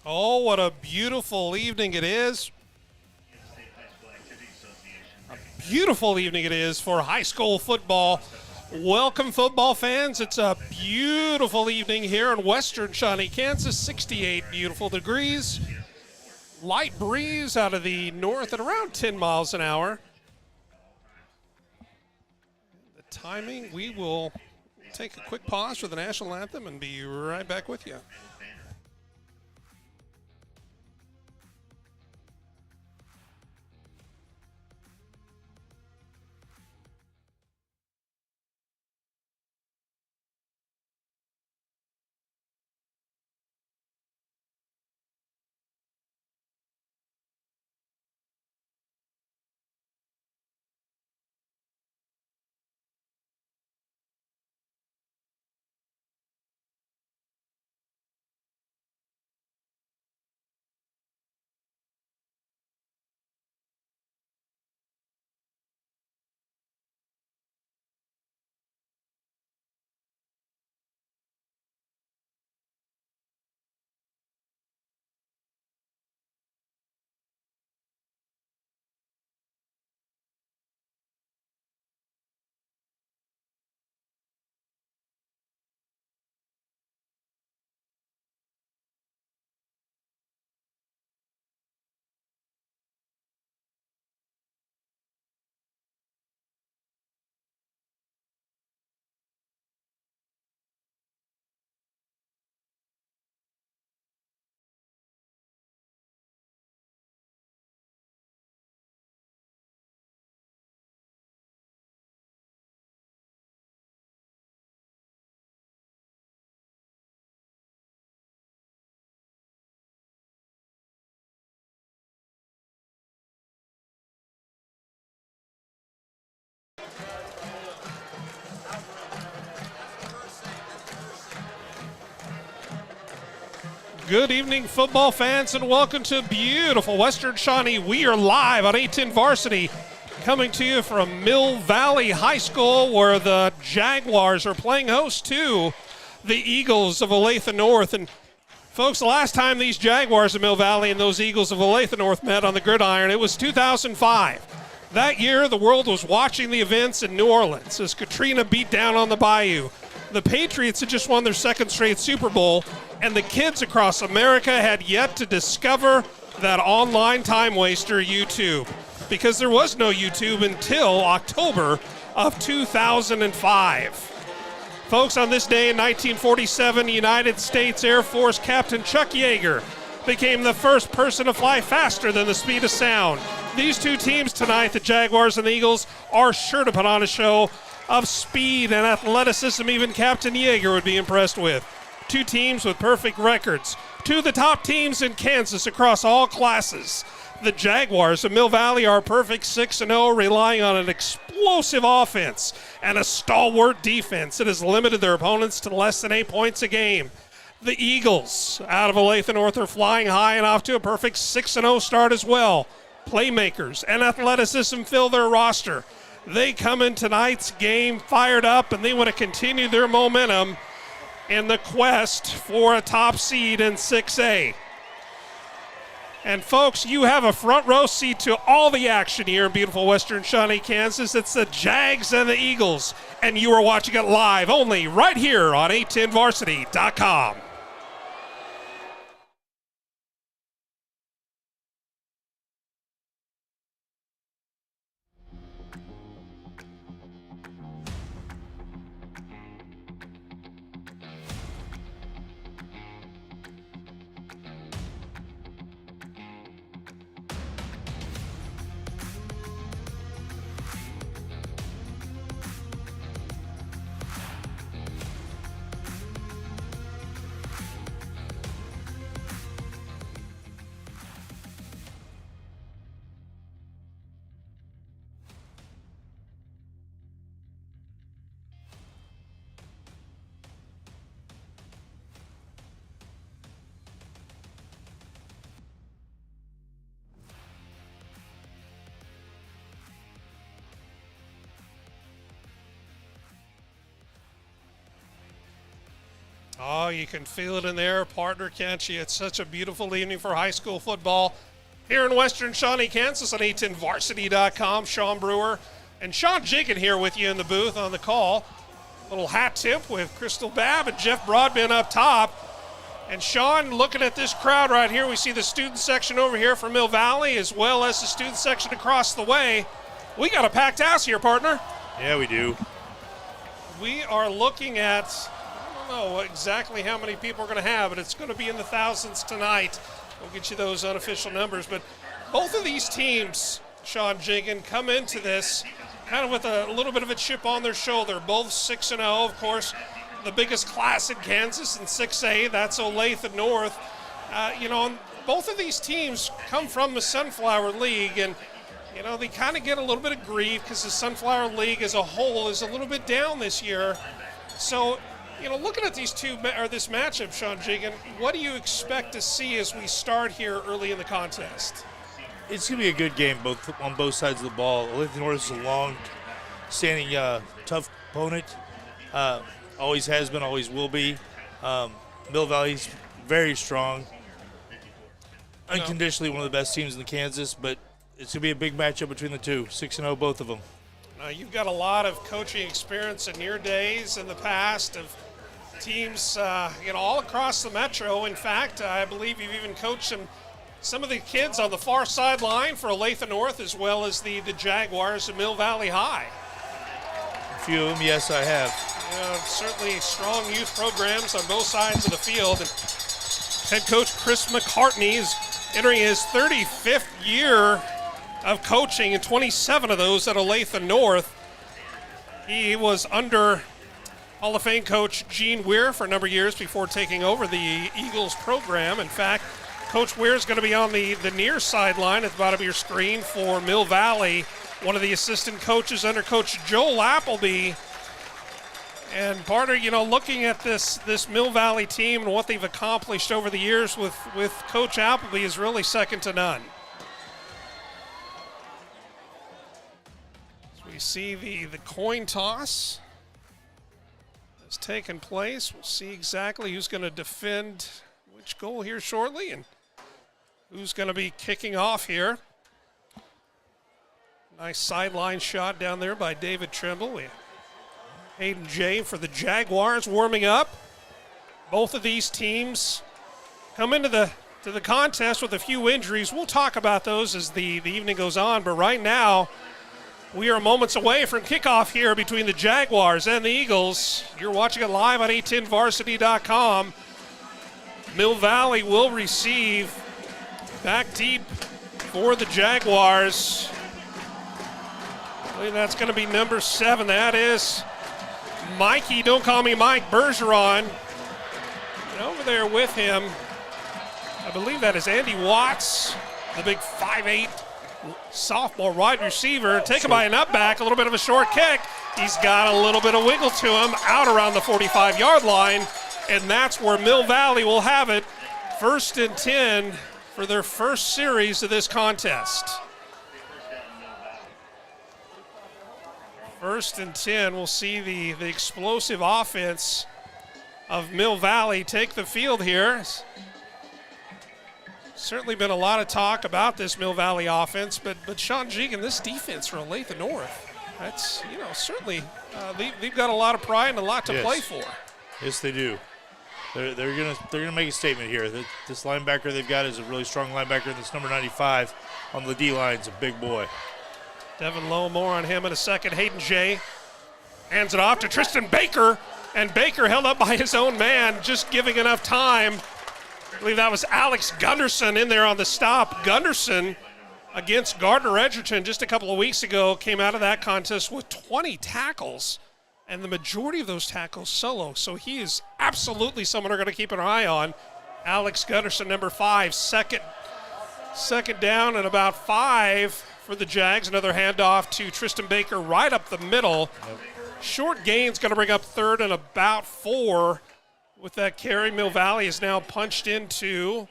Oh, what a beautiful evening it is. Beautiful evening it is for high school football. Welcome, football fans. It's a beautiful evening here in western Shawnee, Kansas. 68 beautiful degrees. Light breeze out of the north at around 10 miles an hour. The timing, we will take a quick pause for the national anthem and be right back with you. Good evening, football fans, and welcome to beautiful Western Shawnee. We are live on 810 Varsity, coming to you from Mill Valley High School, where the Jaguars are playing host to the Eagles of Olathe North. And folks, the last time these Jaguars of Mill Valley and those Eagles of Olathe North met on the gridiron, it was 2005. That year, the world was watching the events in New Orleans as Katrina beat down on the Bayou. The Patriots had just won their second straight Super Bowl, and the kids across America had yet to discover that online time waster YouTube, because there was no YouTube until October of 2005. Folks, on this day in 1947, United States Air Force Captain Chuck Yeager became the first person to fly faster than the speed of sound. These two teams tonight, the Jaguars and the Eagles, are sure to put on a show of speed and athleticism even Captain Yeager would be impressed with. Two teams with perfect records. Two of the top teams in Kansas across all classes. The Jaguars of Mill Valley are perfect 6-0, relying on an explosive offense and a stalwart defense that has limited their opponents to less than 8 points a game. The Eagles out of Olathe North are flying high and off to a perfect 6-0 start as well. Playmakers and athleticism fill their roster. They come in tonight's game fired up, and they want to continue their momentum in the quest for a top seed in 6A. And folks, you have a front row seat to all the action here in beautiful western Shawnee, Kansas. It's the Jags and the Eagles, and you are watching it live only right here on 810varsity.com. Oh, you can feel it in there, partner, can't you? It's such a beautiful evening for high school football here in Western Shawnee, Kansas on A10Varsity.com. Sean Brewer and Sean Jiggin here with you in the booth on the call. Little hat tip with Crystal Babb and Jeff Broadbent up top. And Sean, looking at this crowd right here, we see the student section over here from Mill Valley as well as the student section across the way. We got a packed house here, partner. Yeah, we do. We are looking at, I don't know exactly how many people we're going to have, but it's going to be in the thousands tonight. We'll get you those unofficial numbers. But both of these teams, Sean Jiggin, come into this kind of with a little bit of a chip on their shoulder. Both 6-0, of course. The biggest class in Kansas in 6A, that's Olathe North. And both of these teams come from the Sunflower League, and they kind of get a little bit of grief because the Sunflower League as a whole is a little bit down this year. So, looking at this matchup, Sean Jiggin, what do you expect to see as we start here early in the contest? It's going to be a good game on both sides of the ball. Olathe North is a long-standing, tough opponent. Always has been, always will be. Mill Valley's very strong. Unconditionally one of the best teams in Kansas, but it's going to be a big matchup between the two. 6-0, both of them. You've got a lot of coaching experience in your days in the past of teams, all across the metro. In fact, I believe you've even coached some of the kids on the far sideline for Olathe North as well as the Jaguars of Mill Valley High. A few of them, yes, I have. Certainly strong youth programs on both sides of the field. And head coach Chris McCartney is entering his 35th year of coaching, and 27 of those at Olathe North. He was under Hall of Fame coach Gene Weir for a number of years before taking over the Eagles program. In fact, Coach Weir is going to be on the near sideline at the bottom of your screen for Mill Valley, one of the assistant coaches under Coach Joel Appleby. And partner, looking at this Mill Valley team and what they've accomplished over the years with Coach Appleby is really second to none. So we see the coin toss has taken place. We'll see exactly who's going to defend which goal here shortly and who's going to be kicking off here. Nice sideline shot down there by David Trimble. Hayden Jay for the Jaguars warming up. Both of these teams come into the contest with a few injuries. We'll talk about those as the evening goes on, but right now we are moments away from kickoff here between the Jaguars and the Eagles. You're watching it live on A10Varsity.com. Mill Valley will receive back deep for the Jaguars. I believe that's going to be number 7. That is Mikey, don't call me Mike, Bergeron. And over there with him, I believe that is Andy Watts, the big 5'8" sophomore wide receiver. Taken by an up back, a little bit of a short kick. He's got a little bit of wiggle to him out around the 45-yard line, and that's where Mill Valley will have it. 1st and 10 for their first series of this contest. 1st and 10, we'll see the explosive offense of Mill Valley take the field here. Certainly been a lot of talk about this Mill Valley offense, but Sean Jiggin, this defense for Olathe North, that's, certainly they've got a lot of pride and a lot to play for. Yes, they do. They're gonna make a statement here. This linebacker they've got is a really strong linebacker. This number 95 on the D line is a big boy. Devin Lowe, more on him in a second. Hayden Jay hands it off to Tristan Baker, and Baker held up by his own man, just giving enough time. I believe that was Alex Gunderson in there on the stop. Gunderson against Gardner Edgerton just a couple of weeks ago came out of that contest with 20 tackles, and the majority of those tackles solo. So he is absolutely someone we're going to keep an eye on. Alex Gunderson, number 5, second down and about 5 for the Jags. Another handoff to Tristan Baker right up the middle. Yep. Short gain's going to bring up 3rd and about 4 with that carry. Mill Valley is now punched into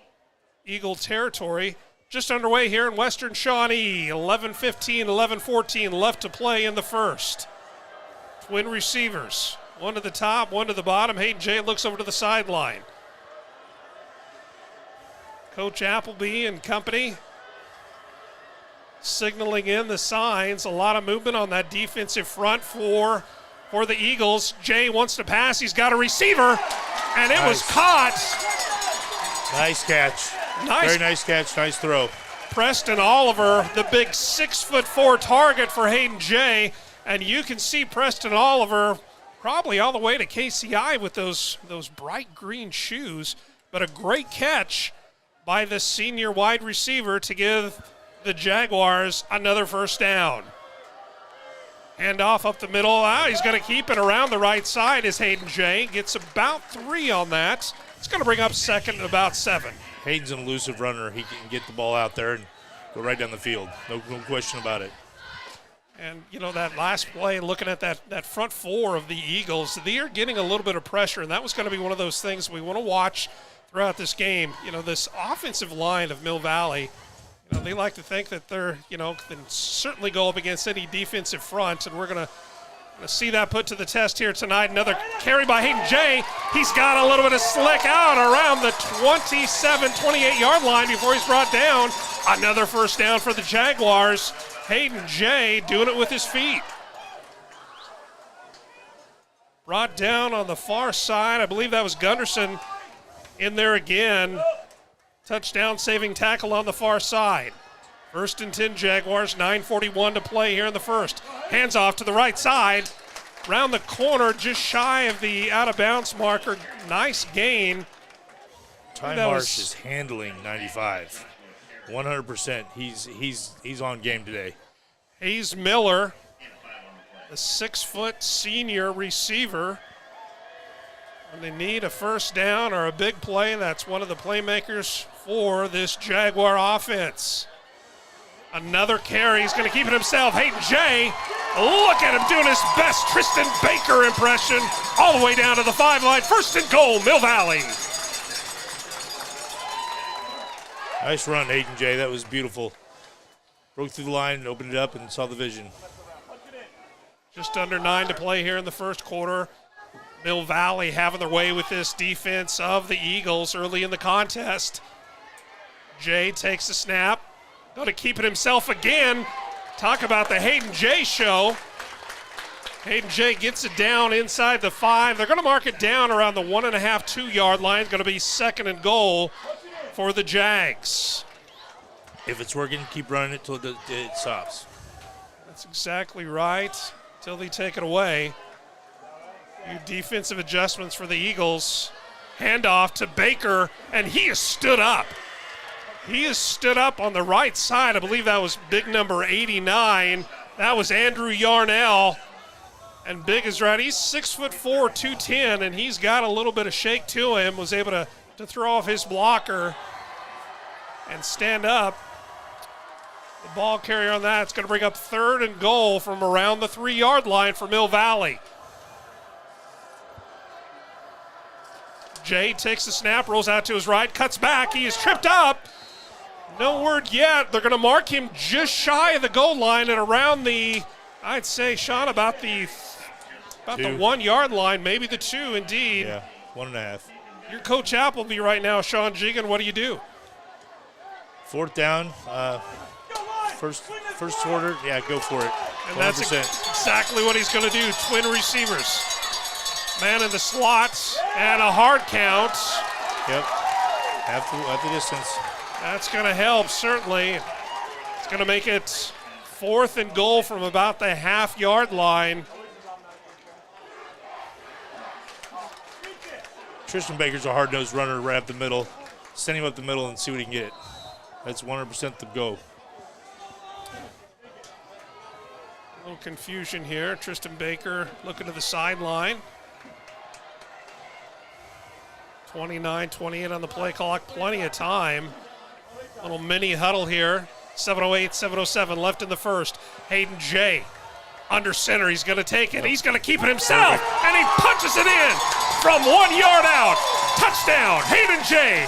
Eagle territory. Just underway here in Western Shawnee. 11-15, 11-14 left to play in the first. Twin receivers One to the top, one to the bottom. Hayden Jay looks over to the sideline. Coach Appleby and company signaling in the signs. A lot of movement on that defensive front for the Eagles. Jay wants to pass. He's got a receiver, and it was caught. Nice catch. Very nice catch. Nice throw. Preston Oliver, the big 6'4" target for Hayden Jay, and you can see Preston Oliver probably all the way to KCI with those bright green shoes, but a great catch by the senior wide receiver to give the Jaguars another first down. Hand off up the middle. He's going to keep it around the right side as Hayden Jay gets about 3 on that. It's going to bring up second and about 7. Hayden's an elusive runner. He can get the ball out there and go right down the field. No question about it. And, you know, that last play, looking at that front 4 of the Eagles, they are getting a little bit of pressure, and that was going to be one of those things we want to watch throughout this game. You know, this offensive line of Mill Valley, you know, they like to think that they're, you know, can certainly go up against any defensive front, and we're going to see that put to the test here tonight. Another carry by Hayden Jay. He's got a little bit of slick out around the 27, 28-yard line before he's brought down. Another first down for the Jaguars. Hayden Jay doing it with his feet. Brought down on the far side. I believe that was Gunderson in there again. Touchdown saving tackle on the far side. 1st and 10 Jaguars, 9:41 to play here in the first. Hands off to the right side. Round the corner, just shy of the out-of-bounds marker. Nice gain. Ty Marsh is handling 95. 100%. He's on game today. Hayes Miller, the 6-foot senior receiver. When they need a first down or a big play, that's one of the playmakers for this Jaguar offense. Another carry. He's going to keep it himself. Hayden Jay, look at him doing his best Tristan Baker impression all the way down to the 5-line. 1st and goal, Mill Valley. Nice run, Hayden Jay. That was beautiful. Broke through the line, opened it up, and saw the vision. Just under 9 to play here in the first quarter. Mill Valley having their way with this defense of the Eagles early in the contest. Jay takes a snap. Going to keep it himself again. Talk about the Hayden Jay show. Hayden Jay gets it down inside the 5. They're going to mark it down around the 1.5, 2-yard line. It's going to be 2nd and goal for the Jags. If it's working, keep running it till it stops. That's exactly right. Till they take it away. Few defensive adjustments for the Eagles. Handoff to Baker, and he has stood up. He has stood up on the right side. I believe that was big number 89. That was Andrew Yarnell. And Big is right. He's 6'4", 210, and he's got a little bit of shake to him. Was able to throw off his blocker and stand up. The ball carrier on that. It's going to bring up 3rd and goal from around the 3-yard line for Mill Valley. Jay takes the snap, rolls out to his right, cuts back. He is tripped up. No word yet. They're going to mark him just shy of the goal line and around the, I'd say, Sean, about the 1-yard line, maybe the 2, indeed. Yeah, 1.5. You're Coach Appleby right now, Sean Jigan. What do you do? 4th down, first order, yeah, go for it. 100%. And that's exactly what he's going to do. Twin receivers. Man in the slots and a hard count. Yep, at the distance. That's going to help, certainly. It's going to make it 4th and goal from about the half-yard line. Tristan Baker's a hard-nosed runner right up the middle. Send him up the middle and see what he can get. That's 100% the go. A little confusion here. Tristan Baker looking to the sideline. 29-28 on the play clock. Plenty of time. Little mini huddle here. 7:08, 7:07 left in the first. Hayden Jay under center. He's going to take it. He's going to keep it himself. And he punches it in from 1 yard out. Touchdown, Hayden Jay.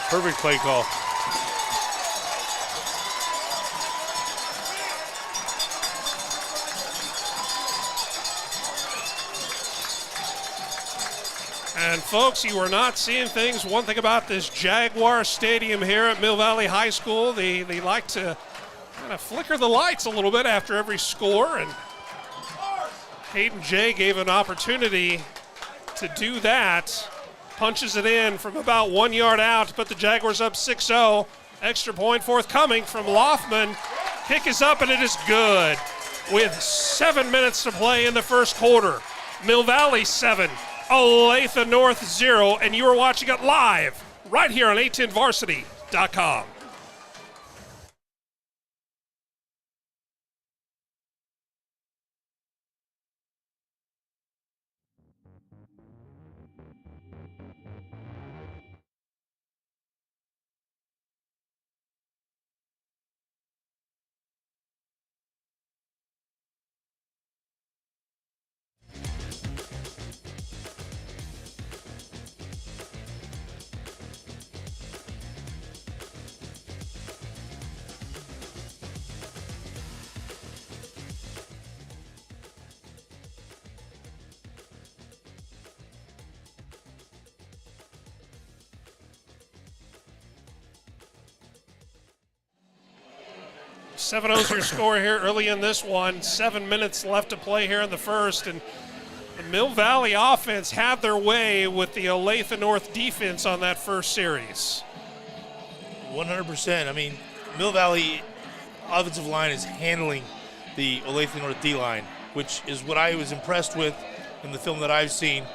Perfect play call. And folks, you are not seeing things. One thing about this Jaguar Stadium here at Mill Valley High School, they like to kind of flicker the lights a little bit after every score, and Hayden Jay gave an opportunity to do that. Punches it in from about 1 yard out to put the Jaguars up 6-0. Extra point forthcoming from Loftman. Kick is up and it is good with 7 minutes to play in the first quarter. Mill Valley 7, Olathe North 0, and you are watching it live right here on a10varsity.com. Seven is your score here early in this one. 7 minutes left to play here in the first, and the Mill Valley offense had their way with the Olathe North defense on that first series. 100%. I mean, Mill Valley offensive line is handling the Olathe North D-line, which is what I was impressed with in the film that I've seen.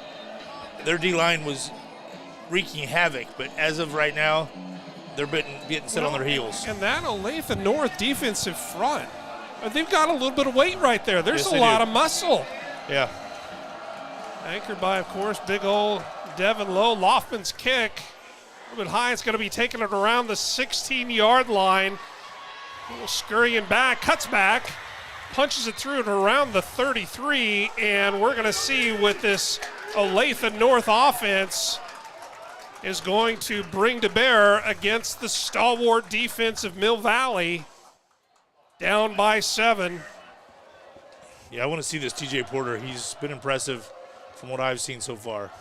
Their D-line was wreaking havoc, but as of right now, they're getting set on their heels. And that Olathe North defensive front, they've got a little bit of weight right there. There's Yes, a lot of muscle. Yeah. Anchored by, of course, big old Devin Lowe. Loftman's kick, a little bit high. It's going to be taking it around the 16-yard line. A little scurrying back, cuts back, punches it through and around the 33, and we're going to see with this Olathe North offense is going to bring to bear against the stalwart defense of Mill Valley, down by 7. Yeah, I want to see this TJ Porter. He's been impressive from what I've seen so far.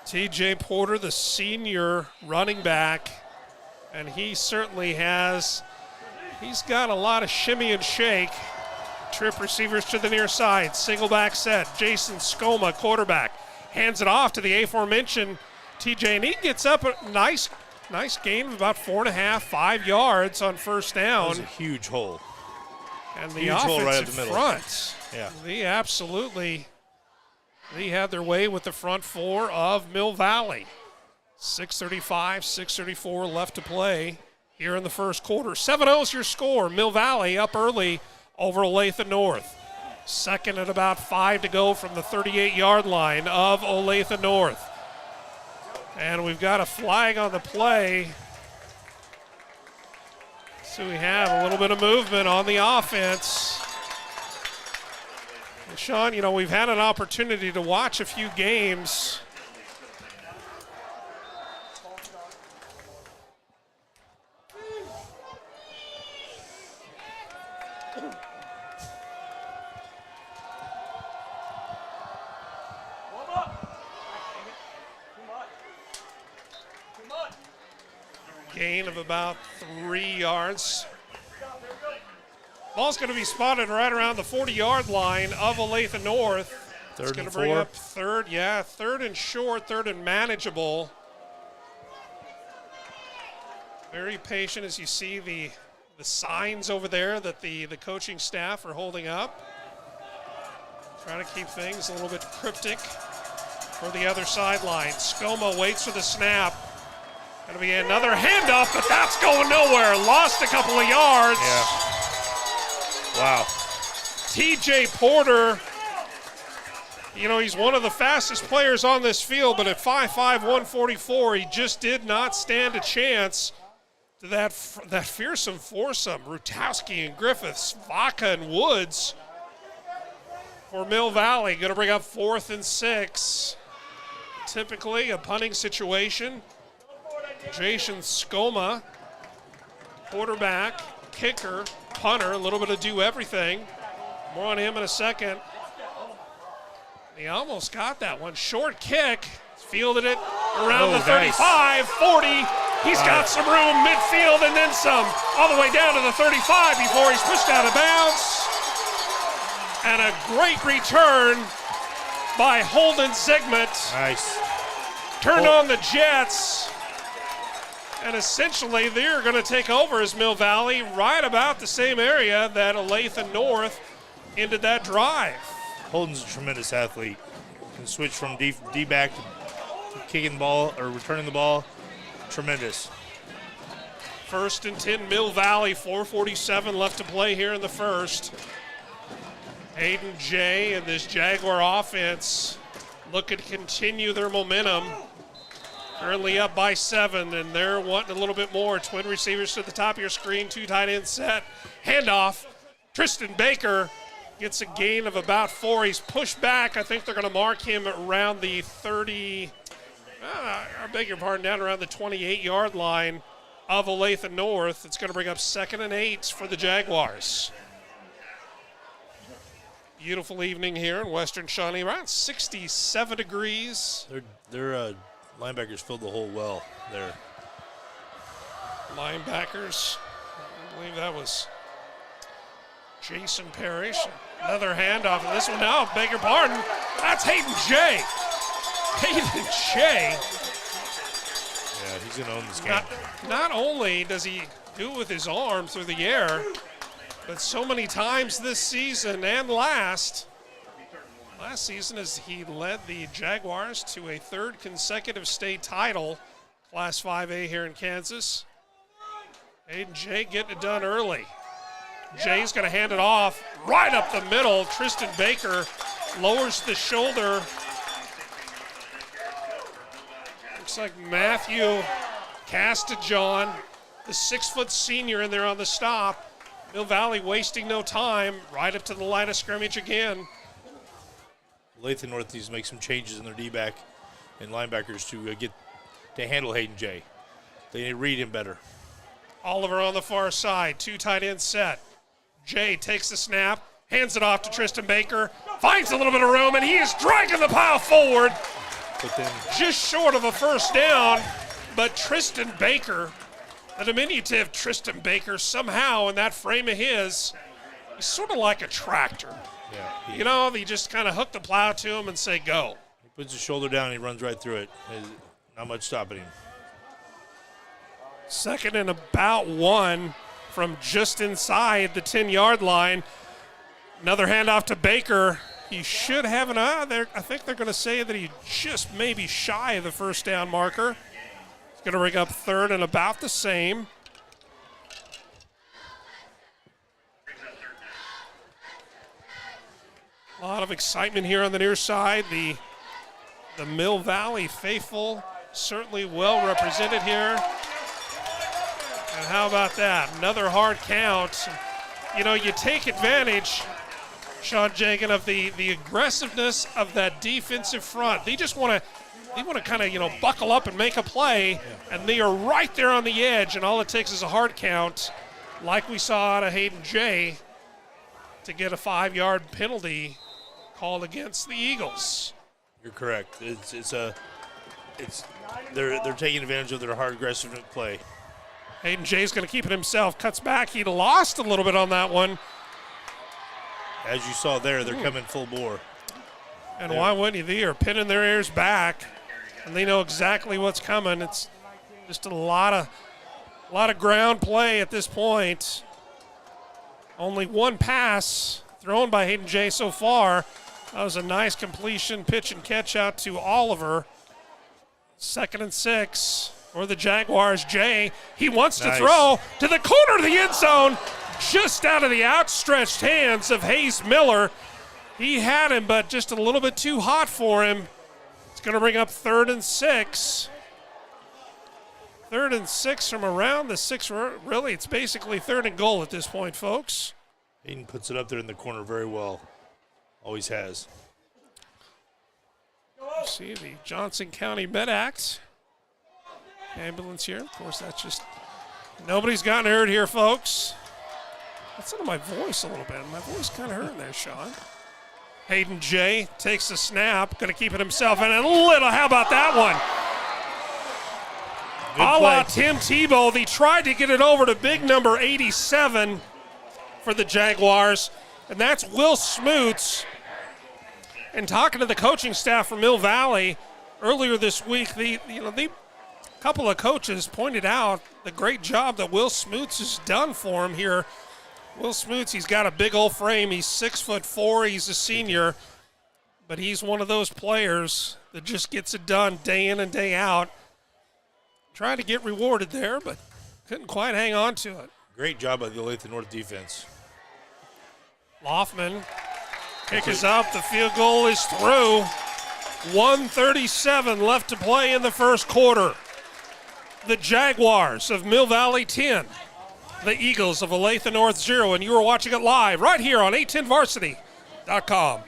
TJ Porter, the senior running back, and he certainly has, he's got a lot of shimmy and shake. Trip receivers to the near side, single back set. Jason Skoma, quarterback, hands it off to the aforementioned TJ, and he gets up a nice gain of about 4.5, 5 yards on first down. That was a huge hole. And the huge hole right up offensive the middle. front, Yeah. they had their way with the front four of Mill Valley. 6:35, 6:34 left to play here in the first quarter. 7-0 is your score. Mill Valley up early over Olathe North. Second at about 5 to go from the 38-yard line of Olathe North. And we've got a flag on the play. So we have a little bit of movement on the offense. And Sean, you know, we've had an opportunity to watch a few games. Gain of about 3 yards. Ball's going to be spotted right around the 40-yard line of Olathe North. It's going to bring up third and short, third and manageable. Very patient as you see the signs over there that the coaching staff are holding up. Trying to keep things a little bit cryptic for the other sideline. Skoma waits for the snap. Going to be another handoff, but that's going nowhere. Lost a couple of yards. Yeah. Wow. TJ Porter, you know, he's one of the fastest players on this field, but at 5'5", 144, he just did not stand a chance to that fearsome foursome. Rutowski and Griffiths, Vaca and Woods for Mill Valley. Going to bring up 4th and 6. Typically a punting situation. Jason Skoma, quarterback, kicker, punter, a little bit of do everything. More on him in a second. He almost got that one. Short kick Fielded it around the nice. 35, 40. He's got some room midfield and then some all the way down to the 35 before he's pushed out of bounds. And a great return by Holden Zygmunt. Nice. Turned on the Jets. And essentially they're going to take over as Mill Valley right about the same area that Olathe North ended that drive. Holden's a tremendous athlete. Can switch from D-back to kicking the ball or returning the ball. Tremendous. 1st and 10, Mill Valley, 4:47 left to play here in the first. Hayden Jay and this Jaguar offense looking to continue their momentum. Currently up by 7, and they're wanting a little bit more. Twin receivers to the top of your screen, 2 tight end set. Handoff. Tristan Baker gets a gain of about 4. He's pushed back. I think they're going to mark him around the 30, I beg your pardon, down around the 28-yard line of Olathe North. It's going to bring up 2nd and 8 for the Jaguars. Beautiful evening here in Western Shawnee, around 67 degrees. Their linebackers filled the hole well there. Linebackers, I believe that was Jason Parrish. Another handoff, and this one now, beg your pardon, that's Hayden Jay. Hayden Jay. Yeah, he's going to own this game. Not only does he do it with his arm through the air, but so many times this season and last season as he led the Jaguars to a 3rd consecutive state title, Class 5A here in Kansas. Hayden Jay getting it done early. Jay's going to hand it off right up the middle. Tristan Baker lowers the shoulder. Looks like Matthew Castajon, the 6-foot senior in there on the stop. Mill Valley wasting no time, right up to the line of scrimmage again. Olathe North needs to make some changes in their D-back and linebackers to handle Hayden Jay. They need to read him better. Oliver on the far side, 2 tight end set. Jay takes the snap, hands it off to Tristan Baker, finds a little bit of room, and he is dragging the pile forward. But then just short of a 1st down, but Tristan Baker, the diminutive Tristan Baker, somehow in that frame of his, he's sort of like a tractor. Yeah, they just kind of hook the plow to him and say, go. He puts his shoulder down and he runs right through it. There's not much stopping him. 2nd and about 1 from just inside the 10-yard line. Another handoff to Baker. He should have an eye there. I think they're going to say that he just may be shy of the 1st down marker. He's going to ring up 3rd and about the same. A lot of excitement here on the near side. The Mill Valley faithful certainly well represented here. And how about that? Another hard count. You take advantage, Sean Jagan, of the aggressiveness of that defensive front. They just want to kind of, buckle up and make a play, and they are right there on the edge, and all it takes is a hard count, like we saw out of Hayden Jay, to get a 5-yard penalty called against the Eagles. You're correct. They're taking advantage of their hard aggressive play. Hayden Jay's going to keep it himself. Cuts back. He lost a little bit on that one. As you saw there, they're coming full bore. And why wouldn't you? They are pinning their ears back, and they know exactly what's coming. It's just a lot of ground play at this point. Only 1 pass thrown by Hayden Jay so far. That was a nice completion, pitch and catch out to Oliver. 2nd and 6 for the Jaguars. Jay, he wants to throw to the corner of the end zone, just out of the outstretched hands of Hayes Miller. He had him, but just a little bit too hot for him. It's going to bring up 3rd and 6. 3rd and 6 from around the 6. Really, it's basically 3rd and goal at this point, folks. Hayden puts it up there in the corner very well. Always has. You see the Johnson County Med Act ambulance here. Of course, that's just, nobody's gotten hurt here, folks. That's into my voice a little bit. My voice kind of hurting there, Sean. Hayden J takes the snap, going to keep it himself, and a little, how about that one? A la Tim Tebow, they tried to get it over to big number 87 for the Jaguars, and that's Will Smoots. And talking to the coaching staff from Mill Valley earlier this week, the couple of coaches pointed out the great job that Will Smoots has done for him here. Will Smoots, he's got a big old frame. He's 6'4". He's a senior, but he's one of those players that just gets it done day in and day out. Trying to get rewarded there, but couldn't quite hang on to it. Great job by the Olathe North defense. Loffman, kick is up. The field goal is through. 1:37 left to play in the first quarter. The Jaguars of Mill Valley 10. The Eagles of Olathe North 0, and you are watching it live right here on a10varsity.com.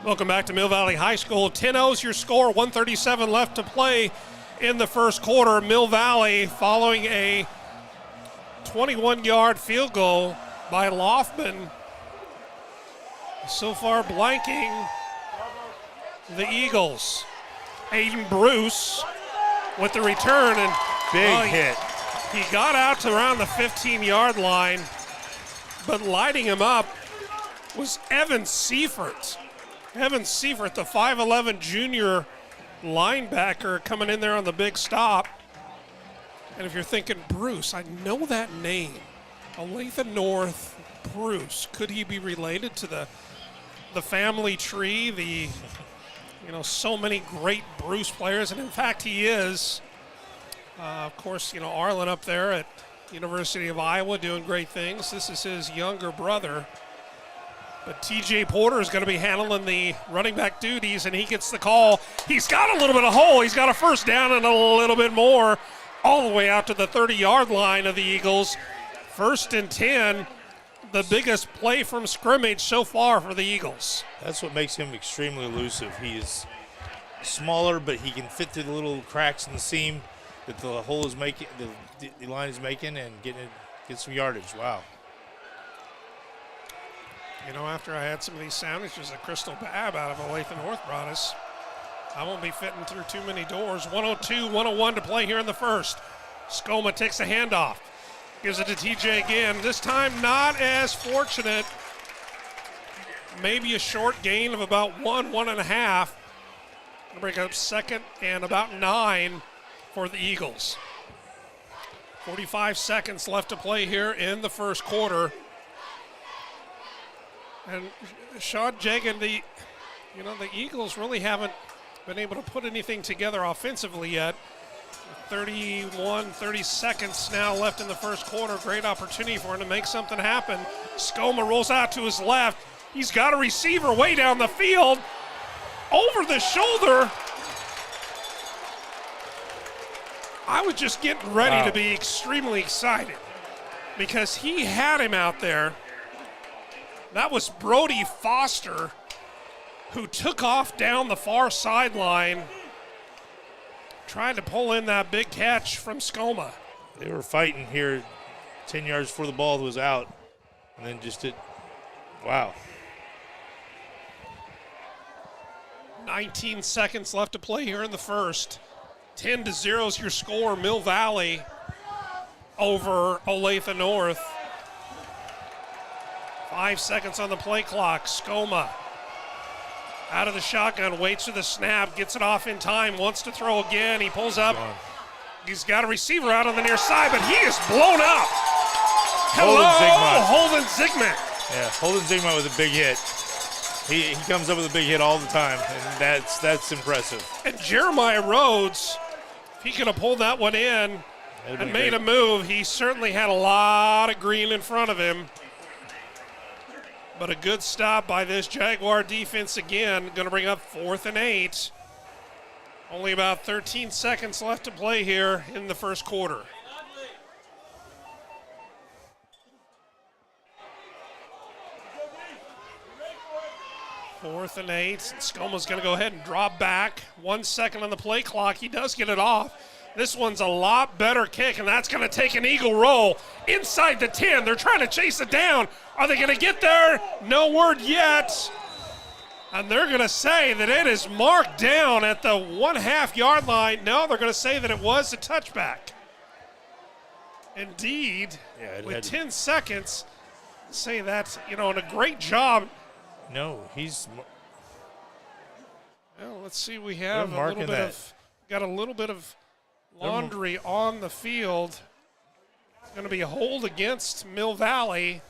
Welcome back to Mill Valley High School. 10-0 is your score, 1:37 left to play in the first quarter. Mill Valley following a 21-yard field goal by Loffman. So far blanking the Eagles. Aiden Bruce with the return, and big hit. He got out to around the 15-yard line, but lighting him up was Evan Seifert. Evan Seifert, the 5'11 junior linebacker, coming in there on the big stop. And if you're thinking, Bruce, I know that name. Olathe North, Bruce. Could he be related to the family tree? So many great Bruce players, and in fact he is. Of course, Arlen up there at University of Iowa doing great things. This is his younger brother. But T.J. Porter is going to be handling the running back duties, and he gets the call. He's got a little bit of hole. He's got a first down and a little bit more, all the way out to the 30-yard line of the Eagles. 1st and 10, the biggest play from scrimmage so far for the Eagles. That's what makes him extremely elusive. He is smaller, but he can fit through the little cracks in the seam that the hole is making, the line is making, and get some yardage. Wow. After I had some of these sandwiches that Crystal Babb out of Olathe North brought us, I won't be fitting through too many doors. 1:02, 1:01 to play here in the first. Skoma takes a handoff. Gives it to TJ again. This time not as fortunate. Maybe a short gain of about 1.5. Gonna break up 2nd and about 9 for the Eagles. 45 seconds left to play here in the first quarter. And Sean Jagan, the Eagles really haven't been able to put anything together offensively yet. 30 seconds now left in the first quarter. Great opportunity for him to make something happen. Skoma rolls out to his left. He's got a receiver way down the field. Over the shoulder. I was just getting ready to be extremely excited because he had him out there. That was Brody Foster, who took off down the far sideline, trying to pull in that big catch from Skoma. They were fighting here 10 yards before the ball was out, and then just did, wow. 19 seconds left to play here in the first. 10-0 is your score, Mill Valley. over Olathe North. 5 seconds on the play clock. Skoma out of the shotgun, waits for the snap, gets it off in time, wants to throw again. He pulls up. He's got a receiver out on the near side, but he is blown up. Hello, Holden Zygmunt. Yeah, Holden Zygmunt with a big hit. He comes up with a big hit all the time, and that's impressive. And Jeremiah Rhodes, if he could have pulled that one in and made a move, he certainly had a lot of green in front of him. But a good stop by this Jaguar defense again. Going to bring up 4th and 8. Only about 13 seconds left to play here in the first quarter. Fourth and 8. Skoma's going to go ahead and drop back. 1 second on the play clock. He does get it off. This one's a lot better kick, and that's going to take an eagle roll inside the 10. They're trying to chase it down. Are they going to get there? No word yet. And they're going to say that it is marked down at the 1/2 yard line. No, they're going to say that it was a touchback. Indeed, with 10 seconds, say that's, and a great job. No, he's. Well, let's see. We have a little bit of laundry on the field. It's going to be a hold against Mill Valley.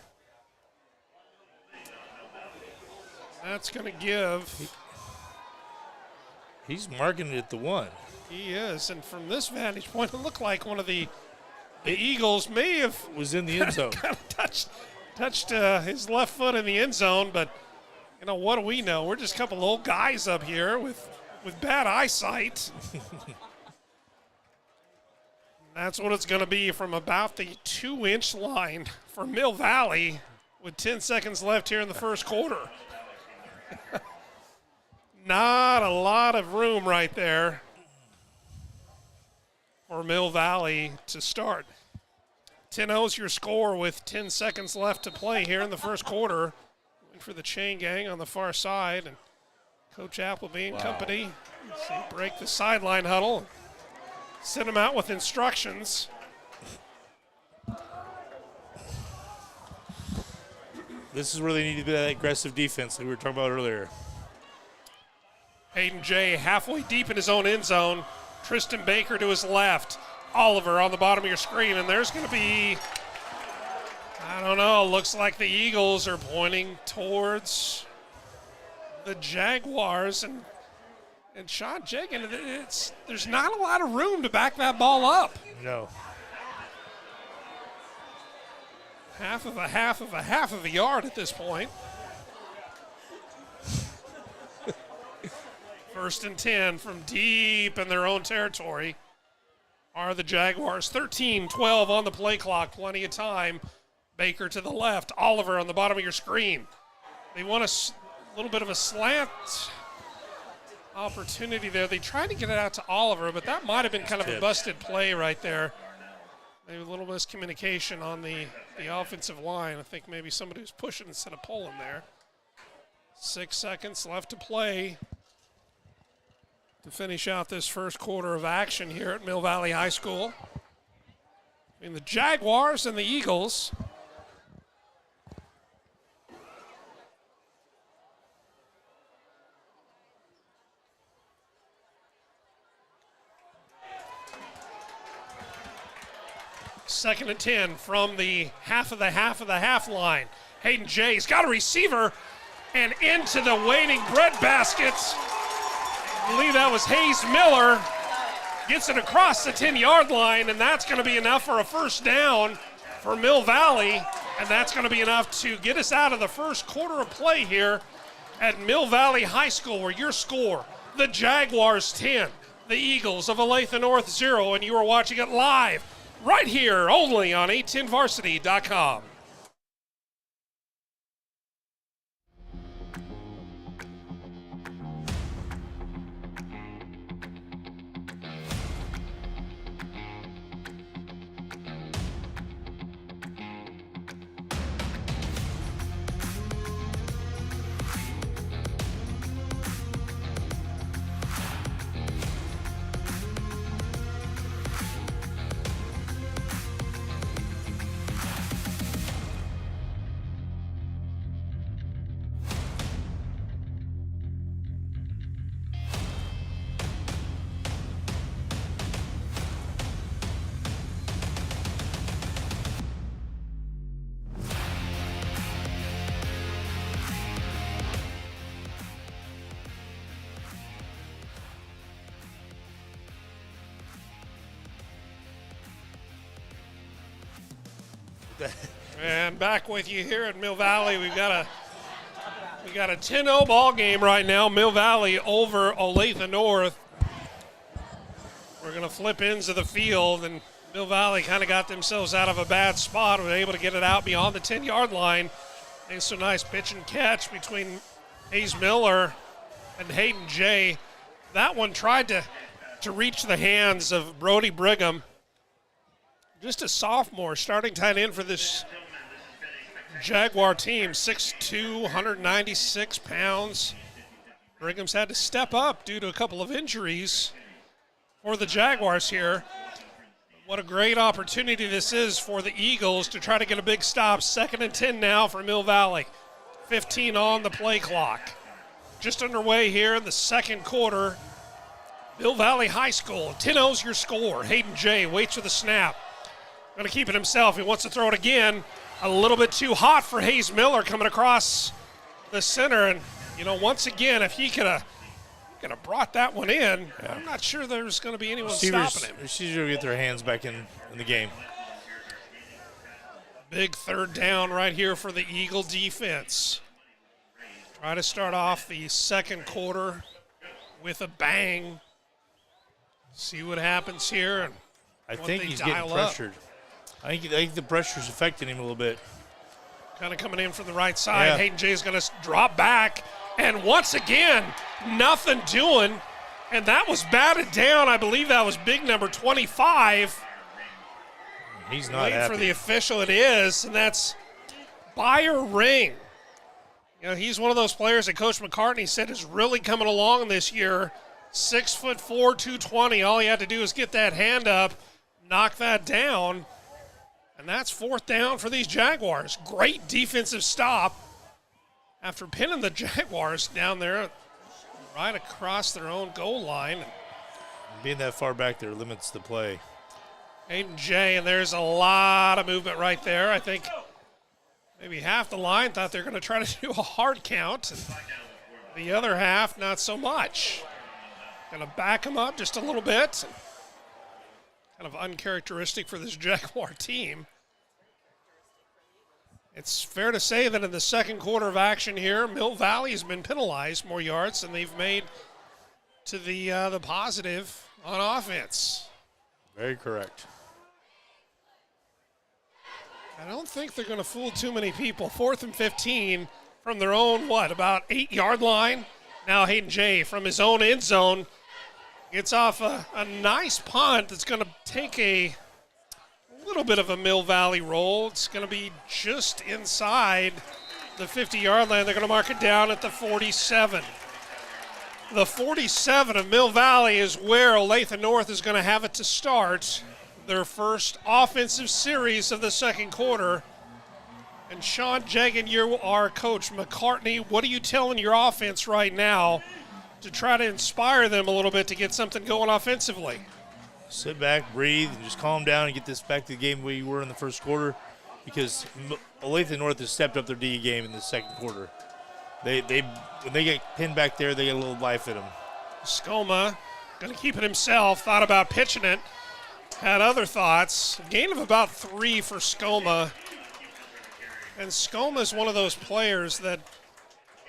That's going to give. He's marking it at the 1. He is, and from this vantage point, it looked like one of the Eagles may have was in the end zone. Kind of touched his left foot in the end zone, but what do we know? We're just a couple of old guys up here with bad eyesight. That's what it's going to be from about the 2-inch line for Mill Valley with 10 seconds left here in the first quarter. Not a lot of room right there for Mill Valley to start. 10-0 is your score with 10 seconds left to play here in the first quarter. Waiting for the chain gang on the far side, and Coach Appleby and company break the sideline huddle, send them out with instructions. This is where they need to be that aggressive defense that we were talking about earlier. Hayden Jay halfway deep in his own end zone. Tristan Baker to his left. Oliver on the bottom of your screen. And there's going to be, I don't know, looks like the Eagles are pointing towards the Jaguars. And Sean Jagan, there's not a lot of room to back that ball up. No. Half of a yard at this point. 1st and 10 from deep in their own territory are the Jaguars. 13-12 on the play clock, plenty of time. Baker to the left, Oliver on the bottom of your screen. They want a little bit of a slant opportunity there. They tried to get it out to Oliver, but that might have been kind of a busted play right there. Maybe a little miscommunication on the offensive line. I think maybe somebody was pushing instead of pulling there. 6 seconds left to play to finish out this first quarter of action here at Mill Valley High School. In the Jaguars and the Eagles. Second and 10 from the half of the half line. Hayden Jay's got a receiver and into the waiting bread basket. I believe that was Hayes Miller. Gets it across the 10-yard line, and that's going to be enough for a first down for Mill Valley. And that's going to be enough to get us out of the first quarter of play here at Mill Valley High School, where your score, the Jaguars 10, the Eagles of Olathe North 0, and you are watching it live right here only on a10varsity.com. And back with you here at Mill Valley. We got a 10-0 ball game right now. Mill Valley over Olathe North. We're going to flip ends of the field, and Mill Valley kind of got themselves out of a bad spot. Were able to get it out beyond the 10-yard line. It's a nice pitch and catch between Hayes Miller and Hayden Jay. That one tried to reach the hands of Brody Brigham. Just a sophomore, starting tight end for this Jaguar team, 6'2", 196 pounds. Brigham's had to step up due to a couple of injuries for the Jaguars here. What a great opportunity this is for the Eagles to try to get a big stop. 2nd and 10 now for Mill Valley. 15 on the play clock. Just underway here in the second quarter. Mill Valley High School, 10-0's your score. Hayden Jay waits for the snap. Going to keep it himself. He wants to throw it again. A little bit too hot for Hayes Miller coming across the center. And, once again, if he could have brought that one in, I'm not sure there's going to be anyone stopping him. Receivers will get their hands back in the game. Big third down right here for the Eagle defense. Try to start off the second quarter with a bang. See what happens here. And I think he's getting pressured. I think the pressure's affecting him a little bit. Kind of coming in from the right side. Yeah. Hayden Jay is going to drop back. And once again, nothing doing. And that was batted down. I believe that was big number 25. He's not Waiting happy. for the official, it is. And that's Buyer Ring. He's one of those players that Coach McCartney said is really coming along this year. 6'4", 220. All he had to do is get that hand up, knock that down. And that's 4th down for these Jaguars. Great defensive stop after pinning the Jaguars down there right across their own goal line. Being that far back there limits the play. Hayden Jay, and there's a lot of movement right there. I think maybe half the line thought they're going to try to do a hard count. And the other half, not so much. Going to back him up just a little bit. Kind of uncharacteristic for this Jaguar team. It's fair to say that in the second quarter of action here, Mill Valley has been penalized more yards than they've made to the positive on offense. Very correct. I don't think they're going to fool too many people. 4th and 15 from their own, about 8-yard line. Now Hayden Jay from his own end zone gets off a nice punt that's going to take a little bit of a Mill Valley roll. It's going to be just inside the 50-yard line. They're going to mark it down at the 47. The 47 of Mill Valley is where Olathe North is going to have it to start their first offensive series of the second quarter. And Sean Jagan, you are Coach McCartney. What are you telling your offense right now to try to inspire them a little bit to get something going offensively? Sit back, breathe, and just calm down and get this back to the game where you were in the first quarter, because Olathe North has stepped up their D game in the second quarter. They when they get pinned back there, they get a little life in them. Skoma going to keep it himself, thought about pitching it, had other thoughts. A gain of about 3 for Skoma. And Skoma is one of those players that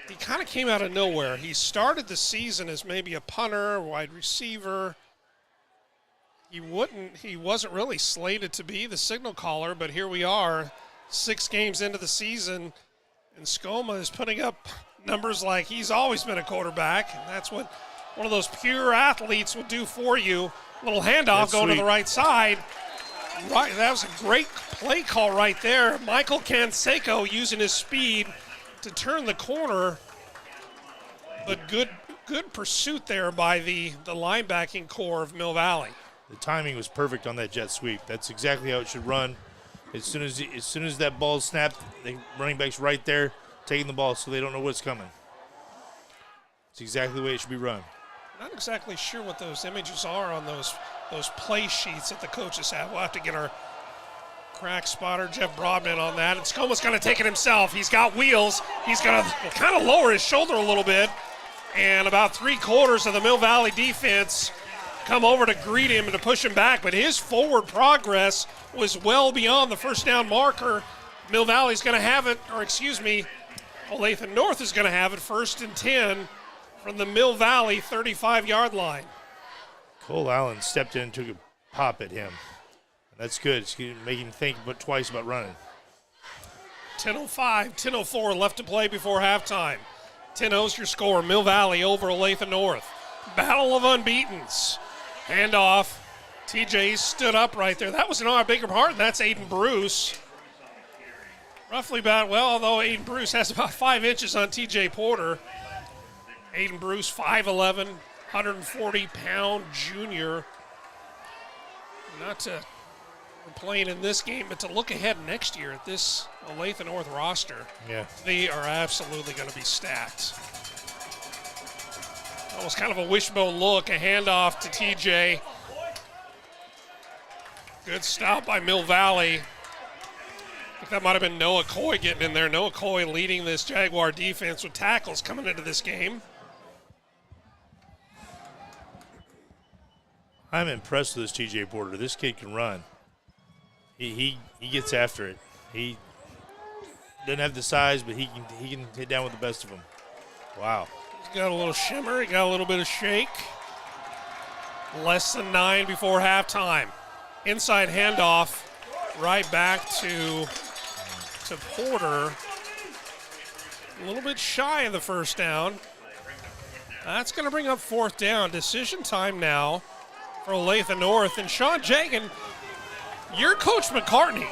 he kind of came out of nowhere. He started the season as maybe a punter, wide receiver. He wasn't really slated to be the signal caller, but here we are, 6 games into the season, and Skoma is putting up numbers like he's always been a quarterback, and that's what one of those pure athletes will do for you. Little handoff going to the right side. Right, that was a great play call right there. Michael Canseco using his speed to turn the corner, but good pursuit there by the linebacking core of Mill Valley. The timing was perfect on that jet sweep. That's exactly how it should run. As soon as that ball snapped, the running back's right there taking the ball so they don't know what's coming. It's exactly the way it should be run. Not exactly sure what those images are on those play sheets that the coaches have. We'll have to get our crack spotter, Jeff Broadman, on that. And Skoma's going to take it himself. He's got wheels. He's going to kind of lower his shoulder a little bit. And about 3/4 of the Mill Valley defense come over to greet him and to push him back, but his forward progress was well beyond the first down marker. Mill Valley's going to have it, or excuse me, Olathe North is going to have it 1st and 10 from the Mill Valley 35-yard line. Cole Allen stepped in and took a pop at him. That's good. It's making him think twice about running. 10:05, 10:04 left to play before halftime. 10-0's your score. Mill Valley over Olathe North. Battle of unbeatens. Handoff. TJ stood up right there. That was not a bigger part, and that's Aiden Bruce. Roughly about, well, although Aiden Bruce has about 5 inches on TJ Porter. Aiden Bruce, 5'11", 140-pound junior. Not to playing in this game, but to look ahead next year at this Olathe North roster, they are absolutely going to be stacked. Almost kind of a wishbone look, a handoff to TJ. Good stop by Mill Valley. I think that might have been Noah Coy getting in there. Noah Coy leading this Jaguar defense with tackles coming into this game. I'm impressed with this TJ Porter. This kid can run. He gets after it. He doesn't have the size, but he can hit down with the best of them. Wow. He's got a little shimmer. He got a little bit of shake. Less than 9 before halftime. Inside handoff right back to Porter. A little bit shy of the first down. That's going to bring up 4th down. Decision time now for Olathe North. And Sean Jagan, you're Coach McCartney.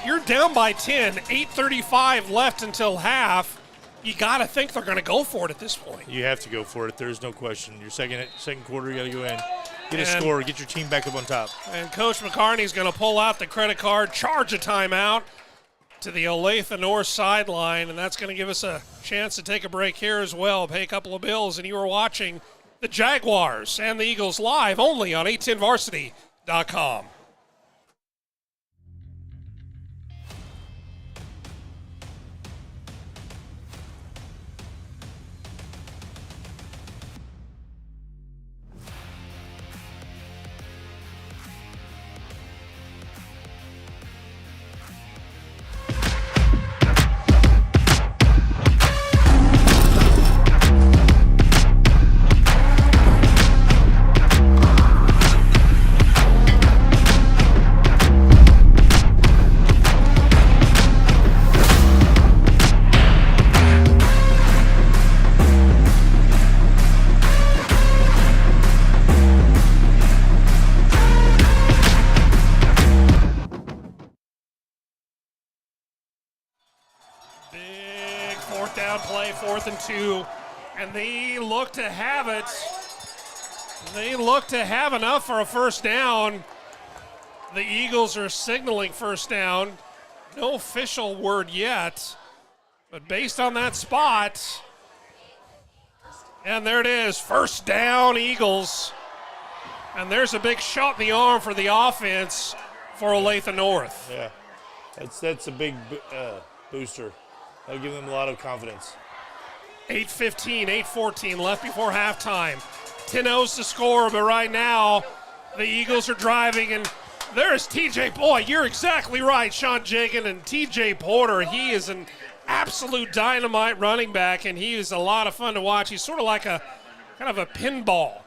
You're down by 10, 8:35 left until half. You got to think they're going to go for it at this point. You have to go for it. There's no question. Your second quarter, you got to go in, get a score, get your team back up on top. And Coach McCartney's going to pull out the credit card, charge a timeout to the Olathe North sideline, and that's going to give us a chance to take a break here as well, pay a couple of bills. And you are watching the Jaguars and the Eagles live only on 810varsity.com. Big 4th down play, 4th and 2, and they look to have it. They look to have enough for a first down. The Eagles are signaling first down. No official word yet, but based on that spot, and there it is, first down Eagles. And there's a big shot in the arm for the offense for Olathe North. Yeah, that's a big booster. That'll give them a lot of confidence. 8:15, 8:14 left before halftime. 10-0's the score, but right now the Eagles are driving, and there's TJ. Boy, you're exactly right, Sean Jagan, and TJ Porter. He is an absolute dynamite running back, and he is a lot of fun to watch. He's sort of like a kind of a pinball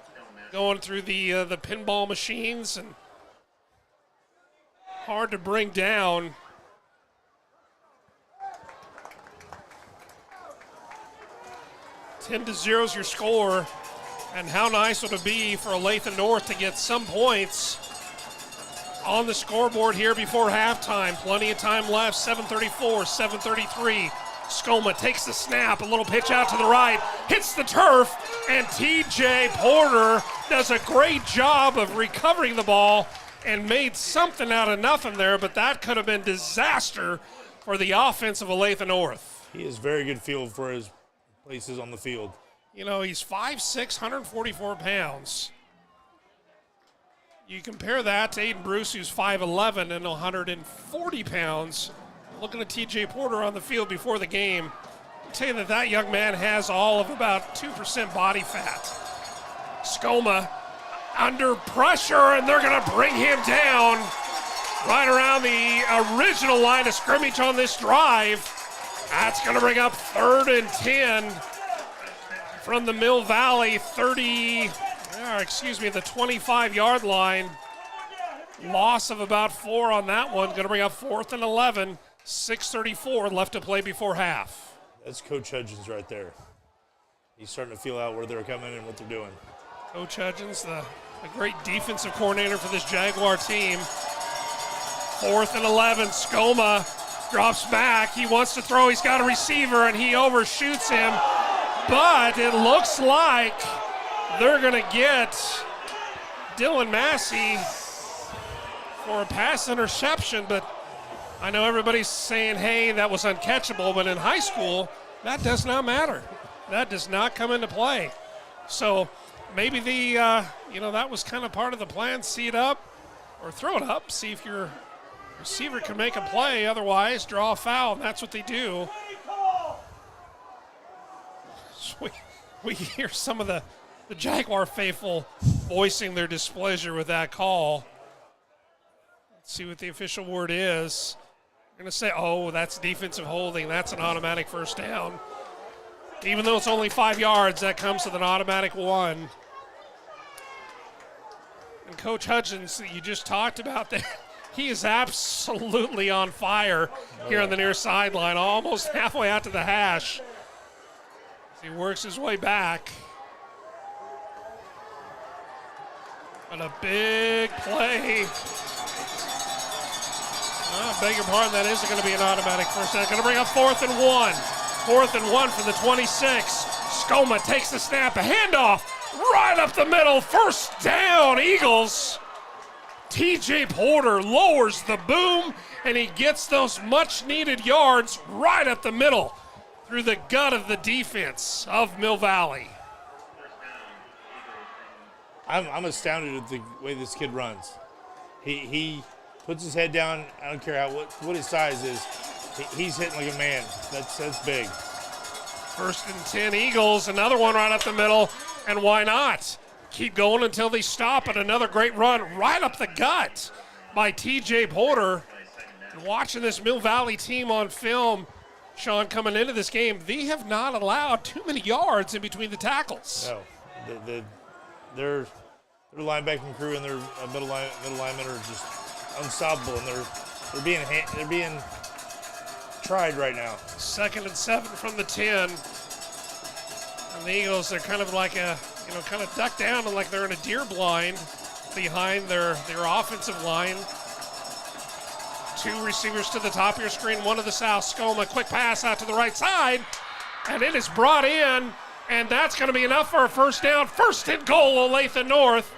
going through the pinball machines, and hard to bring down. 10-0 is your score, and how nice would it be for Olathe North to get some points on the scoreboard here before halftime. Plenty of time left, 7:34, 7:33. Skoma takes the snap, a little pitch out to the right, hits the turf, and TJ Porter does a great job of recovering the ball and made something out of nothing there, but that could have been disaster for the offense of Olathe North. He has very good feel for his places on the field. You know, he's 5'6", 144 pounds. You compare that to Aiden Bruce, who's 5'11" and 140 pounds. Looking at TJ Porter on the field before the game, I'll tell you that young man has all of about 2% body fat. Skoma under pressure, and they're going to bring him down right around the original line of scrimmage on this drive. That's going to bring up 3rd and 10 from the Mill Valley the 25-yard line. Loss of about 4 on that one. Going to bring up 4th and 11. 6:34 left to play before half. That's Coach Hudgens right there. He's starting to feel out where they're coming and what they're doing. Coach Hudgens, the great defensive coordinator for this Jaguar team. 4th and 11. Skoma drops back. He wants to throw. He's got a receiver, and he overshoots him. But it looks like they're going to get Dylan Massey for a pass interception. But I know everybody's saying, hey, that was uncatchable. But in high school, that does not matter. That does not come into play. So maybe that was kind of part of the plan. See it up or throw it up. See if your receiver can make a play. Otherwise, draw a foul. And that's what they do. So we hear some of the Jaguar faithful voicing their displeasure with that call. Let's see what the official word is. They're going to say, oh, that's defensive holding. That's an automatic first down. Even though it's only 5 yards, that comes with an automatic 1. And Coach Hudgens, that you just talked about there, he is absolutely on fire here on the near sideline, almost halfway out to the hash. He works his way back. And a big play. Beg your pardon, that isn't going to be an automatic first down. Going to bring up 4th and 1. 4th and 1 from the 26. Skoma takes the snap, a handoff right up the middle. First down, Eagles. TJ Porter lowers the boom, and he gets those much-needed yards right up the middle through the gut of the defense of Mill Valley. I'm astounded at the way this kid runs. He puts his head down. I don't care what his size is. He's hitting like a man. That's big. 1st and 10 Eagles. Another one right up the middle. And why not? Keep going until they stop. And another great run right up the gut by TJ Porter. And watching this Mill Valley team on film, Sean, coming into this game, they have not allowed too many yards in between the tackles. No. Their linebacking crew and their middle linemen are just unstoppable, and they're being tried right now. 2nd and 7 from the 10. And the Eagles, they're kind of like kind of ducked down and like they're in a deer blind behind their offensive line. 2 receivers to the top of your screen, 1 to the south. Skoma, quick pass out to the right side, and it is brought in, and that's going to be enough for a first down. 1st and goal, Olathe North.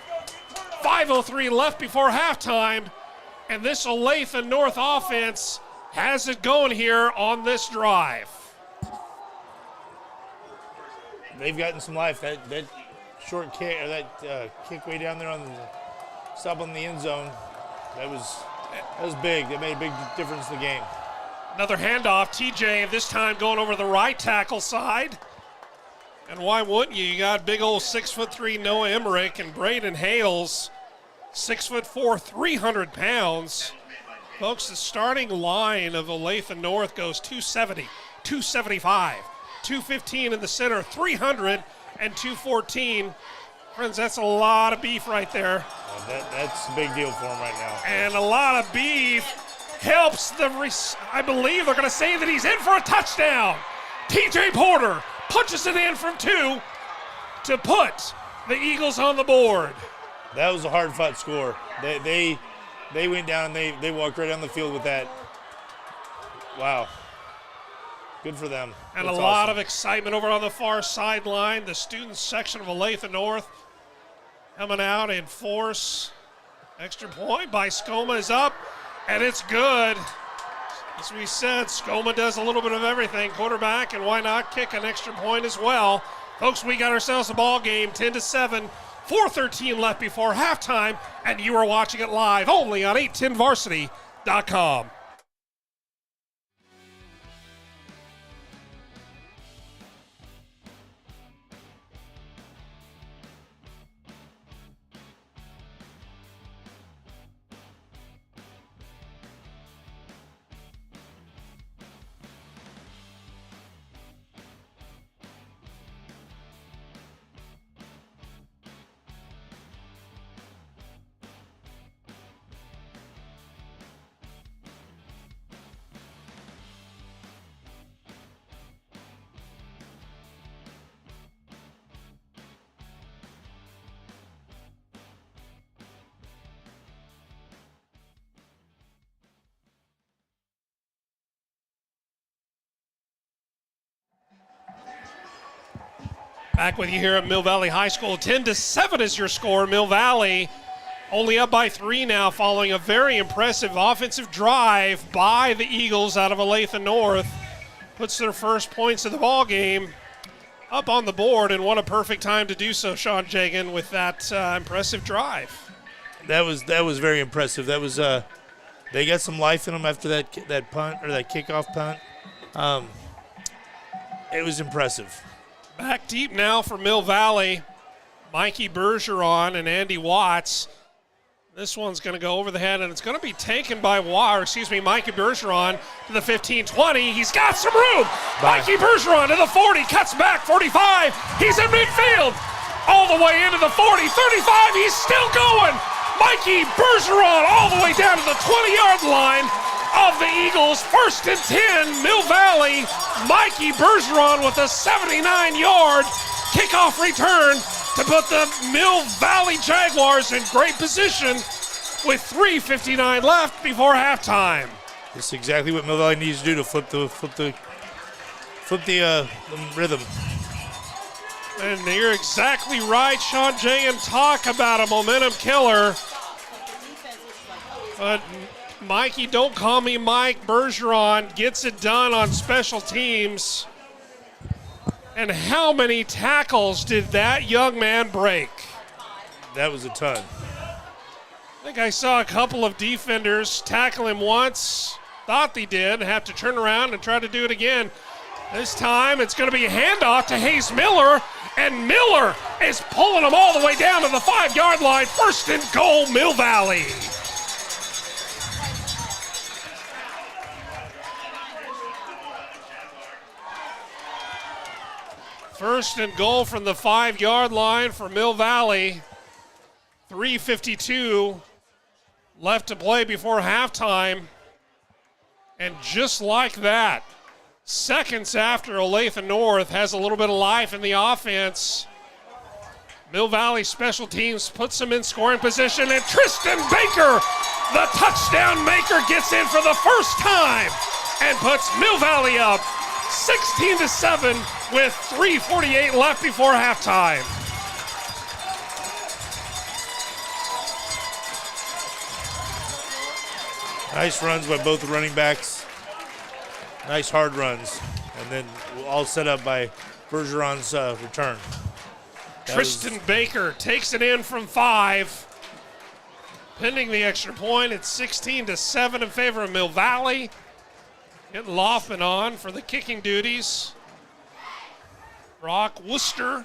5:03 left before halftime, and this Olathe North offense has it going here on this drive. They've gotten some life. That short kick, or that kick way down there on the sub on the end zone, that was big. That made a big difference in the game. Another handoff. TJ this time going over the right tackle side. And why wouldn't you? You got big old 6'3" Noah Emmerich and Braden Hales, 6'4", 300 pounds. Folks, the starting line of Olathe North goes 270, 275, 215 in the center, 300, and 214. Friends, that's a lot of beef right there. That's a big deal for him right now. And a lot of beef helps I believe they're going to say that he's in for a touchdown. TJ Porter punches it in from 2 to put the Eagles on the board. That was a hard-fought score. They went down and they walked right down the field with that. Wow. Good for them. And that's a lot of excitement over on the far sideline. The students section of Olathe North coming out in force. Extra point by Skoma is up, and it's good. As we said, Skoma does a little bit of everything. Quarterback, and why not kick an extra point as well. Folks, we got ourselves a ball game, 10-7. 4:13 left before halftime, and you are watching it live only on 810varsity.com. Back with you here at Mill Valley High School. 10-7 is your score. Mill Valley only up by 3 now following a very impressive offensive drive by the Eagles out of Olathe North. Puts their first points of the ball game up on the board, and what a perfect time to do so, Sean Jagan, with that impressive drive. That was very impressive. That was they got some life in them after that punt or that kickoff punt. It was impressive. Back deep now for Mill Valley. Mikey Bergeron and Andy Watts. This one's going to go over the head, and it's going to be taken by Mikey Bergeron to the 15-20. He's got some room. Mikey Bergeron to the 40, cuts back, 45. He's in midfield. All the way into the 40, 35. He's still going. Mikey Bergeron all the way down to the 20-yard line of the Eagles. 1st and 10, Mill Valley. Mikey Bergeron with a 79-yard kickoff return to put the Mill Valley Jaguars in great position with 3:59 left before halftime. This is exactly what Mill Valley needs to do to flip the rhythm. And you're exactly right, Sean J. And talk about a momentum killer. But Mikey, don't call me Mike, Bergeron gets it done on special teams. And how many tackles did that young man break? That was a ton. I think I saw a couple of defenders tackle him once, thought they did, have to turn around and try to do it again. This time it's going to be a handoff to Hayes Miller, and Miller is pulling them all the way down to the 5-yard line. 1st and goal, Mill Valley. First and goal from the 5-yard line for Mill Valley. 3:52 left to play before halftime. And just like that, seconds after Olathe North has a little bit of life in the offense, Mill Valley special teams puts them in scoring position, and Tristan Baker, the touchdown maker, gets in for the first time and puts Mill Valley up 16-7 with 3:48 left before halftime. Nice runs by both the running backs. Nice hard runs. And then all set up by Bergeron's return. Tristan Baker takes it in from 5. Pending the extra point, it's 16-7 in favor of Mill Valley. Getting Loffman on for the kicking duties. Brock Worcester,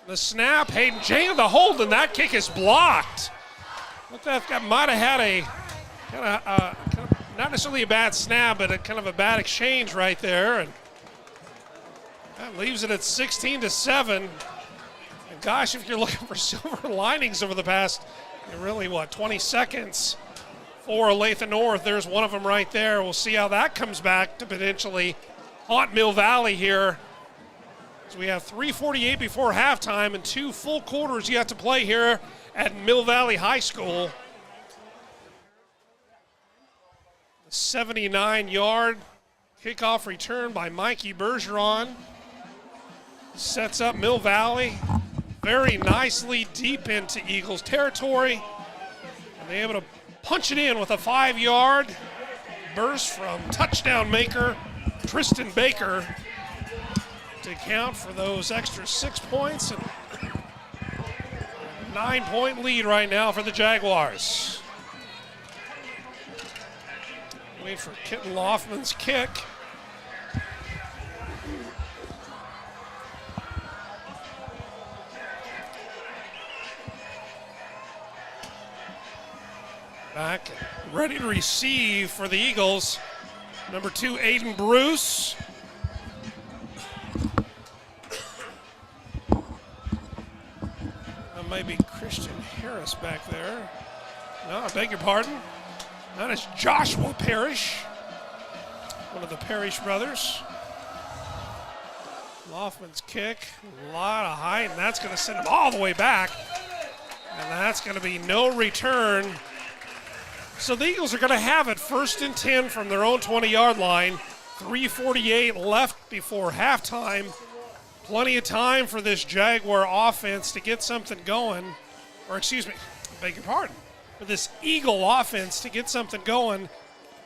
the snap. Hayden Jane the hold, and that kick is blocked. Look, that guy might have had a kind of not necessarily a bad snap, but a kind of a bad exchange right there, and that leaves it at 16-7. And gosh, if you're looking for silver linings over the past, really 20 seconds for Olathe North, there's one of them right there. We'll see how that comes back to potentially haunt Mill Valley here. So we have 3:48 before halftime and 2 full quarters yet to play here at Mill Valley High School. The 79-yard kickoff return by Mikey Bergeron sets up Mill Valley very nicely deep into Eagles territory. And they're able to punch it in with a 5-yard burst from touchdown maker Tristan Baker to count for those extra 6 points, and 9-point lead right now for the Jaguars. Wait for Kitten Loffman's kick. Back, ready to receive for the Eagles. Number 2, Aiden Bruce. That might be Christian Harris back there. No, I beg your pardon. That is Joshua Parrish, one of the Parrish brothers. Loffman's kick, a lot of height, and that's going to send him all the way back. And that's going to be no return. So the Eagles are going to have it 1st and 10 from their own 20-yard line. 3:48 left before halftime. Plenty of time for this Jaguar offense to get something going. Or excuse me, beg your pardon. For this Eagle offense to get something going.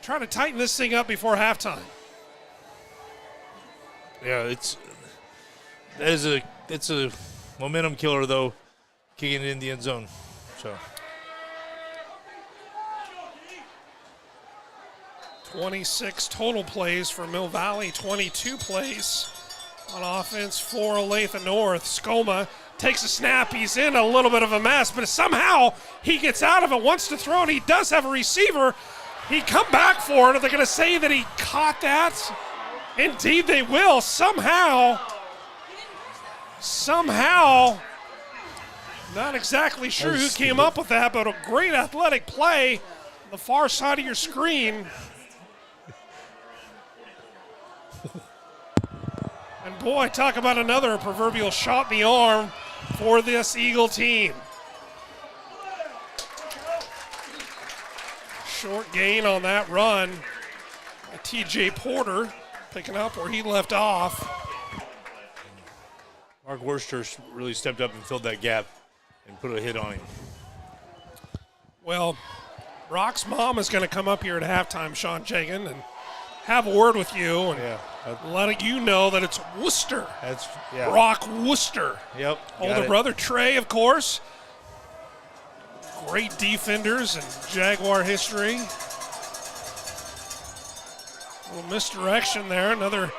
Trying to tighten this thing up before halftime. Yeah, it's a momentum killer though, kicking it in the end zone. So 26 total plays for Mill Valley, 22 plays on offense for Olathe North. Skoma takes a snap. He's in a little bit of a mess, but somehow he gets out of it, wants to throw, and he does have a receiver. He come back for it. Are they going to say that he caught that? Indeed they will. Somehow, not exactly sure who came up with that, but a great athletic play on the far side of your screen. And boy, talk about another proverbial shot in the arm for this Eagle team. Short gain on that run. TJ Porter picking up where he left off. Mark Worcester really stepped up and filled that gap and put a hit on him. Well, Brock's mom is going to come up here at halftime, Sean Jagan, and have a word with you and letting you know that it's Worcester. That's Brock Worcester. Yep. Older brother Trey, of course. Great defenders in Jaguar history. A little misdirection there. Another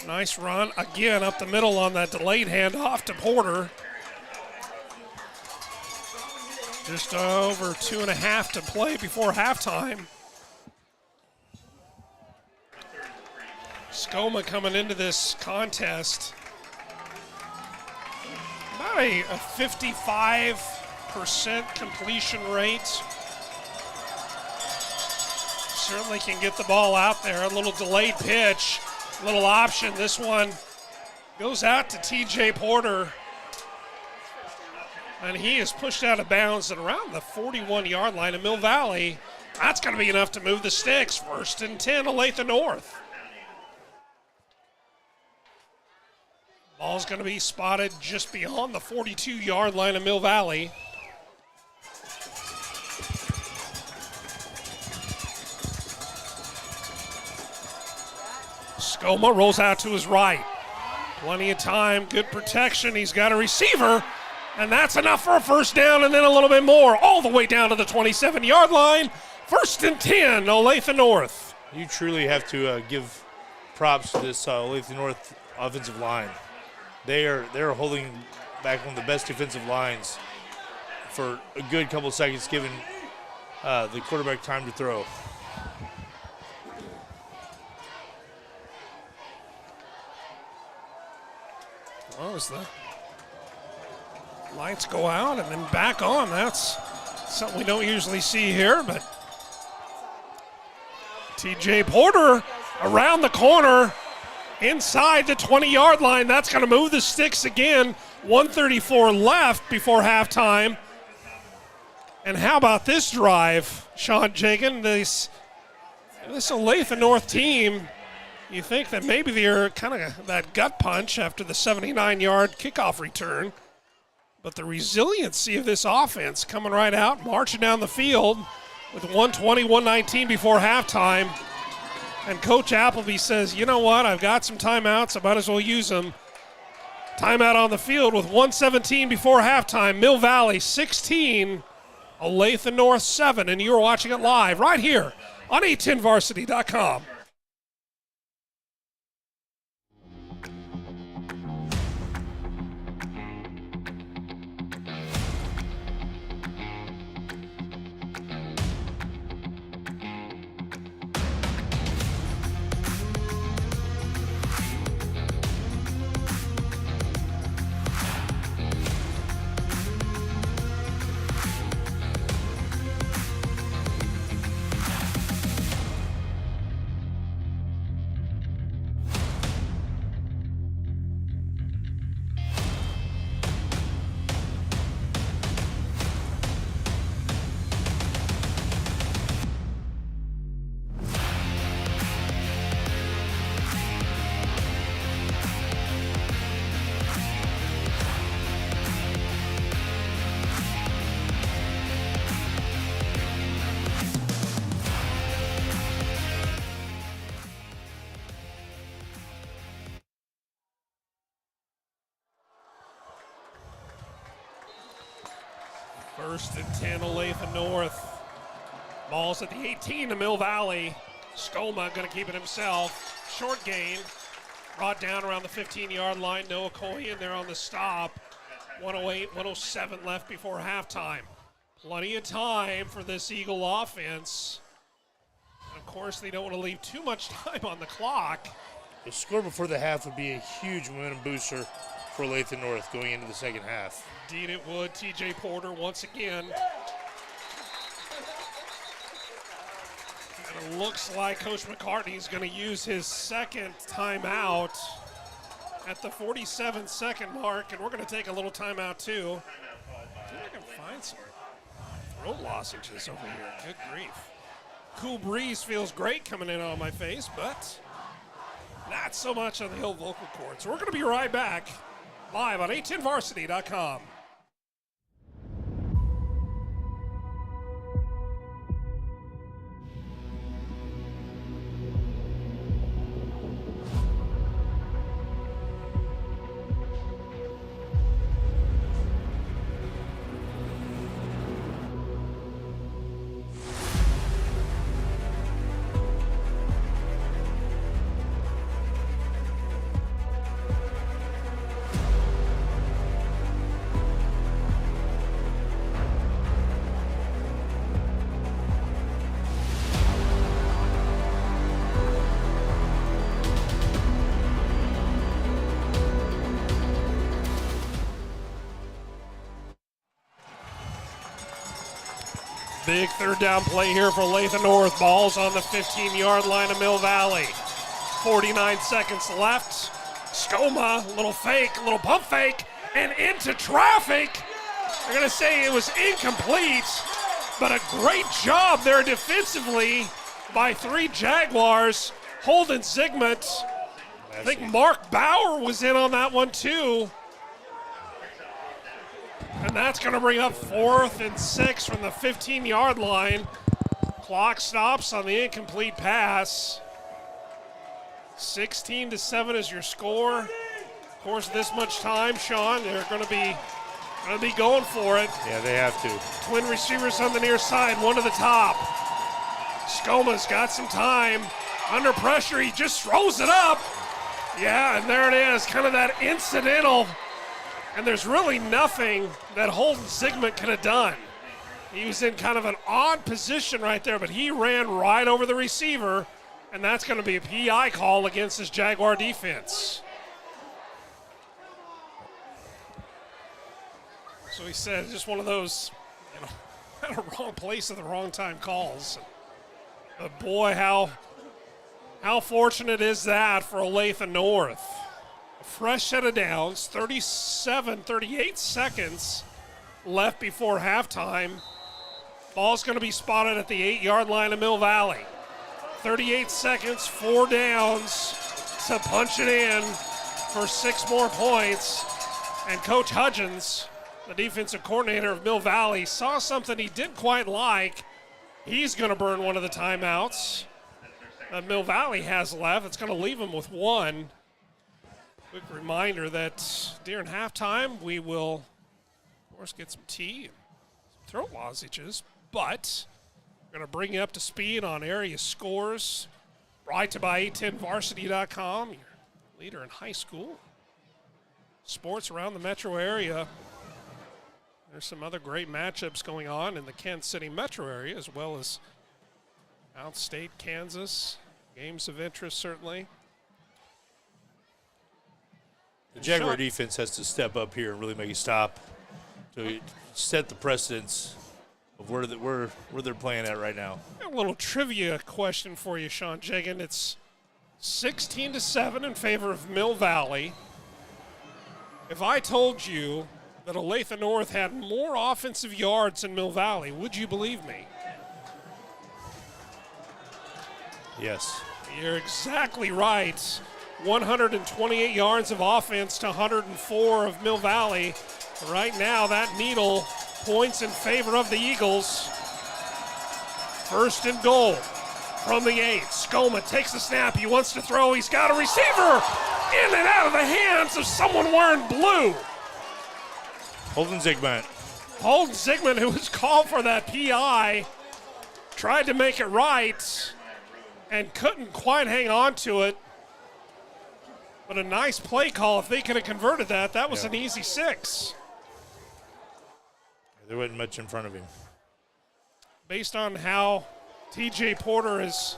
nice run. Again, up the middle on that delayed handoff to Porter. Just over 2.5 to play before halftime. Skoma coming into this contest. About a 55% completion rate. Certainly can get the ball out there. A little delayed pitch, a little option. This one goes out to TJ Porter. And he is pushed out of bounds at around the 41-yard line of Mill Valley. That's going to be enough to move the sticks. 1st and 10, Olathe North. Ball's going to be spotted just beyond the 42-yard line of Mill Valley. Skoma rolls out to his right. Plenty of time, good protection. He's got a receiver, and that's enough for a first down and then a little bit more, all the way down to the 27-yard line. 1st and 10, Olathe North. You truly have to give props to this Olathe North offensive line. They're holding back one of the best defensive lines for a good couple seconds, giving the quarterback time to throw. Well, as the lights go out and then back on, that's something we don't usually see here, but TJ Porter around the corner inside the 20-yard line. That's going to move the sticks again. 1:34 left before halftime. And how about this drive, Sean Jagan? This Olathe North team, you think that maybe they're kind of that gut punch after the 79-yard kickoff return. But the resiliency of this offense coming right out, marching down the field with 120, 119 before halftime. And Coach Appleby says, you know what, I've got some timeouts, I might as well use them. Timeout on the field with 1:17 before halftime. Mill Valley 16, Olathe North 7, and you're watching it live right here on a10varsity.com. First and 10, Olathe North. Ball's at the 18 to Mill Valley. Skoma going to keep it himself. Short gain. Brought down around the 15-yard line. Noah Coyan there on the stop. 108, 107 left before halftime. Plenty of time for this Eagle offense. And of course, they don't want to leave too much time on the clock. The score before the half would be a huge momentum booster for Olathe North going into the second half. Indeed it would. TJ Porter once again. And it looks like Coach McCartney is going to use his second timeout at the 47-second mark, and we're going to take a little timeout too. I think I can find some throat lozenges over here. Good grief. Cool breeze feels great coming in on my face, but not so much on the old vocal cords. So we're going to be right back live on a10varsity.com. Big third down play here for Olathe North. Ball's on the 15-yard line of Mill Valley. 49 seconds left. Skoma, little fake, little pump fake, and into traffic. They're going to say it was incomplete, but a great job there defensively by three Jaguars. Holden Zygmunt. I think Mark Bauer was in on that one too. And that's going to bring up 4th and 6 from the 15-yard line. Clock stops on the incomplete pass. 16-7 is your score. Of course, this much time, Sean, they're going to be going for it. Yeah, they have to. Twin receivers on the near side, one to the top. Skoma's got some time. Under pressure, he just throws it up. Yeah, and there it is, kind of that incidental. And there's really nothing that Holden Zygmunt could have done. He was in kind of an odd position right there, but he ran right over the receiver, and that's going to be a PI call against this Jaguar defense. So he said, just one of those, at a wrong place at the wrong time calls. But boy, how fortunate is that for Olathe North? Fresh set of downs, 38 seconds left before halftime. Ball's going to be spotted at the 8-yard line of Mill Valley. 38 seconds, 4 downs to punch it in for 6 more points. And Coach Hudgens, the defensive coordinator of Mill Valley, saw something he didn't quite like. He's going to burn one of the timeouts that Mill Valley has left. It's going to leave him with 1. Quick reminder that during halftime, we will, of course, get some tea and some throat lozenges, but we're going to bring you up to speed on area scores. Brought to you by a10varsity.com, your leader in high school sports around the metro area. There's some other great matchups going on in the Kansas City metro area, as well as outstate Kansas. Games of interest, certainly. The Jaguar defense has to step up here and really make a stop to set the precedence of where they're playing at right now. A little trivia question for you, Sean Jagan. It's 16-7 in favor of Mill Valley. If I told you that Olathe North had more offensive yards than Mill Valley, would you believe me? Yes. You're exactly right. 128 yards of offense to 104 of Mill Valley. Right now, that needle points in favor of the Eagles. First and goal from the 8. Skoma takes the snap. He wants to throw. He's got a receiver in and out of the hands of someone wearing blue. Holden Zygmunt. Holden Zigman, who was called for that PI, tried to make it right and couldn't quite hang on to it. But a nice play call. If they could have converted that, that was an easy 6. There wasn't much in front of him. Based on how TJ Porter has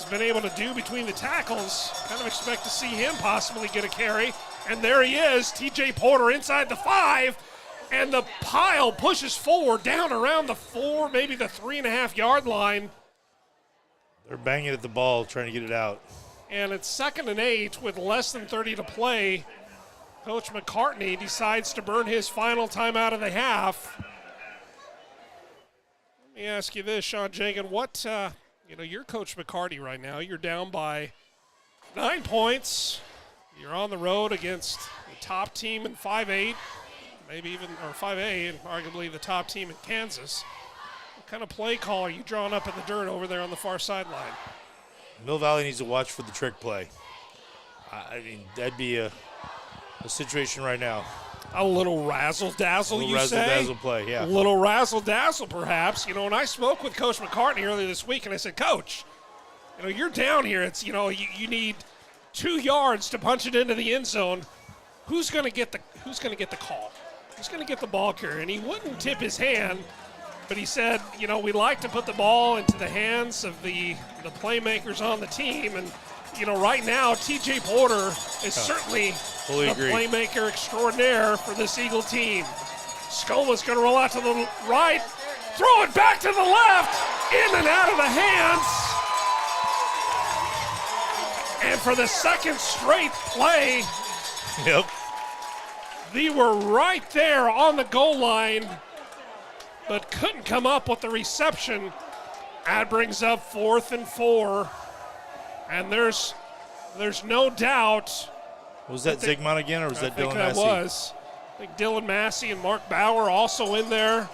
been able to do between the tackles, kind of expect to see him possibly get a carry. And there he is, TJ Porter inside the 5. And the pile pushes forward down around the 4, maybe the 3.5-yard line. They're banging at the ball, trying to get it out. And it's 2nd and 8 with less than 30 to play. Coach McCartney decides to burn his final timeout of the half. Let me ask you this, Sean Jagan. What, you're Coach McCartney right now. You're down by 9 points. You're on the road against the top team in 5A. Maybe even, or 5A, and arguably the top team in Kansas. What kind of play call are you drawing up in the dirt over there on the far sideline? Mill Valley needs to watch for the trick play. I mean, that'd be a situation right now. A little razzle-dazzle, you say? Razzle-dazzle play, yeah. A little razzle-dazzle, perhaps. And I spoke with Coach McCartney earlier this week, and I said, Coach, you're down here. It's, you need 2 yards to punch it into the end zone. Who's going to get the call? Who's going to get the ball carrier? And he wouldn't tip his hand, but he said, we like to put the ball into the hands of the playmakers on the team. And, right now, TJ Porter is certainly the playmaker extraordinaire for this Eagle team. Skoma's going to roll out to the right, throw it back to the left, in and out of the hands. And for the second straight play, they were right there on the goal line, but couldn't come up with the reception. That brings up 4th and 4. And there's no doubt. Was that Zigman again, or was that Dylan Massey? I think that was. I think Dylan Massey and Mark Bauer also in there.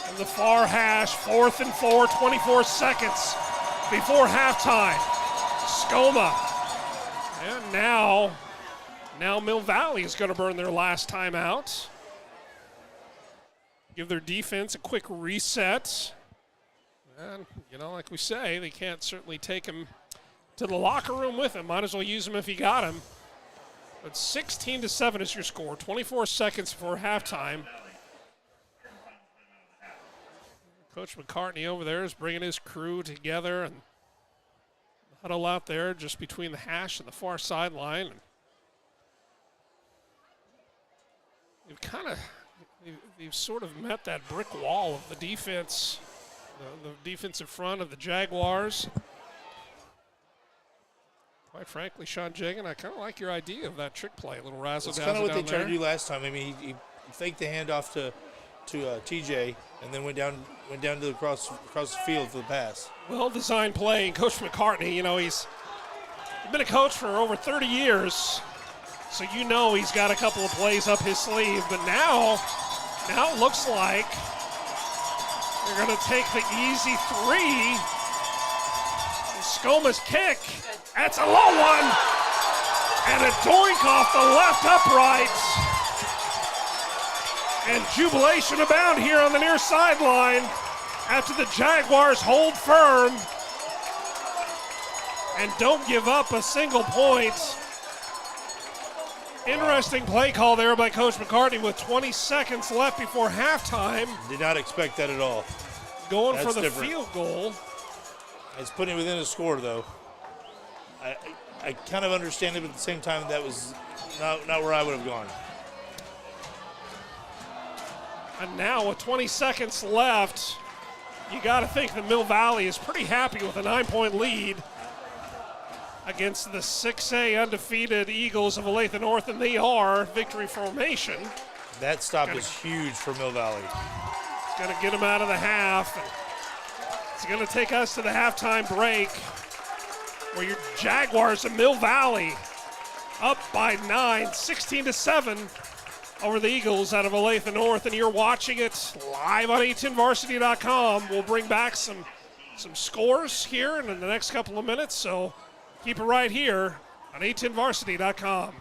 And the far hash, 4th and 4, 24 seconds before halftime. Skoma. And now Mill Valley is going to burn their last timeout. Give their defense a quick reset. And, like we say, they can't certainly take him to the locker room with him. Might as well use him if you got him. But 16-7 is your score. 24 seconds before halftime. Coach McCartney over there is bringing his crew together and huddle out there just between the hash and the far sideline. They've sort of met that brick wall of the defense, the defensive front of the Jaguars. Quite frankly, Sean Jagan, I kind of like your idea of that trick play, a little razzle-dazzle down there. It's kind of what they tried to do last time. I mean, he faked the handoff to TJ and then went down to across the field for the pass. Well-designed play, and Coach McCartney, he's been a coach for over 30 years, so he's got a couple of plays up his sleeve. But now it looks like they're going to take the easy 3. Skoma's kick. That's a low one. And a doink off the left upright. And jubilation abound here on the near sideline after the Jaguars hold firm and don't give up a single point. Interesting play call there by Coach McCartney with 20 seconds left before halftime. Did not expect that at all. Going for the field goal. It's putting it within a score, though. I kind of understand it, but at the same time, that was not where I would have gone. And now with 20 seconds left, you got to think that Mill Valley is pretty happy with a 9-point lead against the 6A undefeated Eagles of Olathe North, and they are victory formation. That stop was huge for Mill Valley. It's going to get them out of the half. It's going to take us to the halftime break, where your Jaguars of Mill Valley up by 9, 16-7 over the Eagles out of Olathe North, and you're watching it live on a10varsity.com. We'll bring back some scores here in the next couple of minutes, so keep it right here on a10varsity.com.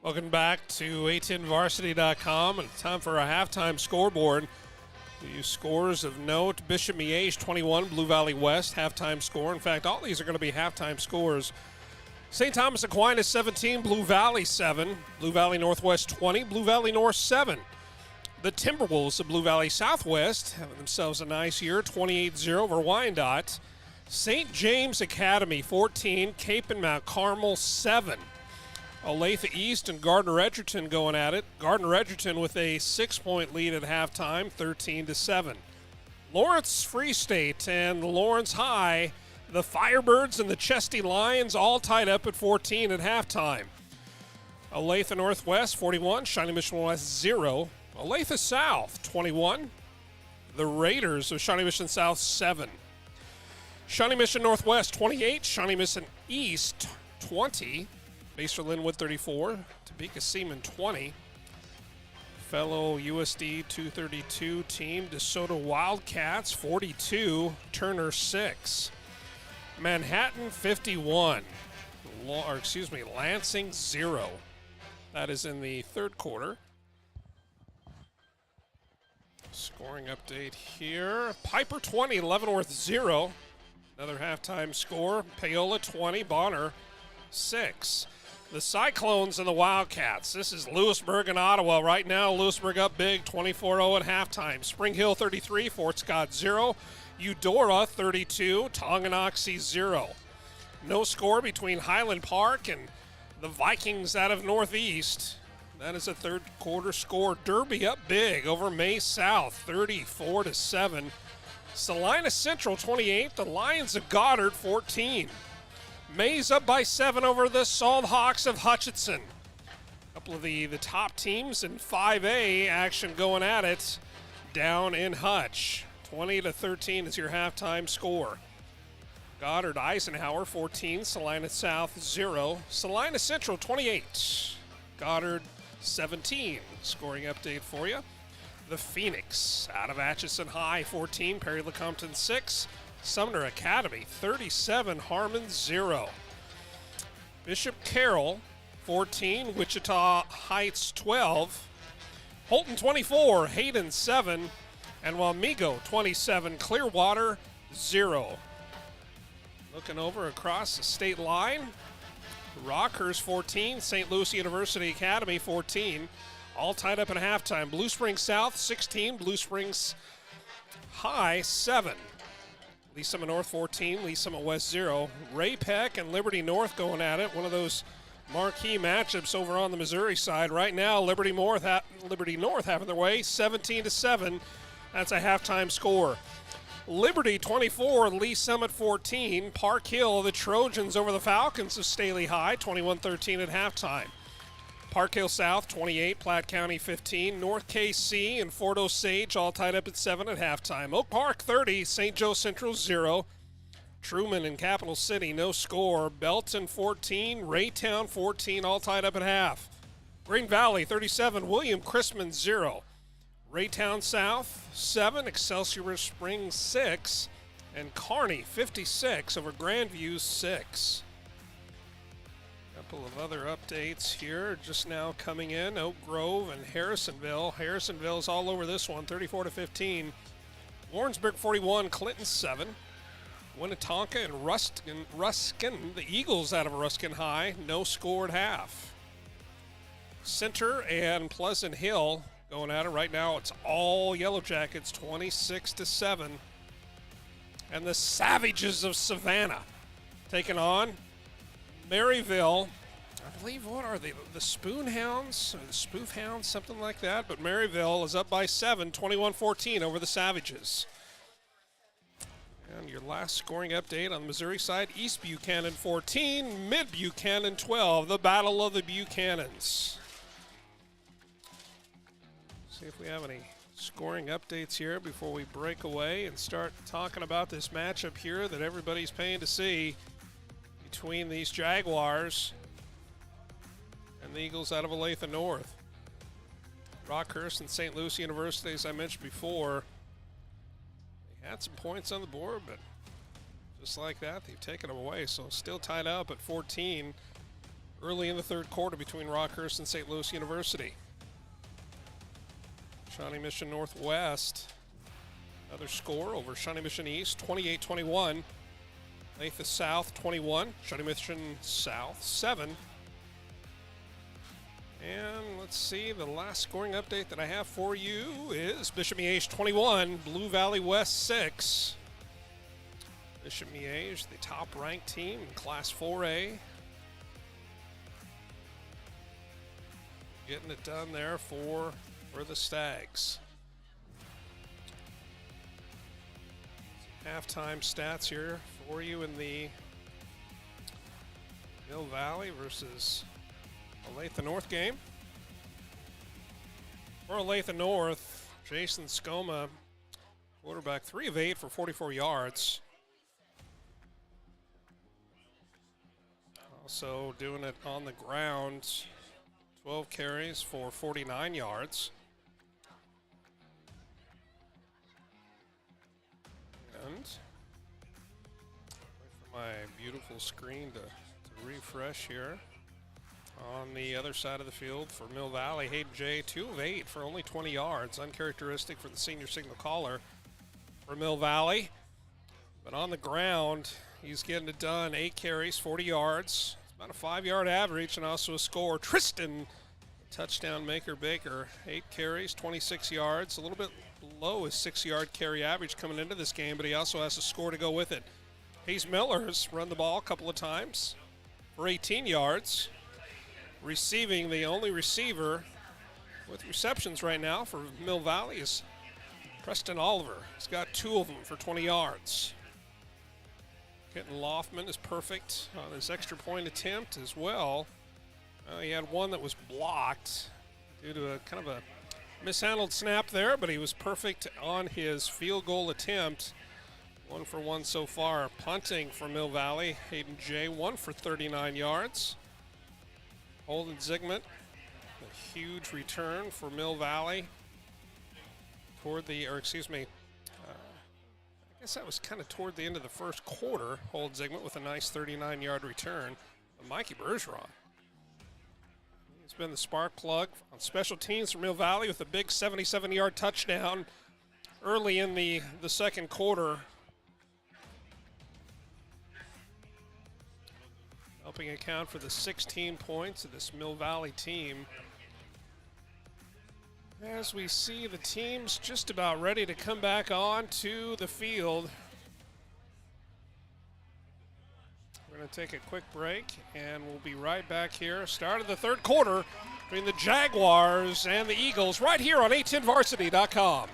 Welcome back to A10varsity.com, and it's time for a halftime scoreboard. The scores of note: Bishop Miege 21, Blue Valley West halftime score. In fact, all these are going to be halftime scores. St. Thomas Aquinas 17, Blue Valley 7, Blue Valley Northwest 20, Blue Valley North 7. The Timberwolves of Blue Valley Southwest having themselves a nice year, 28-0 over Wyandotte. St. James Academy 14, Cape and Mount Carmel 7. Olathe East and Gardner-Edgerton going at it. Gardner-Edgerton with a 6-point lead at halftime, 13-7. Lawrence Free State and Lawrence High, the Firebirds and the Chesty Lions all tied up at 14 at halftime. Olathe Northwest 41, Shawnee Mission West 0. Olathe South 21. The Raiders of Shawnee Mission South 7. Shawnee Mission Northwest 28, Shawnee Mission East 20. Basler Linwood 34, Topeka Seaman 20. Fellow USD 232 team, DeSoto Wildcats 42, Turner 6. Manhattan 51, Lansing 0. That is in the third quarter. Scoring update here. Piper 20, Leavenworth 0. Another halftime score. Paola 20, Bonner 6. The Cyclones and the Wildcats. This is Lewisburg and Ottawa. Right now, Lewisburg up big, 24-0 at halftime. Spring Hill 33, Fort Scott 0. Eudora 32, Tonganoxie 0. No score between Highland Park and the Vikings out of Northeast. That is a third quarter score. Derby up big over May South, 34-7. Salina Central 28, the Lions of Goddard 14. Mays up by 7 over the Salt Hawks of Hutchinson. A couple of the top teams in 5A action going at it down in Hutch. 20-13 is your halftime score. Goddard Eisenhower 14, Salina South 0. Salina Central 28, Goddard 17. Scoring update for you. The Phoenix out of Atchison High 14, Perry Lecompton 6. Sumner Academy 37, Harmon 0. Bishop Carroll 14, Wichita Heights 12. Holton 24, Hayden 7. And Wamego 27, Clearwater 0. Looking over across the state line, Rockhurst 14, St. Louis University Academy 14. All tied up at halftime. Blue Springs South 16, Blue Springs High 7. Lee Summit North 14, Lee Summit West 0. Ray Peck and Liberty North going at it. One of those marquee matchups over on the Missouri side. Right now, Liberty North having their way, 17-7. That's a halftime score. Liberty 24, Lee Summit 14. Park Hill, the Trojans over the Falcons of Staley High, 21-13 at halftime. Park Hill South 28, Platte County 15. North KC and Fort Osage all tied up at 7 at halftime. Oak Park 30, St. Joe Central 0. Truman and Capital City no score. Belton 14, Raytown 14, all tied up at half. Green Valley 37, William Chrisman 0. Raytown South 7, Excelsior Springs 6. And Kearney 56 over Grandview 6. Couple of other updates here just now coming in. Oak Grove and Harrisonville. Harrisonville's all over this one, 34-15. Warrensburg 41, Clinton 7. Winnetonka and Ruskin, the Eagles out of Ruskin High, no score at half. Center and Pleasant Hill going at it right now. It's all Yellow Jackets, 26-7. And the Savages of Savannah taking on Maryville. I believe, what are they? The Spoonhounds? Or the Spoof Hounds? Something like that. But Maryville is up by 7, 21-14 over the Savages. And your last scoring update on the Missouri side, East Buchanan 14, Mid Buchanan 12, the Battle of the Buchanans. See if we have any scoring updates here before we break away and start talking about this matchup here that everybody's paying to see between these Jaguars and the Eagles out of Olathe North. Rockhurst and St. Louis University, as I mentioned before, they had some points on the board, but just like that, they've taken them away. So still tied up at 14 early in the third quarter between Rockhurst and St. Louis University. Shawnee Mission Northwest, another score over Shawnee Mission East, 28-21. Olathe South, 21. Shawnee Mission South, 7. And let's see, the last scoring update that I have for you is Bishop Miege 21, Blue Valley West 6. Bishop Miege, the top-ranked team in Class 4A. Getting it done there for the Stags. Halftime stats here for you in the Mill Valley versus Olathe North game. For Olathe North, Jason Skoma, quarterback, 3 of 8 for 44 yards. Also doing it on the ground, 12 carries for 49 yards. And wait for my beautiful screen to refresh here. On the other side of the field for Mill Valley, Hayden J, 2 of 8 for only 20 yards. Uncharacteristic for the senior signal caller for Mill Valley. But on the ground, he's getting it done. 8 carries, 40 yards. It's about a 5-yard average and also a score. Tristan, touchdown maker Baker, 8 carries, 26 yards. A little bit below his 6-yard carry average coming into this game, but he also has a score to go with it. Hayes Miller has run the ball a couple of times for 18 yards. Receiving, the only receiver with receptions right now for Mill Valley is Preston Oliver. He's got 2 of them for 20 yards. Kenton Loftman is perfect on his extra point attempt as well. He had one that was blocked due to a kind of a mishandled snap there, but he was perfect on his field goal attempt. 1 for 1 so far. Punting for Mill Valley, Hayden J, 1 for 39 yards. Holden Zigmund, a huge return for Mill Valley toward the, I guess that was kind of toward the end of the first quarter. Holden Zigmund with a nice 39-yard return. But Mikey Bergeron, he's been the spark plug on special teams for Mill Valley with a big 77-yard touchdown early in the second quarter. Helping account for the 16 points of this Mill Valley team. As we see the teams just about ready to come back on to the field. We're going to take a quick break and we'll be right back here. Start of the third quarter between the Jaguars and the Eagles right here on a10varsity.com.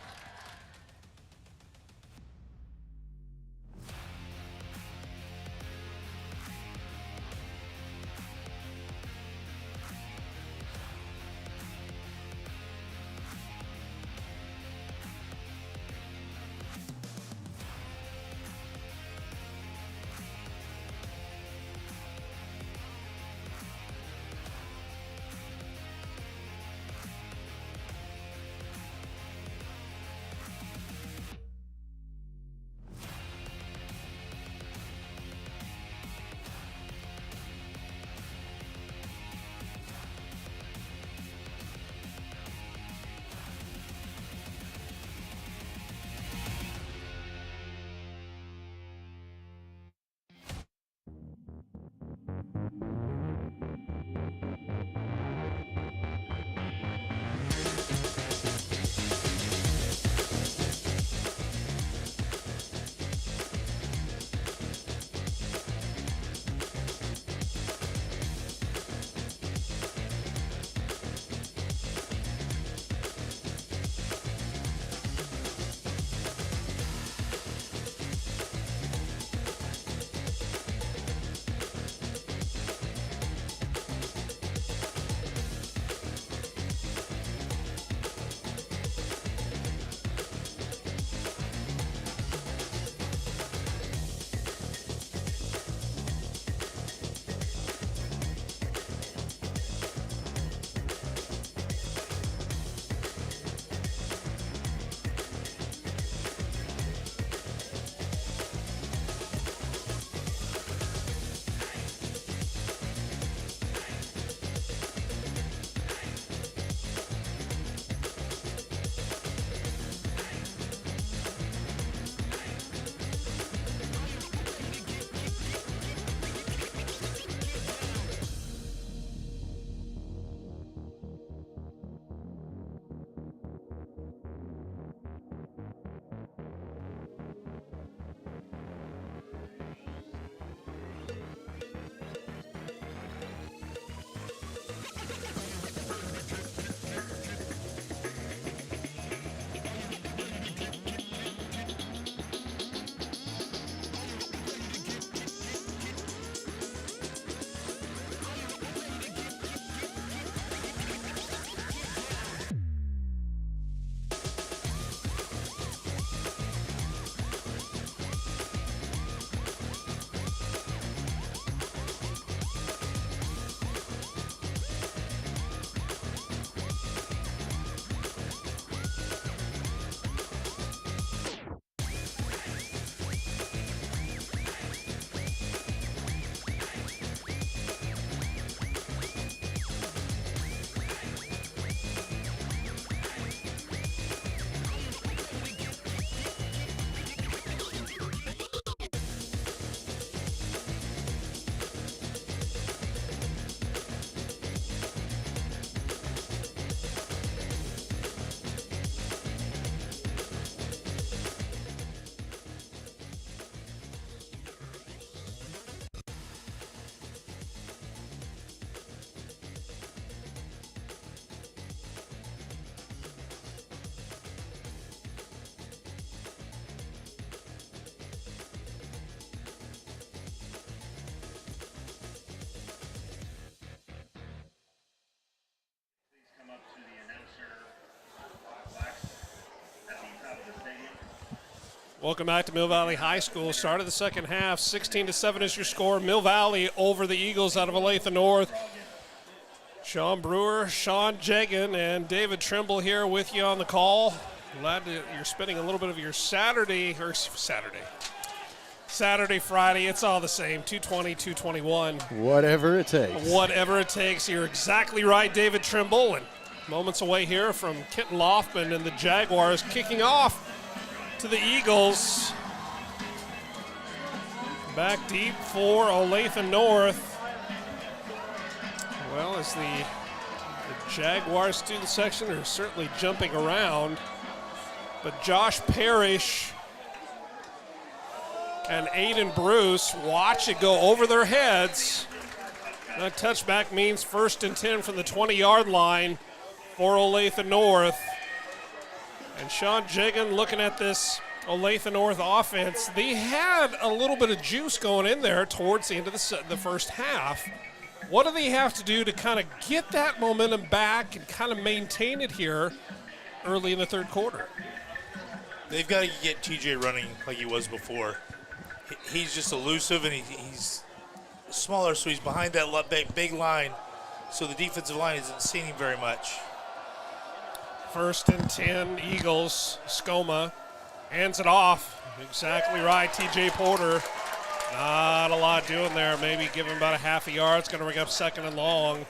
Welcome back to Mill Valley High School. Start of the second half, 16-7 is your score. Mill Valley over the Eagles out of Olathe North. Sean Brewer, Sean Jagan, and David Trimble here with you on the call. Glad that you're spending a little bit of your Saturday, Friday. It's all the same, 220, 221. Whatever it takes. Whatever it takes. You're exactly right, David Trimble. And moments away here from Kenton Loftman and the Jaguars kicking off to the Eagles. Back deep for Olathe North. Well, as the Jaguars student section are certainly jumping around, but Josh Parrish and Aiden Bruce watch it go over their heads. That touchback means 1st and 10 from the 20-yard line for Olathe North. And Sean Jagan looking at this Olathe North offense. They had a little bit of juice going in there towards the end of the first half. What do they have to do to kind of get that momentum back and kind of maintain it here early in the third quarter? They've got to get TJ running like he was before. He's just elusive, and he's smaller, so he's behind that big line, so the defensive line isn't seeing him very much. 1st and 10, Eagles. Skoma hands it off. Exactly right, TJ Porter. Not a lot doing there. Maybe give him about a half a yard. It's going to bring up 2nd and long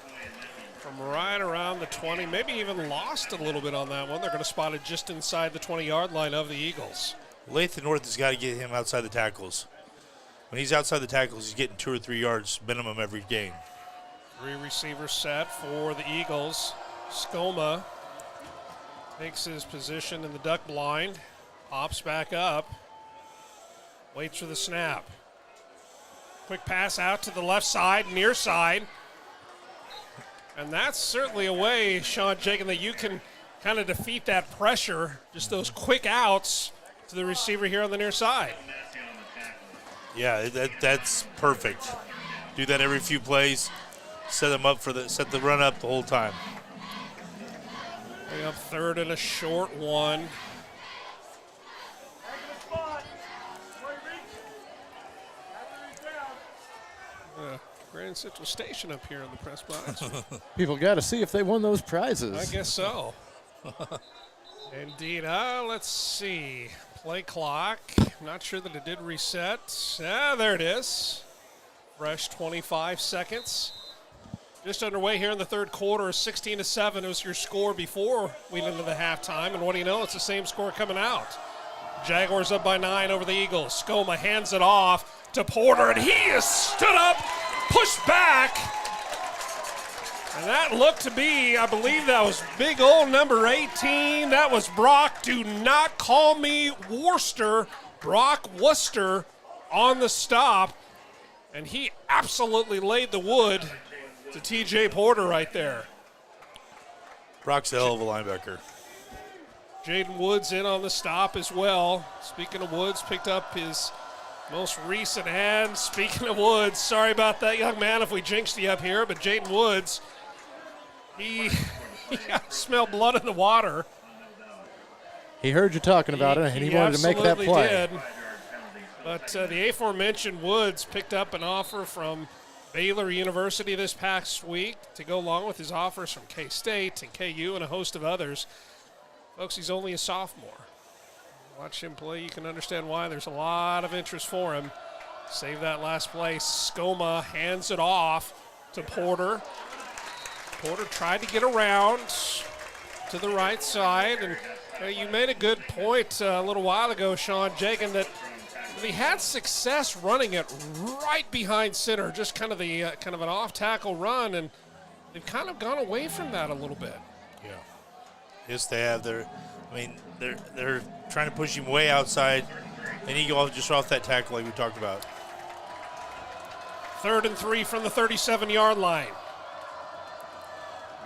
from right around the 20. Maybe even lost a little bit on that one. They're going to spot it just inside the 20-yard line of the Eagles. Olathe North has got to get him outside the tackles. When he's outside the tackles, he's getting 2 or 3 yards minimum every game. 3 receivers set for the Eagles. Skoma takes his position in the duck blind, hops back up, waits for the snap. Quick pass out to the left side, near side. And that's certainly a way, Sean Jagan, that you can kind of defeat that pressure, just those quick outs to the receiver here on the near side. Yeah, that's perfect. Do that every few plays. Set them up set the run up the whole time. Bring up 3rd and a short one. Grand Central Station up here in the press box. People got to see if they won those prizes. I guess so. Indeed. Let's see. Play clock. Not sure that it did reset. There it is. Fresh 25 seconds. Just underway here in the third quarter. 16-7 was your score before we went into the halftime. And what do you know? It's the same score coming out. Jaguars up by 9 over the Eagles. Skoma hands it off to Porter, and he is stood up, pushed back. And that looked to be, I believe that was big old number 18. That was Brock. Do not call me Worcester. Brock Worcester on the stop. And he absolutely laid the wood to TJ Porter right there. Brock's a hell of a linebacker. Jaden Woods in on the stop as well. Speaking of Woods, picked up his most recent hand. Speaking of Woods, sorry about that, young man, if we jinxed you up here, but Jaden Woods, he smelled blood in the water. He heard you talking about it, and he wanted to make that play. Did. But the aforementioned Woods picked up an offer from Baylor University this past week to go along with his offers from K-State and KU and a host of others. Folks, he's only a sophomore. Watch him play. You can understand why there's a lot of interest for him. Save that last play. Skoma hands it off to Porter. Porter tried to get around to the right side. And you made a good point a little while ago, Sean Jagan, that he had success running it right behind center, just kind of an off-tackle run, and they've kind of gone away from that a little bit. Yeah. Yes, they have. They're trying to push him way outside, and he goes just off that tackle like we talked about. 3rd and 3 from the 37-yard line.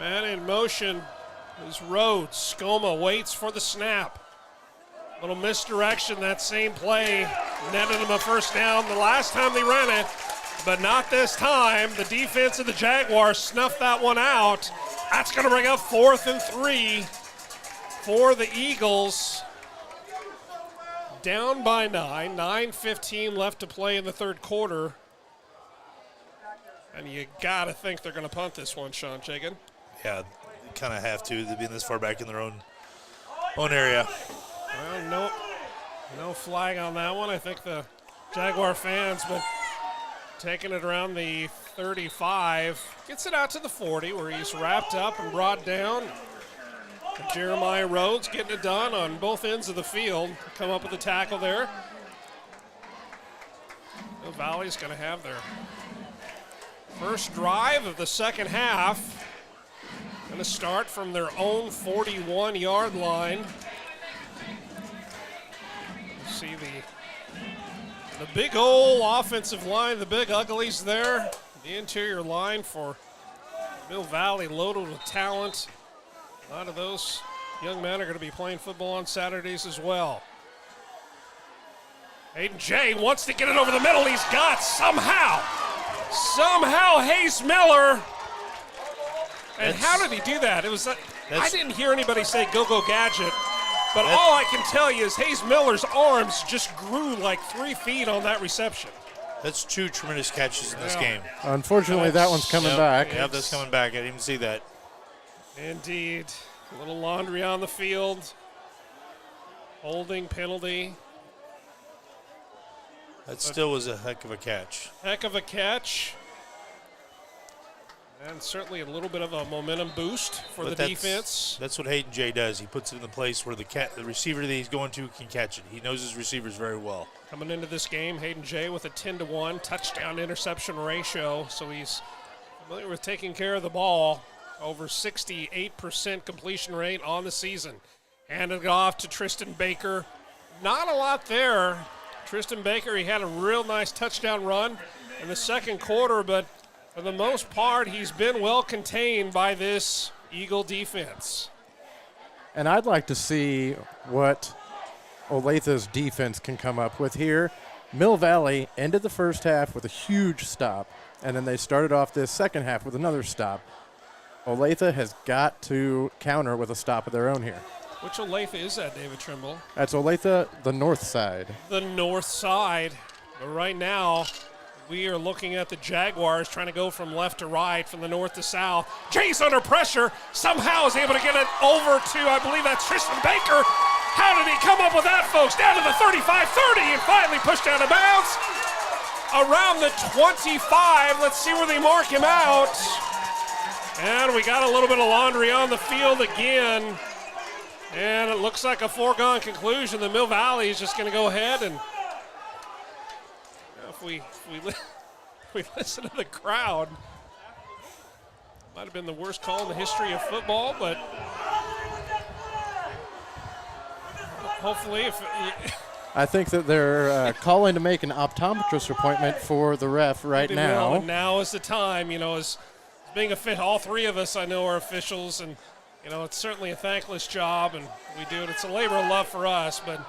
Man in motion is Rhodes. Skoma waits for the snap. Little misdirection, that same play netted him a first down the last time they ran it, but not this time. The defense of the Jaguars snuffed that one out. That's going to bring up 4th and 3 for the Eagles. down by 9, 9:15 left to play in the third quarter. And you got to think they're going to punt this one, Sean Chagin. Yeah, kind of have to. They've been this far back in their own area. Well, no flag on that one. I think the Jaguar fans been taking it around the 35. Gets it out to the 40 where he's wrapped up and brought down. Jeremiah Rhodes getting it done on both ends of the field. Come up with a tackle there. Mill Valley's going to have their first drive of the second half. Going to start from their own 41-yard line. You see the big old offensive line, the big uglies there. The interior line for Mill Valley loaded with talent. A lot of those young men are going to be playing football on Saturdays as well. Hayden Jay wants to get it over the middle. He's got somehow Hayes Miller. And how did he do that? It was I didn't hear anybody say go gadget, but all I can tell you is Hayes Miller's arms just grew like 3 feet on that reception. That's 2 tremendous catches in this game. Unfortunately, that one's coming back. Yeah, that's coming back. I didn't even see that. Indeed. A little laundry on the field. Holding penalty. That still was a heck of a catch. Heck of a catch. And certainly a little bit of a momentum boost for the defense. That's what Hayden Jay does. He puts it in the place where the receiver that he's going to can catch it. He knows his receivers very well. Coming into this game, Hayden Jay with a 10-to-1 touchdown interception ratio. So he's familiar with taking care of the ball. Over 68% completion rate on the season. Handed it off to Tristan Baker. Not a lot there. Tristan Baker, he had a real nice touchdown run in the second quarter, but for the most part, he's been well contained by this Eagle defense. And I'd like to see what Olathe's defense can come up with here. Mill Valley ended the first half with a huge stop, and then they started off this second half with another stop. Olathe has got to counter with a stop of their own here. Which Olathe is that, David Trimble? That's Olathe, the north side. The north side. But right now, we are looking at the Jaguars trying to go from left to right, from the north to south. Jay's under pressure. Somehow is able to get it over to, I believe that's Tristan Baker. How did he come up with that, folks? Down to the 35-30 and finally pushed out of bounds. Around the 25. Let's see where they mark him out. And we got a little bit of laundry on the field again. And it looks like a foregone conclusion. The Mill Valley is just going to go ahead and if we listen to the crowd, might have been the worst call in the history of football, but hopefully I think that they're calling to make an optometrist appointment for the ref right now. And now is the time, as being all 3 of us I know are officials, and it's certainly a thankless job, and we do it. It's a labor of love for us, but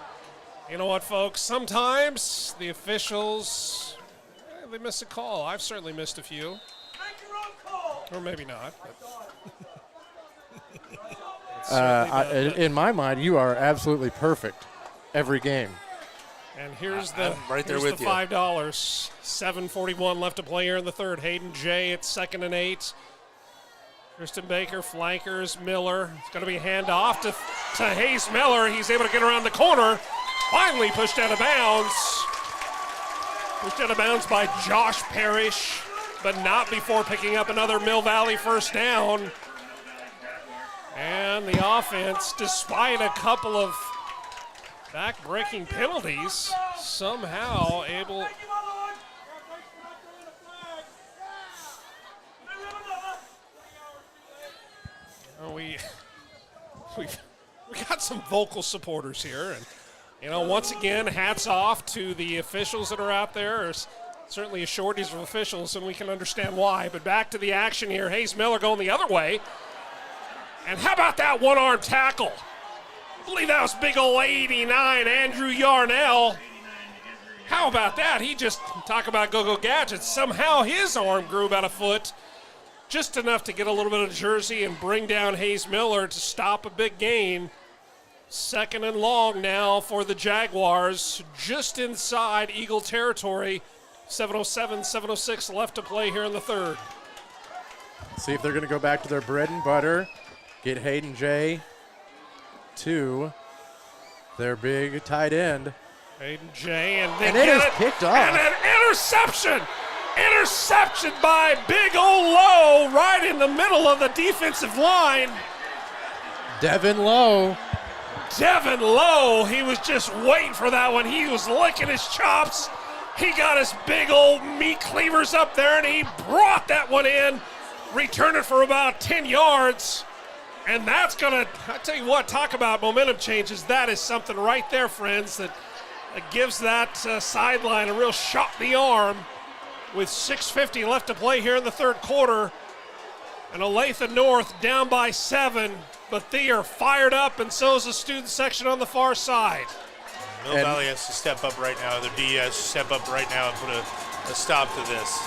you know what, folks? Sometimes the officials, they miss a call. I've certainly missed a few. Or maybe not. In my mind, you are absolutely perfect every game. And here's the right there with the you. $5. 7:41 left to play here in the third. Hayden Jay at 2nd and 8. Tristan Baker, flankers, Miller. It's going to be a handoff to Hayes Miller. He's able to get around the corner. Finally pushed out of bounds. Pushed out of bounds by Josh Parrish, but not before picking up another Mill Valley first down. And the offense, despite a couple of back-breaking penalties, somehow able... We got some vocal supporters here, and once again, hats off to the officials that are out there. There's certainly a shortage of officials, and we can understand why. But back to the action here. Hayes Miller going the other way, and how about that one-arm tackle? I believe that was big old 89 Andrew Yarnell. How about that? He just talk about go gadgets. Somehow his arm grew about a foot. Just enough to get a little bit of jersey and bring down Hayes Miller to stop a big gain. Second and long now for the Jaguars, just inside Eagle territory. 7:07, 7:06 left to play here in the third. See if they're going to go back to their bread and butter, get Hayden J to their big tight end. Hayden J, and they And get it is it. picked off. And an interception! Interception by Big O Low right in the middle of the defensive line. Devin Lowe. Devin Lowe, he was just waiting for that one. He was licking his chops. He got his big old meat cleavers up there, and he brought that one in, returned it for about 10 yards. And that's going to, I tell you what, talk about momentum changes. That is something right there, friends, that gives that sideline a real shot in the arm with 6:50 left to play here in the third quarter. And Olathe North down by 7, but they are fired up, and so is the student section on the far side. Mill Valley has to step up right now. Their D has to step up right now and put a stop to this.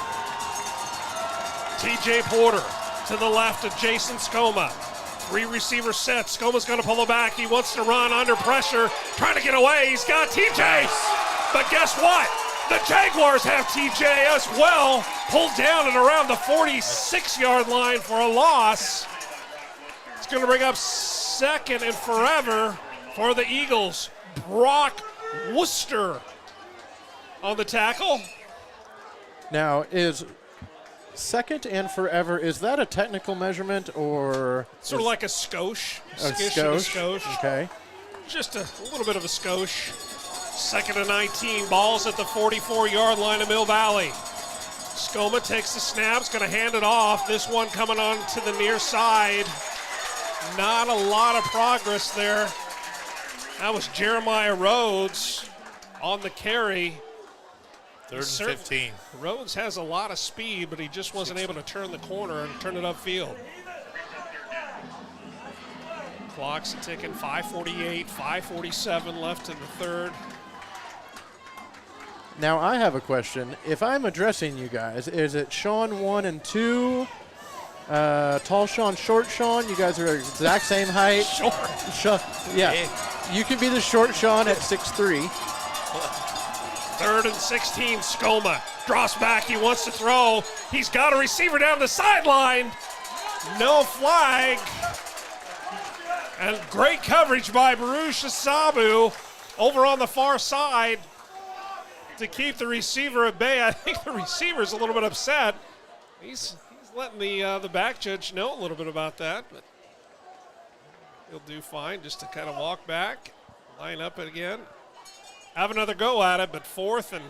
TJ Porter to the left of Jason Skoma. 3 receiver set. Skoma's going to pull it back. He wants to run under pressure, trying to get away. He's got TJ. But guess what? The Jaguars have TJ as well, pulled down at around the 46-yard line for a loss. It's going to bring up second and forever for the Eagles. Brock Worcester on the tackle. Now, is second and forever, is that a technical measurement or? Sort of like a skosh. A Skish and a skosh? skosh. Okay. Just a little bit of a skosh. Second and 19, balls at the 44-yard line of Mill Valley. Skoma takes the snaps, going to hand it off. This one coming on to the near side. Not a lot of progress there. That was Jeremiah Rhodes on the carry. Third and 15. Rhodes has a lot of speed, but he just wasn't able to turn the corner and turn it upfield. Clock's ticking, 5:48, 5:47 left in the third. Now, I have a question. If I'm addressing you guys, is it Sean 1 and 2? Tall Sean, short Sean? You guys are exact same height. Short. Yeah. You can be the short Sean at 6'3". Third and 16, Skoma drops back. He wants to throw. He's got a receiver down the sideline. No flag. And great coverage by Baruch Asabu over on the far side to keep the receiver at bay. I think the receiver's a little bit upset. He's letting the back judge know a little bit about that, but he'll do fine just to kind of walk back, line up it again. Have another go at it, but fourth and...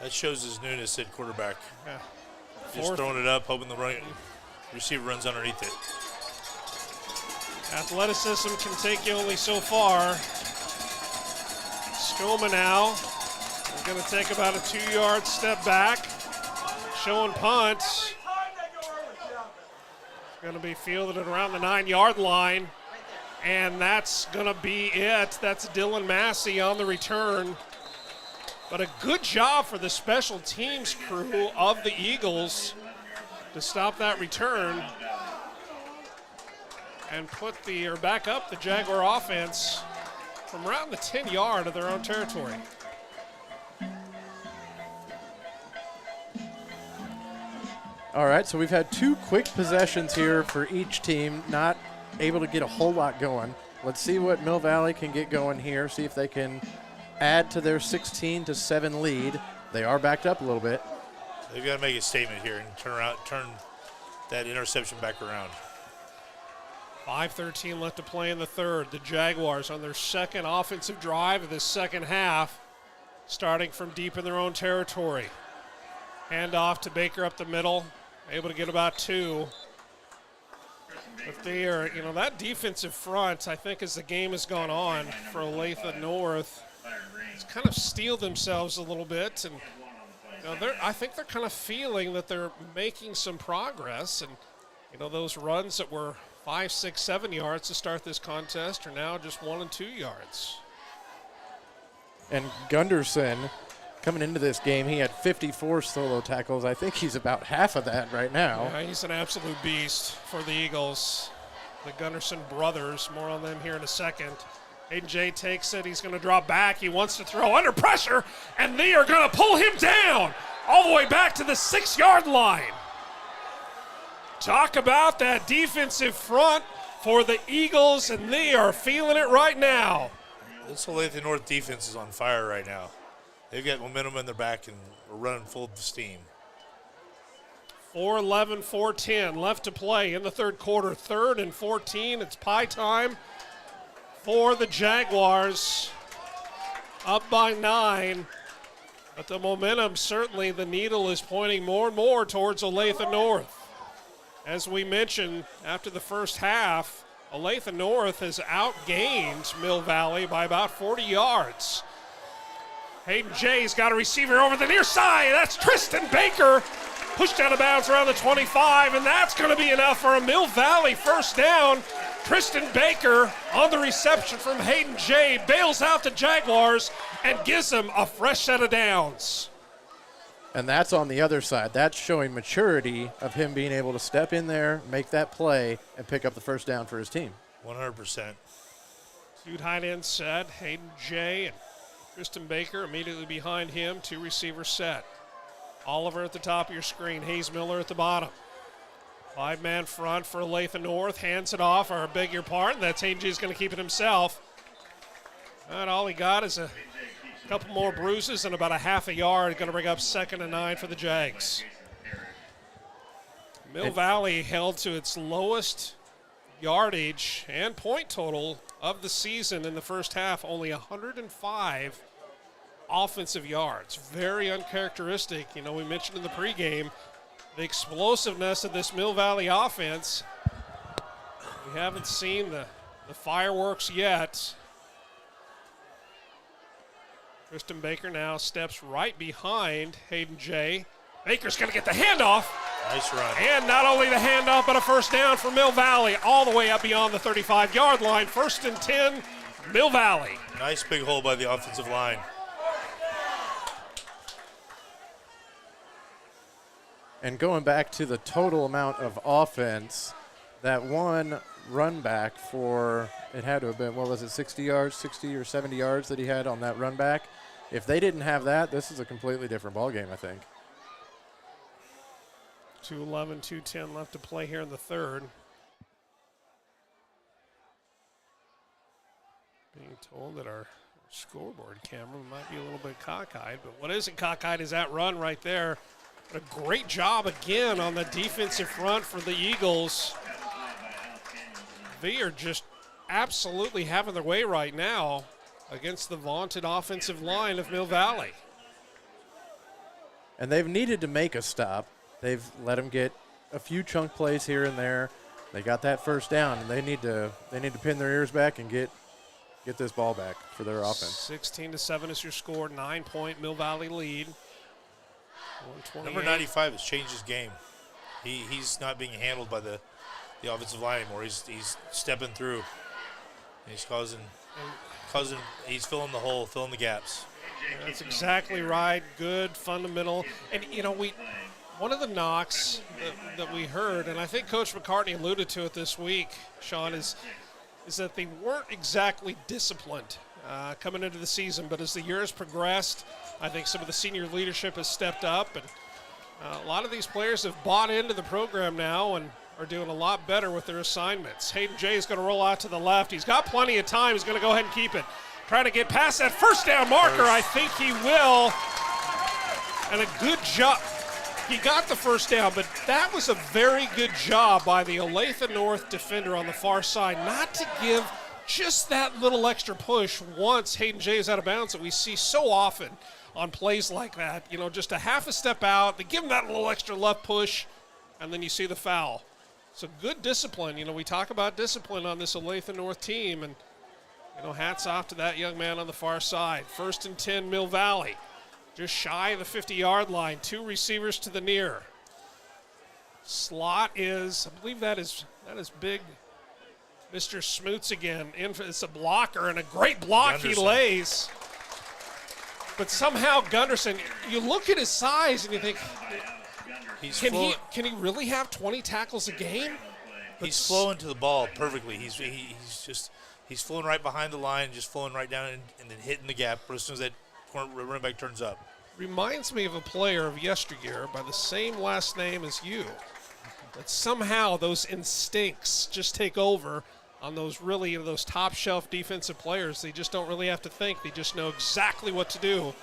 That shows his newness at quarterback. Yeah, Just throwing it up, hoping the receiver runs underneath it. athleticism can take you only so far. Skoma now is going to take about a 2-yard step back. Showing punt. Going to be fielded at around the 9-yard line. And that's going to be it. That's Dylan Massey on the return. But a good job for the special teams crew of the Eagles to stop that return and back up the Jaguar offense from around the 10-yard of their own territory. All right, so we've had 2 quick possessions here for each team, not able to get a whole lot going. Let's see what Mill Valley can get going here, see if they can add to their 16-7 lead. They are backed up a little bit. They've got to make a statement here and turn that interception back around. 5:13 left to play in the third. The Jaguars on their second offensive drive of this second half, starting from deep in their own territory. Hand off to Baker up the middle, able to get about 2. But they are, that defensive front, I think as the game has gone on for Olathe North, it's kind of steeled themselves a little bit. And I think they're kind of feeling that they're making some progress. And, those runs that were 5, 6, 7 yards to start this contest are now just 1 and 2 yards. And Gunderson, coming into this game, he had 54 solo tackles. I think he's about half of that right now. Yeah, he's an absolute beast for the Eagles. The Gunderson brothers, more on them here in a second. Hayden Jay takes it. He's going to draw back. He wants to throw under pressure, and they are going to pull him down all the way back to the 6-yard line. Talk about that defensive front for the Eagles, and they are feeling it right now. This Olathe North defense is on fire right now. They've got momentum in their back and are running full steam. 4:11, 4:10 left to play in the third quarter. 3rd and 14. It's pie time for the Jaguars. Up by 9. But the momentum, certainly the needle is pointing more and more towards Olathe North. As we mentioned, after the first half, Olathe North has outgained Mill Valley by about 40 yards. Hayden Jay's got a receiver over the near side. That's Tristan Baker. Pushed out of bounds around the 25, and that's going to be enough for a Mill Valley first down. Tristan Baker on the reception from Hayden Jay bails out the Jaguars and gives them a fresh set of downs. And that's on the other side. That's showing maturity of him being able to step in there, make that play, and pick up the first down for his team. 100%. Two tight ends set. Hayden Jay and Tristan Baker immediately behind him. 2 receivers set. Oliver at the top of your screen. Hayes Miller at the bottom. 5-man front for Olathe North. Hands it off, or beg your pardon. That's Hayden Jay's going to keep it himself. And all he got is a couple more bruises and about a half a yard. Going to bring up 2nd and 9 for the Jags. Mill Valley held to its lowest yardage and point total of the season in the first half, only 105 offensive yards. Very uncharacteristic. You know, we mentioned in the pregame the explosiveness of this Mill Valley offense. We haven't seen the fireworks yet. Tristan Baker now steps right behind Hayden Jay. Baker's going to get the handoff. Nice run. And not only the handoff, but a first down for Mill Valley, all the way up beyond the 35-yard line. 1st and 10, Mill Valley. Nice big hole by the offensive line. And going back to the total amount of offense, that one run back for, it had to have been, what was it, 60 or 70 yards that he had on that run back. If they didn't have that, this is a completely different ballgame, I think. 2:11, 2:10 left to play here in the third. Being told that our scoreboard camera might be a little bit cockeyed, but what isn't cockeyed is that run right there. A great job again on the defensive front for the Eagles. They are just absolutely having their way right now against the vaunted offensive line of Mill Valley. And they've needed to make a stop. They've let them get a few chunk plays here and there. They got that first down, and they need to pin their ears back and get this ball back for their offense. 16-7 is your score. 9-point Mill Valley lead. Number 95 has changed his game. He's not being handled by the offensive line anymore. He's stepping through. And he's he's filling the hole, filling the gaps. That's exactly right. Good fundamental. And you know, one of the knocks that we heard, and I think Coach McCartney alluded to it this week, Sean, is that they weren't exactly disciplined coming into the season. But as the years progressed, I think some of the senior leadership has stepped up, and a lot of these players have bought into the program now and are doing a lot better with their assignments. Hayden Jay is going to roll out to the left. He's got plenty of time. He's going to go ahead and keep it. Trying to get past that first down marker. I think he will. And a good job. He got the first down, but that was a very good job by the Olathe North defender on the far side not to give just that little extra push once Hayden Jay is out of bounds that we see so often on plays like that. You know, just a half a step out, they give him that little extra left push, and then you see the foul. So good discipline. You know, we talk about discipline on this Olathe North team, and, you know, hats off to that young man on the far side. 1st and 10, Mill Valley. Just shy of the 50-yard line. 2 receivers to the near. Slot is, I believe that is big Mr. Smoots again. It's a blocker, and a great block Gunderson. He lays. But somehow Gunderson, you look at his size and you think, can he really have 20 tackles a game? He's flowing to the ball perfectly. He's just He's flowing right behind the line, just flowing right down and then hitting the gap as soon as that running back turns up. Reminds me of a player of yesteryear by the same last name as you. But somehow those instincts just take over on those those top shelf defensive players. They just don't really have to think. They just know exactly what to do.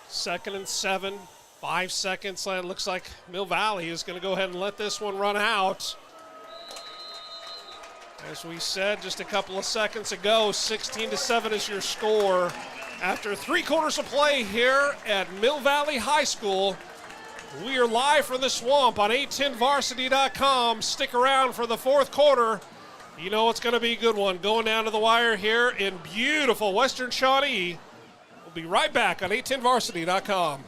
2nd and 7, 5 seconds. It looks like Mill Valley is going to go ahead and let this one run out. As we said just a couple of seconds ago, 16-7 is your score. After 3 quarters of play here at Mill Valley High School, we are live from the swamp on 810varsity.com. Stick around for the 4th quarter. You know it's going to be a good one. Going down to the wire here in beautiful Western Shawnee. We'll be right back on 810varsity.com.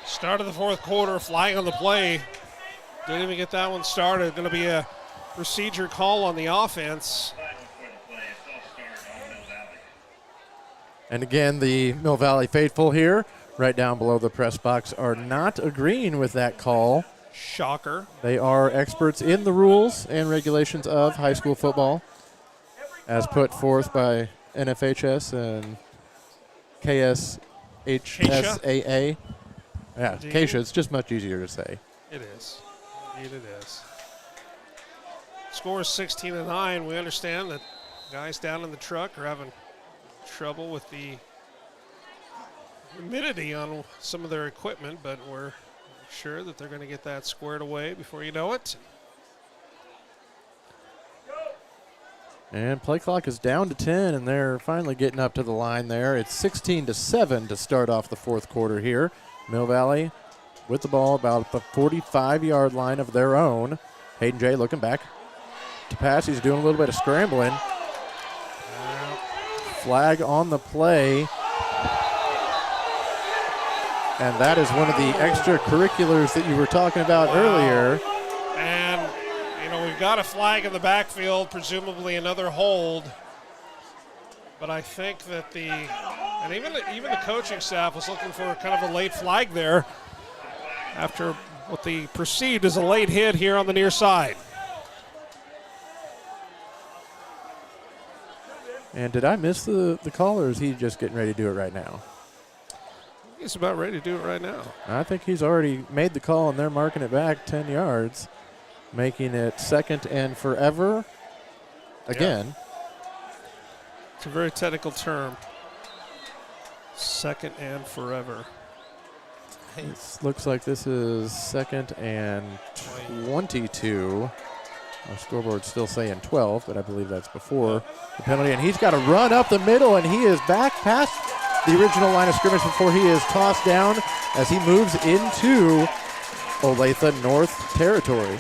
Start of the 4th quarter, flag on the play. Didn't even get that one started. Going to be a procedure call on the offense. And again, the Mill Valley faithful here, right down below the press box, are not agreeing with that call. Shocker. They are experts in the rules and regulations of high school football, as put forth by NFHS and KSHSAA. Yeah, Keisha, it's just much easier to say. It is. Indeed it is. Score is 16-9. We understand that guys down in the truck are having trouble with the humidity on some of their equipment, but we're sure that they're going to get that squared away before you know it. And play clock is down to 10, and they're finally getting up to the line there. It's 16-7 to start off the 4th quarter here. Mill Valley with the ball about the 45-yard line of their own. Hayden J looking back to pass. He's doing a little bit of scrambling. Flag on the play. And that is one of the extracurriculars that you were talking about earlier. And, you know, we've got a flag in the backfield, presumably another hold. But I think that even the coaching staff was looking for kind of a late flag there after what they perceived as a late hit here on the near side. And did I miss the call, or is he just getting ready to do it right now? He's about ready to do it right now. I think he's already made the call, and they're marking it back 10 yards, making it 2nd and forever again. Yeah. It's a very technical term. 2nd and forever. It looks like this is 2nd and 22. Our scoreboard's still saying 12, but I believe that's before the penalty. And he's got to run up the middle, and he is back past the original line of scrimmage before he is tossed down as he moves into Olathe North territory.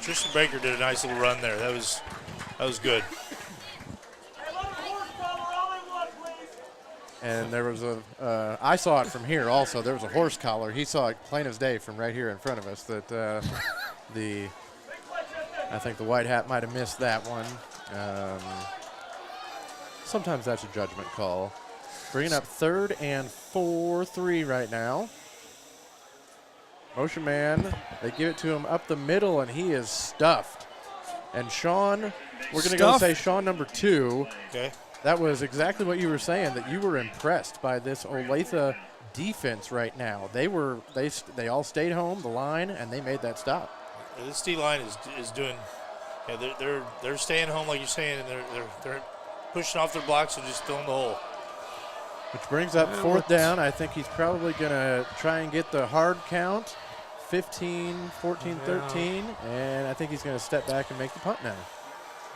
Tristan Baker did a nice little run there. That was good. And there was I saw it from here also. There was a horse collar. He saw it plain as day from right here in front of us that I think the white hat might have missed that one. Sometimes that's a judgment call. Bringing up 3rd and 4-3 right now. Motion man, they give it to him up the middle, and he is stuffed. And Sean, we're going to go Stuff. say Sean number 2. Okay. That was exactly what you were saying, that you were impressed by this Olathe defense right now. They all stayed home, the line, and they made that stop. Yeah, this D line is doing. Yeah, they're staying home like you're saying, and they're pushing off their blocks and just filling the hole. Which brings up fourth down. I think he's probably going to try and get the hard count, 15, 14, 13, and I think he's going to step back and make the punt now.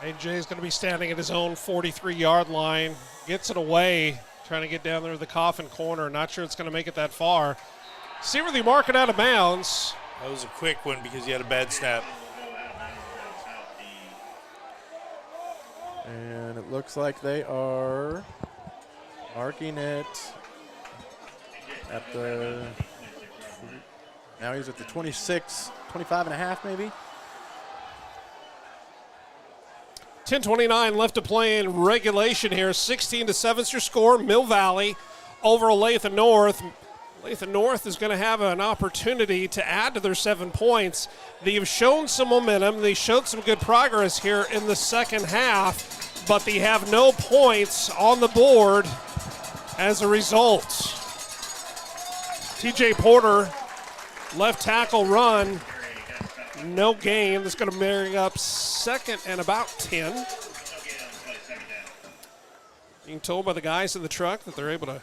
AJ is going to be standing at his own 43-yard line, gets it away, trying to get down there to the coffin corner. Not sure it's going to make it that far. See where they mark it out of bounds. That was a quick one because he had a bad snap. And it looks like they are marking it at the, now he's at the 26, 25 and a half maybe. 10:29 left to play in regulation here. 16-7 is your score. Mill Valley over Olathe North. Olathe North is going to have an opportunity to add to their 7 points. They've shown some momentum. They showed some good progress here in the second half, but they have no points on the board as a result. TJ Porter, left tackle run. No gain. That's going to bring up second and about 10. Being told by the guys in the truck that they're able to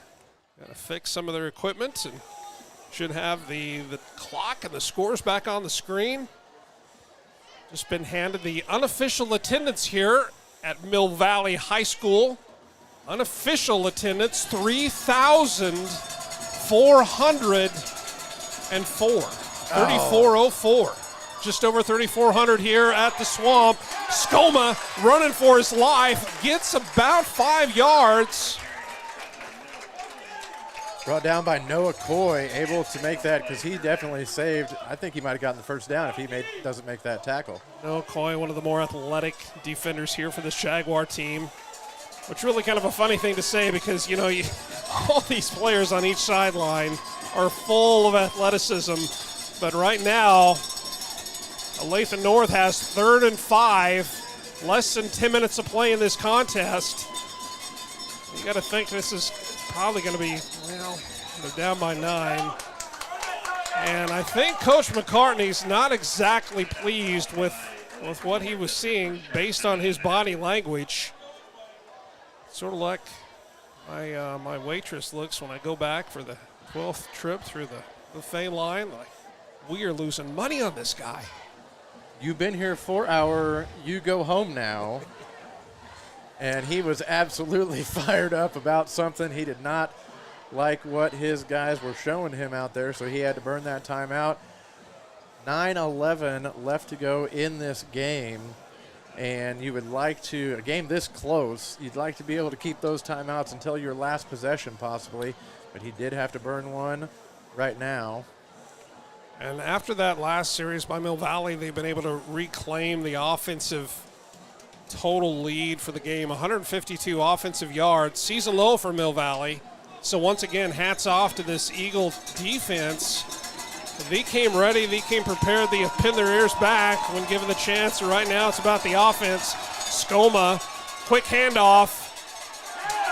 fix some of their equipment and should have the clock and the scores back on the screen. Just been handed the unofficial attendance here at Mill Valley High School. Unofficial attendance, 3,404. 3,404. Just over 3,400 here at the Swamp. Skoma running for his life, gets about 5 yards. Brought down by Noah Coy, able to make that because he definitely saved. I think he might have gotten the first down if he doesn't make that tackle. Noah Coy, one of the more athletic defenders here for this Jaguar team. Which really kind of a funny thing to say because, all these players on each sideline are full of athleticism. But right now, Olathe North has 3rd and 5, less than 10 minutes of play in this contest. You got to think this is probably going to be, they're down by 9. And I think Coach McCartney's not exactly pleased with what he was seeing based on his body language. Sort of like my waitress looks when I go back for the 12th trip through the buffet line. Like, we are losing money on this guy. You've been here 4 hours, you go home now. And he was absolutely fired up about something. He did not like what his guys were showing him out there, so he had to burn that timeout. 9:11 left to go in this game. And you would like to, a game this close, you'd like to be able to keep those timeouts until your last possession possibly. But he did have to burn one right now. And after that last series by Mill Valley, they've been able to reclaim the offensive total lead for the game. 152 offensive yards, season low for Mill Valley. So once again, hats off to this Eagle defense. They came ready, they came prepared, they have pinned their ears back when given the chance. Right now it's about the offense. Skoma, quick handoff.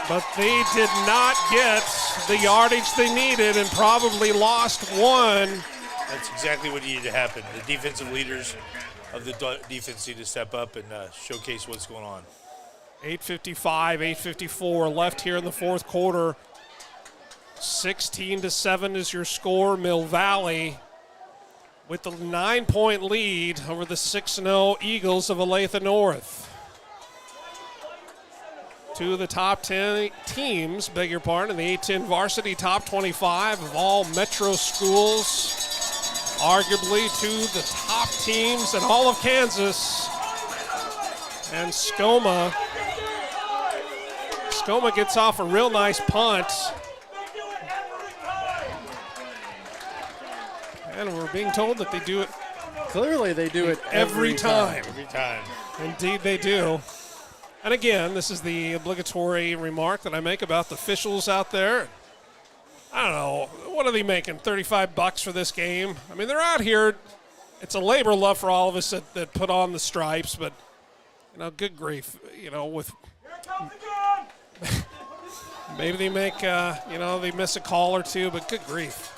But they did not get the yardage they needed and probably lost one. That's exactly what needed to happen. The defensive leaders of the defense need to step up and showcase what's going on. 8:55, 8:54 left here in the fourth quarter. 16-7 is your score. Mill Valley with the 9-point lead over the 6-0 Eagles of Olathe North. Two of the top 10 teams, in the A-10 varsity top 25 of all metro schools. Arguably two of the top teams in all of Kansas. And Skoma gets off a real nice punt. And we're being told that they do it. Clearly they do it every time. Every time. Indeed they do. And again, this is the obligatory remark that I make about the officials out there. I don't know, what are they making, $35 for this game? I mean, they're out here. It's a labor love for all of us that put on the stripes, but Good grief, with maybe they make, they miss a call or two, but good grief.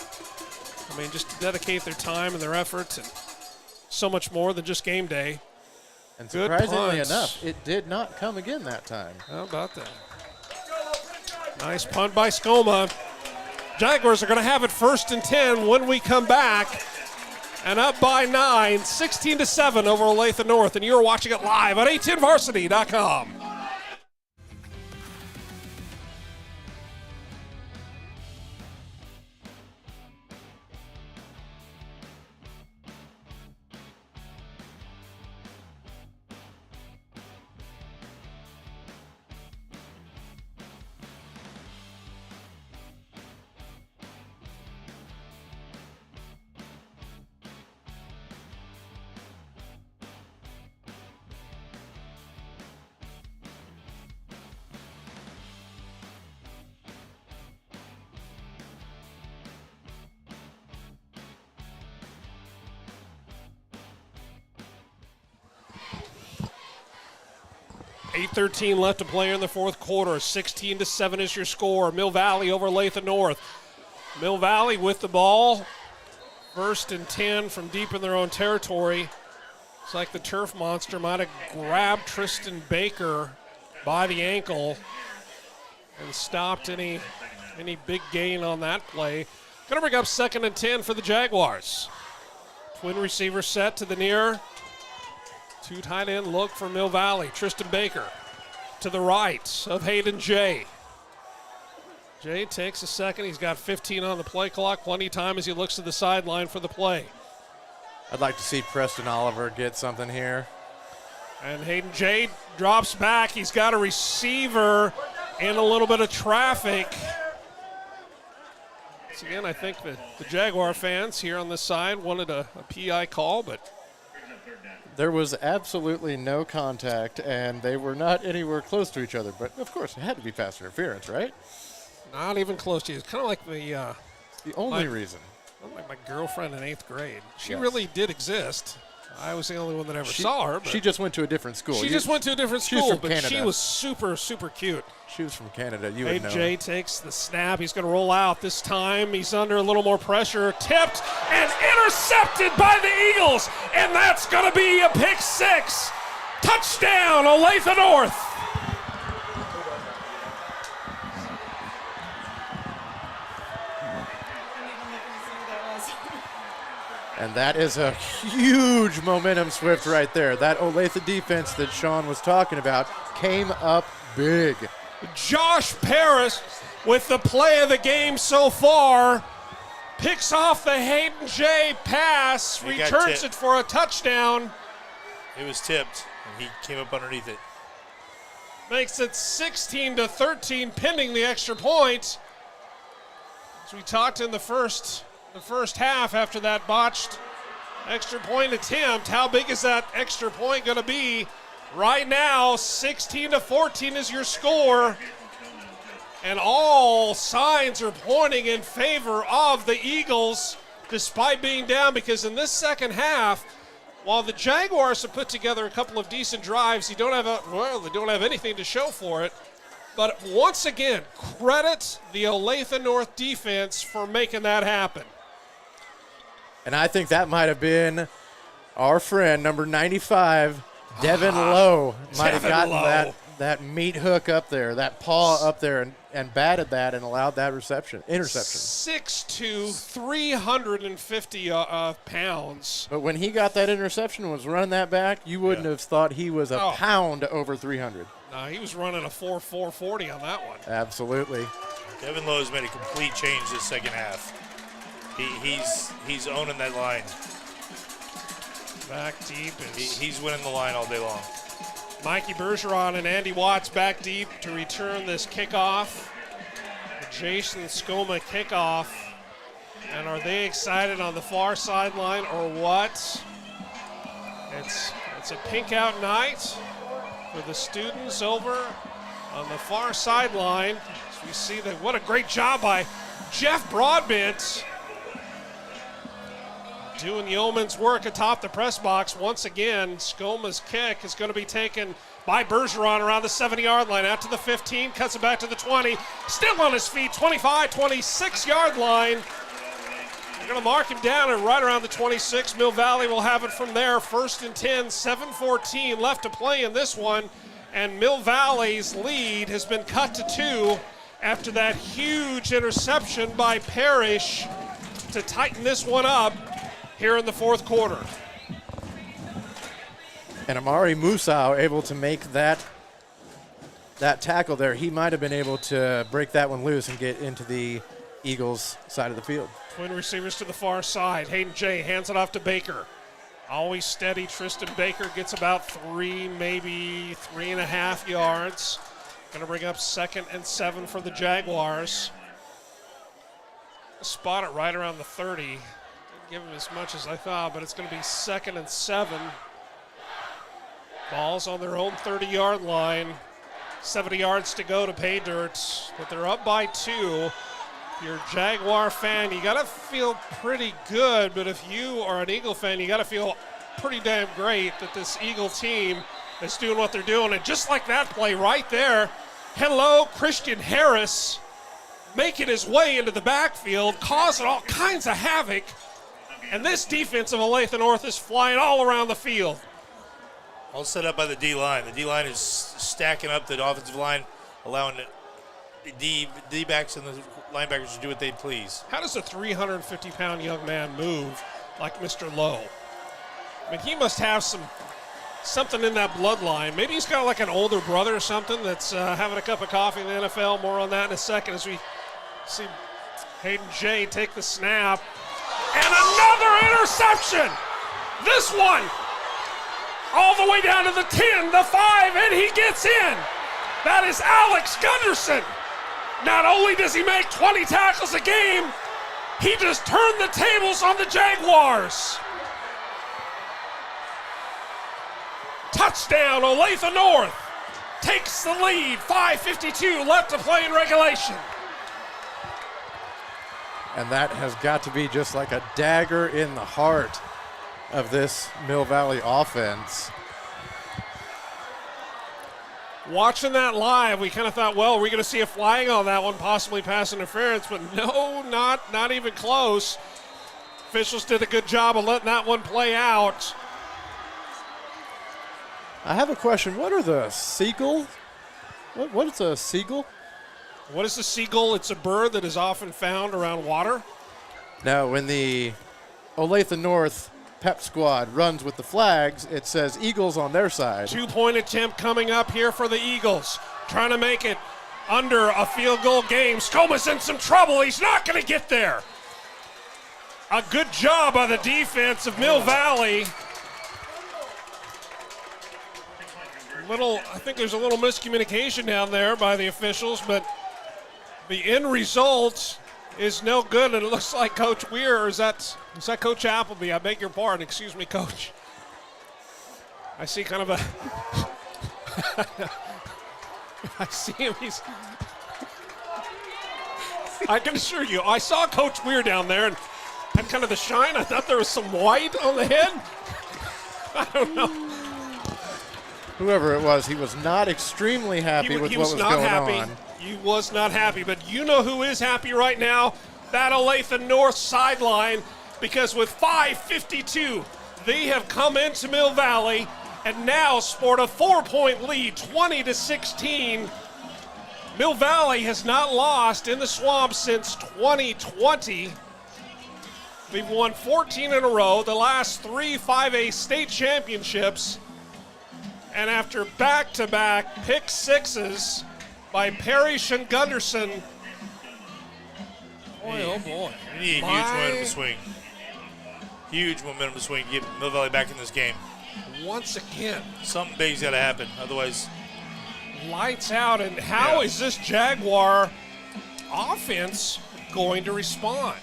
I mean, just to dedicate their time and their efforts and so much more than just game day. And Good surprisingly punts. enough, it did not come again that time. How about that? Nice punt by Skoma. Jaguars are going to have it 1st and 10 when we come back. And up by 9, 16-7 over Olathe North. And you're watching it live on a10varsity.com. .13 left to play in the fourth quarter. 16-7 is your score. Mill Valley over Olathe North. Mill Valley with the ball. 1st and 10 from deep in their own territory. It's like the turf monster might have grabbed Tristan Baker by the ankle and stopped any big gain on that play. Going to bring up 2nd and 10 for the Jaguars. Twin receiver set to the near. 2 tight end look for Mill Valley. Tristan Baker to the right of Hayden Jay. Jay takes a second. He's got 15 on the play clock. Plenty of time as he looks to the sideline for the play. I'd like to see Preston Oliver get something here. And Hayden Jay drops back. He's got a receiver in a little bit of traffic. So again, I think the Jaguar fans here on this side wanted a PI call, but there was absolutely no contact, and they were not anywhere close to each other. But, of course, it had to be pass interference, right? not even close to you. It's kind of like the only reason. Like my girlfriend in 8th grade. She Yes. really did exist. I was the only one that ever saw her. But she just went to a different school. She just went to a different She was school, from but Canada. she was super, super cute. She was from Canada. You would know. AJ takes the snap. He's going to roll out this time. He's under a little more pressure. Tipped and intercepted by the Eagles. And that's going to be a pick six. Touchdown, Olathe North. And that is a huge momentum shift right there. That Olathe defense that Sean was talking about came up big. Josh Paris with the play of the game so far. Picks off the Hayden J pass, returns it for a touchdown. It was tipped, and he came up underneath it. Makes it 16-13 pending the extra point. As we talked in the first half after that botched extra point attempt, how big is that extra point going to be? Right now, 16-14 is your score. And all signs are pointing in favor of the Eagles, despite being down, because in this second half, while the Jaguars have put together a couple of decent drives, they don't have anything to show for it. But once again, credit the Olathe North defense for making that happen. And I think that might have been our friend, number 95, Devin Lowe. Might have gotten that meat hook up there, that paw up there, and batted that and allowed that interception. 6'2", 350 pounds. But when he got that interception and was running that back, you wouldn't have thought he was a pound over 300. No, he was running a 4.40 on that one. Absolutely. Devin Lowe's made a complete change this second half. He's owning that line. Back deep. He's winning the line all day long. Mikey Bergeron and Andy Watts back deep to return this kickoff. The Jason Skoma kickoff. And are they excited on the far sideline or what? It's a pink out night for the students over on the far sideline. So we see that what a great job by Jeff Broadbent. doing yeoman's work atop the press box. Once again, Skoma's kick is going to be taken by Bergeron around the 70-yard line, out to the 15, cuts it back to the 20, still on his feet, 25, 26-yard line. They're going to mark him down and right around the 26. Mill Valley will have it from there. 1st and 10, 7:14 left to play in this one. And Mill Valley's lead has been cut to 2 after that huge interception by Parrish to tighten this one up here in the 4th quarter. And Amari Musau able to make that tackle there. He might have been able to break that one loose and get into the Eagles' side of the field. Twin receivers to the far side. Hayden Jay hands it off to Baker. Always steady. Tristan Baker gets about 3, maybe 3.5 yards. Going to bring up 2nd and 7 for the Jaguars. Spot it right around the 30. Didn't give him as much as I thought, but it's going to be 2nd and 7. Ball's on their own 30-yard line. 70 yards to go to pay dirt, but they're up by 2. If you're a Jaguar fan, you got to feel pretty good, but if you are an Eagle fan, you got to feel pretty damn great that this Eagle team is doing what they're doing. And just like that play right there, hello, Christian Harris making his way into the backfield, causing all kinds of havoc. And this defense of Olathe North is flying all around the field. All set up by the D-line. The D-line is stacking up the offensive line, allowing the D-backs and the linebackers to do what they please. How does a 350-pound young man move like Mr. Lowe? I mean, he must have something in that bloodline. Maybe he's got like an older brother or something that's having a cup of coffee in the NFL. More on that in a second as we see Hayden Jay take the snap. And another interception! This one! All the way down to the 10, the 5, and he gets in. That is Alex Gunderson. Not only does he make 20 tackles a game, he just turned the tables on the Jaguars. Touchdown, Olathe North takes the lead. 5:52 left to play in regulation. And that has got to be just like a dagger in the heart of this Mill Valley offense. Watching that live, we kind of thought, well, are we going to see a flag on that one, possibly pass interference? But no, not even close. Officials did a good job of letting that one play out. I have a question. What are the seagull? What is a seagull? What is a seagull? It's a bird that is often found around water. Now, when the Olathe North Pep Squad runs with the flags, it says Eagles on their side. 2-point attempt coming up here for the Eagles. Trying to make it under a field goal game. Skoma's in some trouble. He's not going to get there. A good job by the defense of Mill Valley. I think there's a little miscommunication down there by the officials, but the end result is no good, and it looks like Coach Weir, or is that Coach Appleby? I beg your pardon. Excuse me, Coach. I see kind of a I see him. I can assure you, I saw Coach Weir down there and had kind of the shine. I thought there was some white on the head. I don't know. Whoever it was, he was not extremely happy with what was going on. He was not happy, but you know who is happy right now? That Olathe North sideline, because with 5:52, they have come into Mill Valley and now sport a 4-point lead, 20-16. Mill Valley has not lost in the Swamp since 2020. They've won 14 in a row, the last 3 5A state championships. And after back-to-back pick sixes by Parrish and Gunderson, boy, oh boy. We need a huge momentum swing. Huge momentum swing to get Mill Valley back in this game. Once again. Something big's got to happen. Otherwise, lights out. And how is this Jaguar offense going to respond?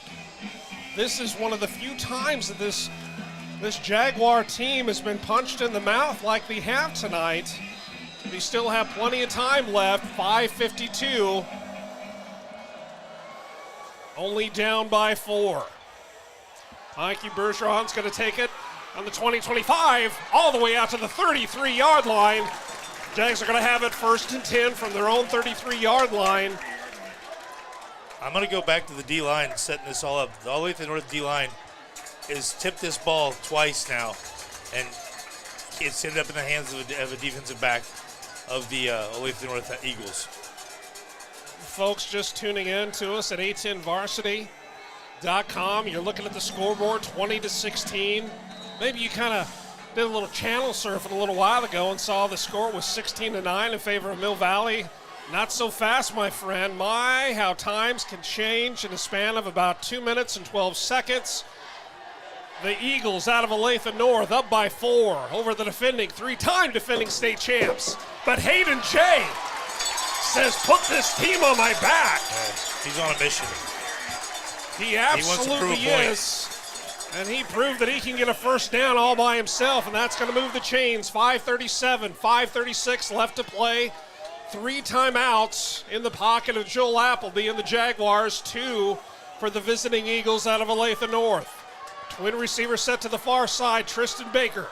This is one of the few times that this Jaguar team has been punched in the mouth like they have tonight. We still have plenty of time left. 5:52. Only down by 4. Mikey Bergeron's going to take it on the 20-25, all the way out to the 33-yard line. Jags are going to have it 1st and 10 from their own 33-yard line. I'm going to go back to the D-line setting this all up. The Olathe North D-line has tipped this ball twice now, and it's ended up in the hands of a defensive back of the Olathe North Eagles. Folks just tuning in to us at a10varsity.com. You're looking at the scoreboard, 20-16. Maybe you kind of did a little channel surfing a little while ago and saw the score was 16-9 in favor of Mill Valley. Not so fast, my friend. My, how times can change in a span of about 2 minutes and 12 seconds. The Eagles out of Olathe North up by 4 over the three-time defending state champs. But Hayden Jay says, put this team on my back. He's on a mission. He absolutely is. And he proved that he can get a first down all by himself, and that's going to move the chains. 5:37, 5:36 left to play. 3 timeouts in the pocket of Joel Appleby and the Jaguars, 2 for the visiting Eagles out of Olathe North. Twin receiver set to the far side, Tristan Baker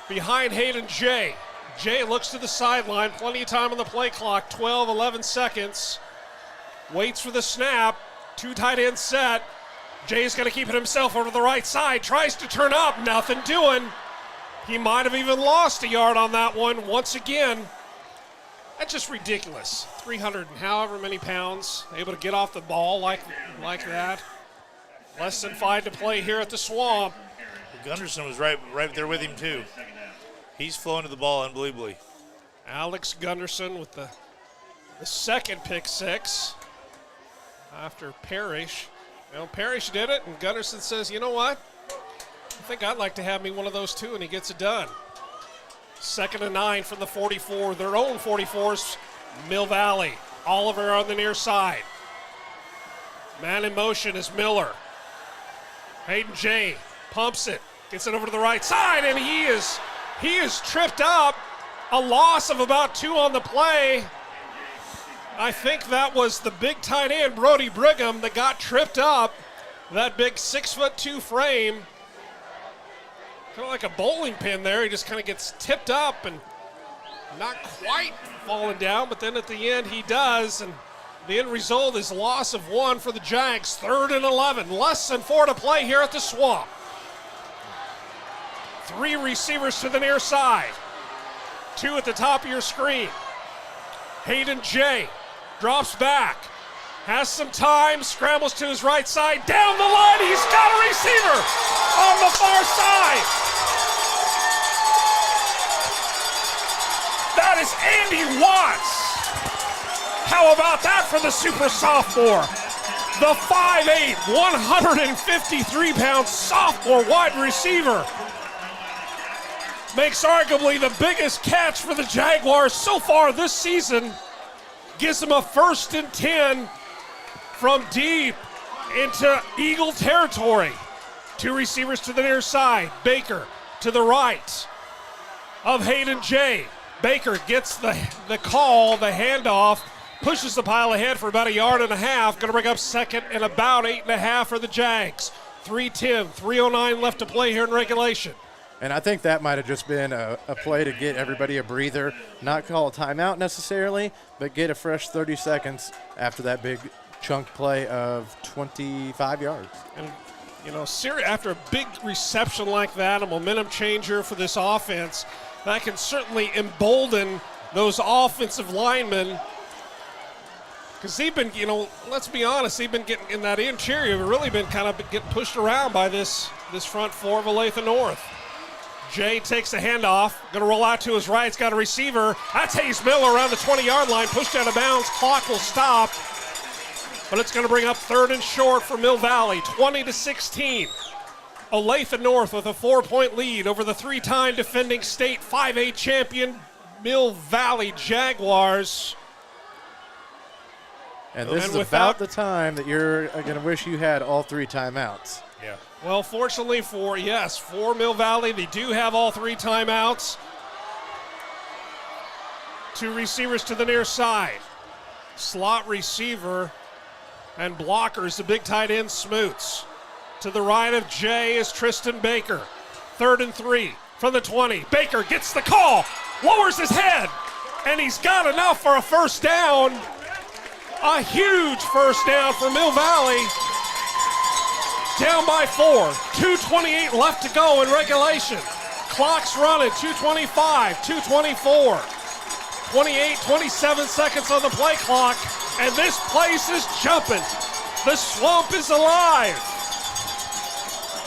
behind Hayden Jay. Jay looks to the sideline, plenty of time on the play clock, 12, 11 seconds. Waits for the snap, 2 tight ends set. Jay's going to keep it himself over to the right side, tries to turn up, nothing doing. He might have even lost a yard on that one once again. That's just ridiculous. 300 and however many pounds, able to get off the ball like that. Less than 5 to play here at the Swamp. Gunderson was right there with him too. He's flowing to the ball unbelievably. Alex Gunderson with the second pick 6 after Parrish. Well, Parrish did it, and Gunderson says, you know what? I think I'd like to have me one of those too, and he gets it done. 2nd and 9 from the 44, their own 44s, Mill Valley. Oliver on the near side. Man in motion is Miller. Hayden Jay pumps it, gets it over to the right side, and he is tripped up. A loss of about 2 on the play. I think that was the big tight end, Brody Brigham, that got tripped up. That big 6'2" frame. Kind of like a bowling pin there. He just kind of gets tipped up and not quite falling down, but then at the end he does. And the end result is loss of 1 for the Jags. 3rd and 11, less than 4 to play here at the Swamp. 3 receivers to the near side. 2 at the top of your screen. Hayden Jay drops back, has some time, scrambles to his right side, down the line, he's got a receiver on the far side. That is Andy Watts. How about that for the super sophomore? The 5'8", 153-pound sophomore wide receiver makes arguably the biggest catch for the Jaguars so far this season. Gives them a 1st and 10 from deep into Eagle territory. 2 receivers to the near side. Baker to the right of Hayden Jay. Baker gets the call, the handoff, pushes the pile ahead for about 1.5 yards. Going to bring up 2nd and about 8.5 for the Jags. 3:10, 3:09 left to play here in regulation. And I think that might have just been a play to get everybody a breather, not call a timeout necessarily, but get a fresh 30 seconds after that big chunk play of 25 yards. And, you know, after a big reception like that, a momentum changer for this offense, that can certainly embolden those offensive linemen. Because they've been, you know, let's be honest, they've been getting in that interior, really been kind of getting pushed around by this front 4 of Olathe North. Jay takes the handoff, going to roll out to his right. He's got a receiver. That's Hayes Miller around the 20-yard line, pushed out of bounds. Clock will stop, but it's going to bring up 3rd and short for Mill Valley, 20-16. Olathe North with a 4-point lead over the 3-time defending state 5A champion Mill Valley Jaguars. And this is about the time that you're going to wish you had all 3 timeouts. Yeah. Well, fortunately for Mill Valley, they do have all 3 timeouts. 2 receivers to the near side. Slot receiver and blockers, the big tight end, Smoots. To the right of Jay is Tristan Baker. 3rd and 3 from the 20. Baker gets the call, lowers his head, and he's got enough for a first down. A huge first down for Mill Valley. Down by 4. 2:28 left to go in regulation. Clock's running, 2:25, 2:24. 27 seconds on the play clock, and this place is jumping. The swamp is alive.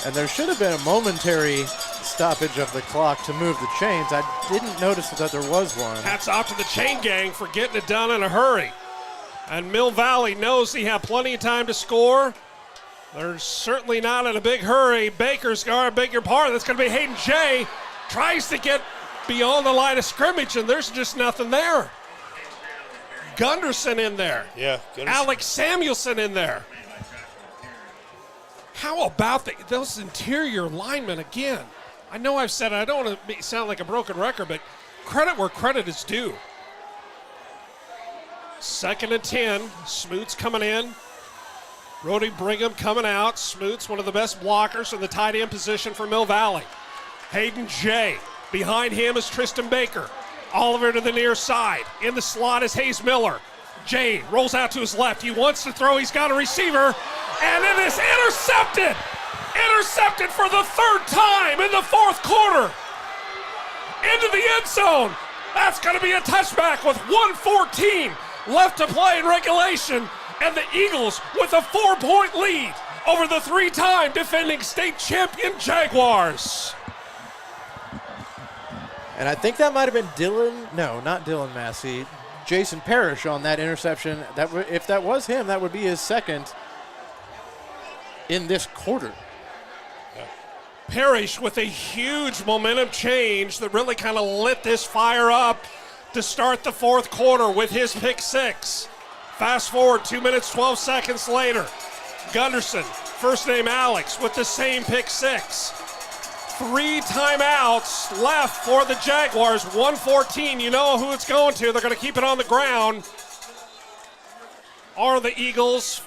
And there should have been a momentary stoppage of the clock to move the chains. I didn't notice that there was one. Hats off to the chain gang for getting it done in a hurry. And Mill Valley knows they have plenty of time to score. They're certainly not in a big hurry. Baker's guard, beg your pardon, that's going to be Hayden Jay. Tries to get beyond the line of scrimmage, and there's just nothing there. Gunderson in there. Yeah, Gunderson. Alex Samuelson in there. How about those interior linemen again? I know I've said it, I don't want to sound like a broken record, but credit where credit is due. 2nd and 10, Smoots coming in. Rody Brigham coming out. Smoots, one of the best blockers in the tight end position for Mill Valley. Hayden Jay. Behind him is Tristan Baker. Oliver to the near side. In the slot is Hayes Miller. Jay rolls out to his left. He wants to throw. He's got a receiver. And it is intercepted. Intercepted for the 3rd time in the 4th quarter. Into the end zone. That's going to be a touchback with 1:14 left to play in regulation. And the Eagles with a 4-point lead over the 3-time defending state champion Jaguars. And I think that might have been not Dylan Massey, Jason Parrish on that interception. If that was him, that would be his 2nd in this quarter. Parrish with a huge momentum change that really kind of lit this fire up to start the 4th quarter with his pick 6. Fast forward 2 minutes, 12 seconds later. Gunderson, first name Alex, with the same pick 6. 3 timeouts left for the Jaguars. 1:14, you know who it's going to. They're going to keep it on the ground. Are the Eagles.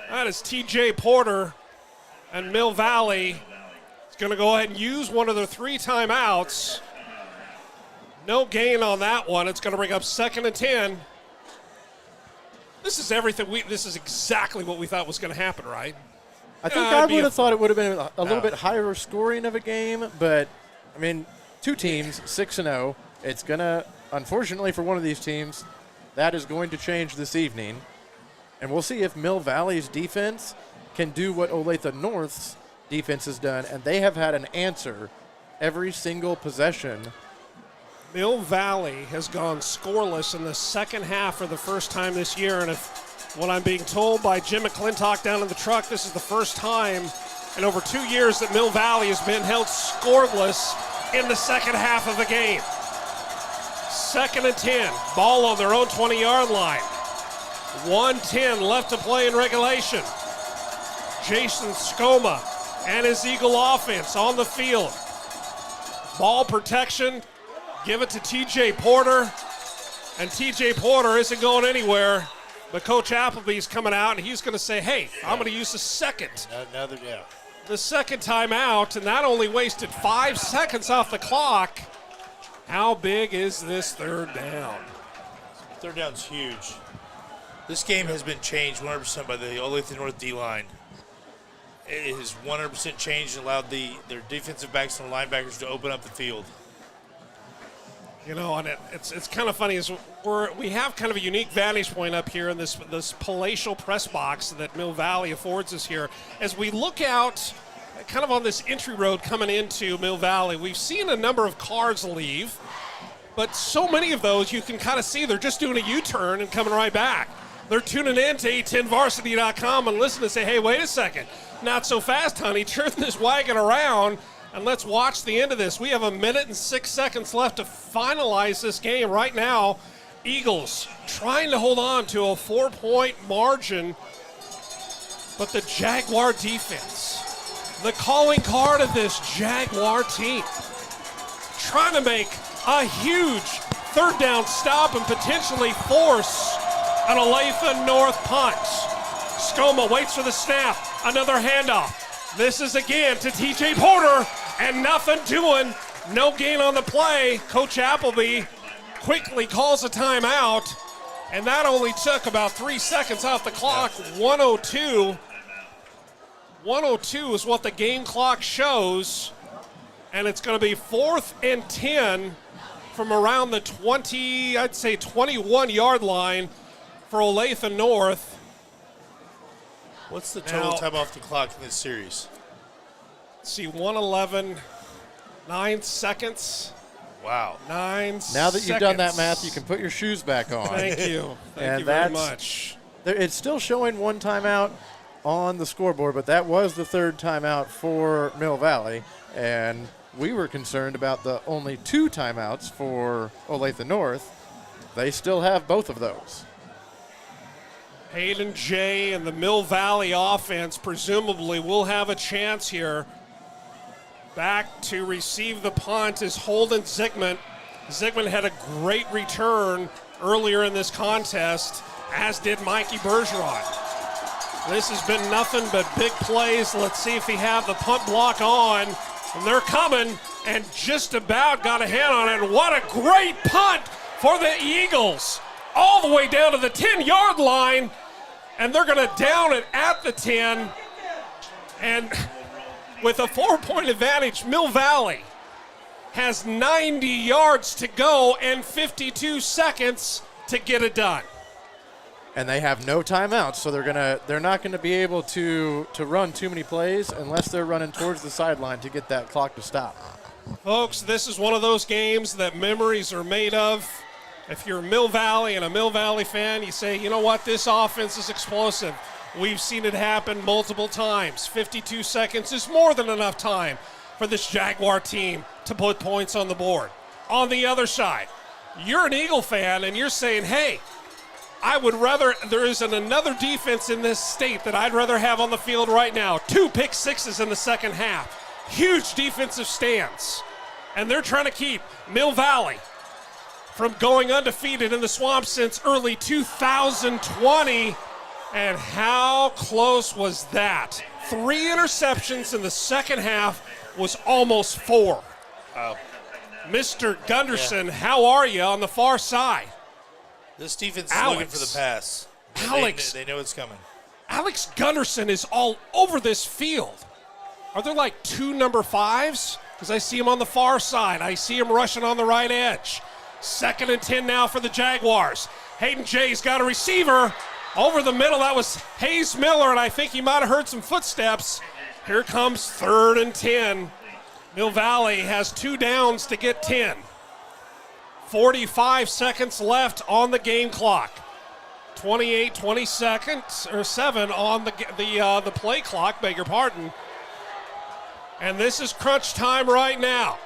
That is TJ Porter, and Mill Valley is going to go ahead and use one of their 3 timeouts. No gain on that one. It's going to bring up 2nd and 10. This is everything. This is exactly what we thought was going to happen, right? I think I would have thought it would have been a little bit higher scoring of a game, but, I mean, 2 teams, 6-0. It's going to, unfortunately for one of these teams, that is going to change this evening. And we'll see if Mill Valley's defense can do what Olathe North's defense has done, and they have had an answer every single possession. Mill Valley has gone scoreless in the second half for the first time this year, and if what I'm being told by Jim McClintock down in the truck, this is the first time in over 2 years that Mill Valley has been held scoreless in the second half of a game. 2nd and 10, ball on their own 20-yard line. 1:10 left to play in regulation. Jason Skoma and his Eagle offense on the field. Ball protection, give it to TJ Porter, and TJ Porter isn't going anywhere. But Coach Appleby's coming out, and he's going to say, hey, I'm going to use the second. The second timeout, and that only wasted 5 seconds off the clock. How big is this 3rd down? 3rd down's huge. This game has been changed 100% by the Olathe North D-line. It has 100% changed and allowed their defensive backs and linebackers to open up the field. You know, and it's kind of funny is we have kind of a unique vantage point up here in this palatial press box that Mill Valley affords us here. As we look out kind of on this entry road coming into Mill Valley, we've seen a number of cars leave, but so many of those you can kind of see they're just doing a U-turn and coming right back. They're tuning in to A10varsity.com and listening to say, hey, wait a second, not so fast, honey, turn this wagon around. And let's watch the end of this. We have 1 minute and 6 seconds left to finalize this game. Right now, Eagles trying to hold on to a 4-point margin. But the Jaguar defense, the calling card of this Jaguar team, trying to make a huge 3rd down stop and potentially force an Olathe North punt. Skoma waits for the snap. Another handoff. This is again to TJ Porter, and nothing doing. No gain on the play. Coach Appleby quickly calls a timeout, and that only took about 3 seconds off the clock. 102. 102 is what the game clock shows, and it's going to be 4th and 10 from around the 20, I'd say 21-yard line for Olathe North. What's the total time off the clock in this series? Let's see, 111, 9 seconds. Wow. 9 seconds. Now that you've done that math, you can put your shoes back on. Thank you. Thank And you very that's- much. It's still showing one timeout on the scoreboard, but that was the third timeout for Mill Valley, and we were concerned about the only 2 timeouts for Olathe North. They still have both of those. Hayden Jay and the Mill Valley offense presumably will have a chance here. Back to receive the punt is Holden Zygmunt. Zygmunt had a great return earlier in this contest, as did Mikey Bergeron. This has been nothing but big plays. Let's see if he have the punt block on. And they're coming, and just about got a hand on it. And what a great punt for the Eagles. All the way down to the 10-yard line. And they're going to down it at the 10. And with a 4-point advantage, Mill Valley has 90 yards to go and 52 seconds to get it done. And they have no timeouts, so they're not gonna be able to run too many plays unless they're running towards the sideline to get that clock to stop. Folks, this is one of those games that memories are made of. If you're Mill Valley and a Mill Valley fan, you say, you know what, this offense is explosive. We've seen it happen multiple times. 52 seconds is more than enough time for this Jaguar team to put points on the board. On the other side, you're an Eagle fan and you're saying, hey, I would rather, there isn't another defense in this state that I'd rather have on the field right now. 2 pick sixes in the second half. Huge defensive stands. And they're trying to keep Mill Valley from going undefeated in the Swamp since early 2020. And how close was that? 3 interceptions in the second half was almost 4. Wow. Mr. Gunderson, how are you on the far side? This defense is Alex. looking for the pass. Alex. They know it's coming. Alex Gunderson is all over this field. Are there like 2 number 5s? Because I see him on the far side. I see him rushing on the right edge. 2nd and 10 now for the Jaguars. Hayden Jay's got a receiver over the middle. That was Hayes Miller, and I think he might have heard some footsteps. Here comes 3rd and 10. Mill Valley has 2 downs to get 10. 45 seconds left on the game clock. 20 seconds or 7 on the play clock, beg your pardon. And this is crunch time right now.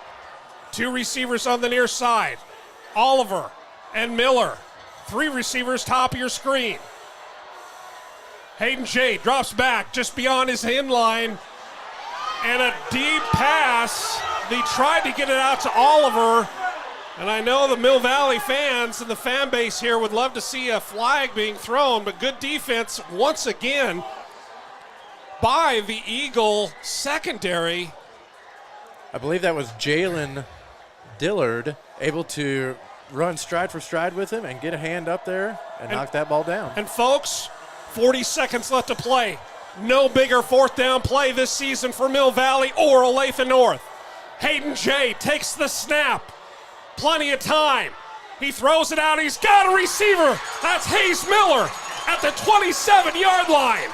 2 receivers on the near side. Oliver and Miller. 3 receivers top of your screen. Hayden Jay drops back just beyond his end line. And a deep pass. They tried to get it out to Oliver. And I know the Mill Valley fans and the fan base here would love to see a flag being thrown, but good defense once again by the Eagle secondary. I believe that was Jalen Dillard able to run stride for stride with him and get a hand up there and knock that ball down. And folks, 40 seconds left to play. No bigger 4th down play this season for Mill Valley or Olathe North. Hayden Jay takes the snap. Plenty of time. He throws it out. He's got a receiver. That's Hayes Miller at the 27-yard line.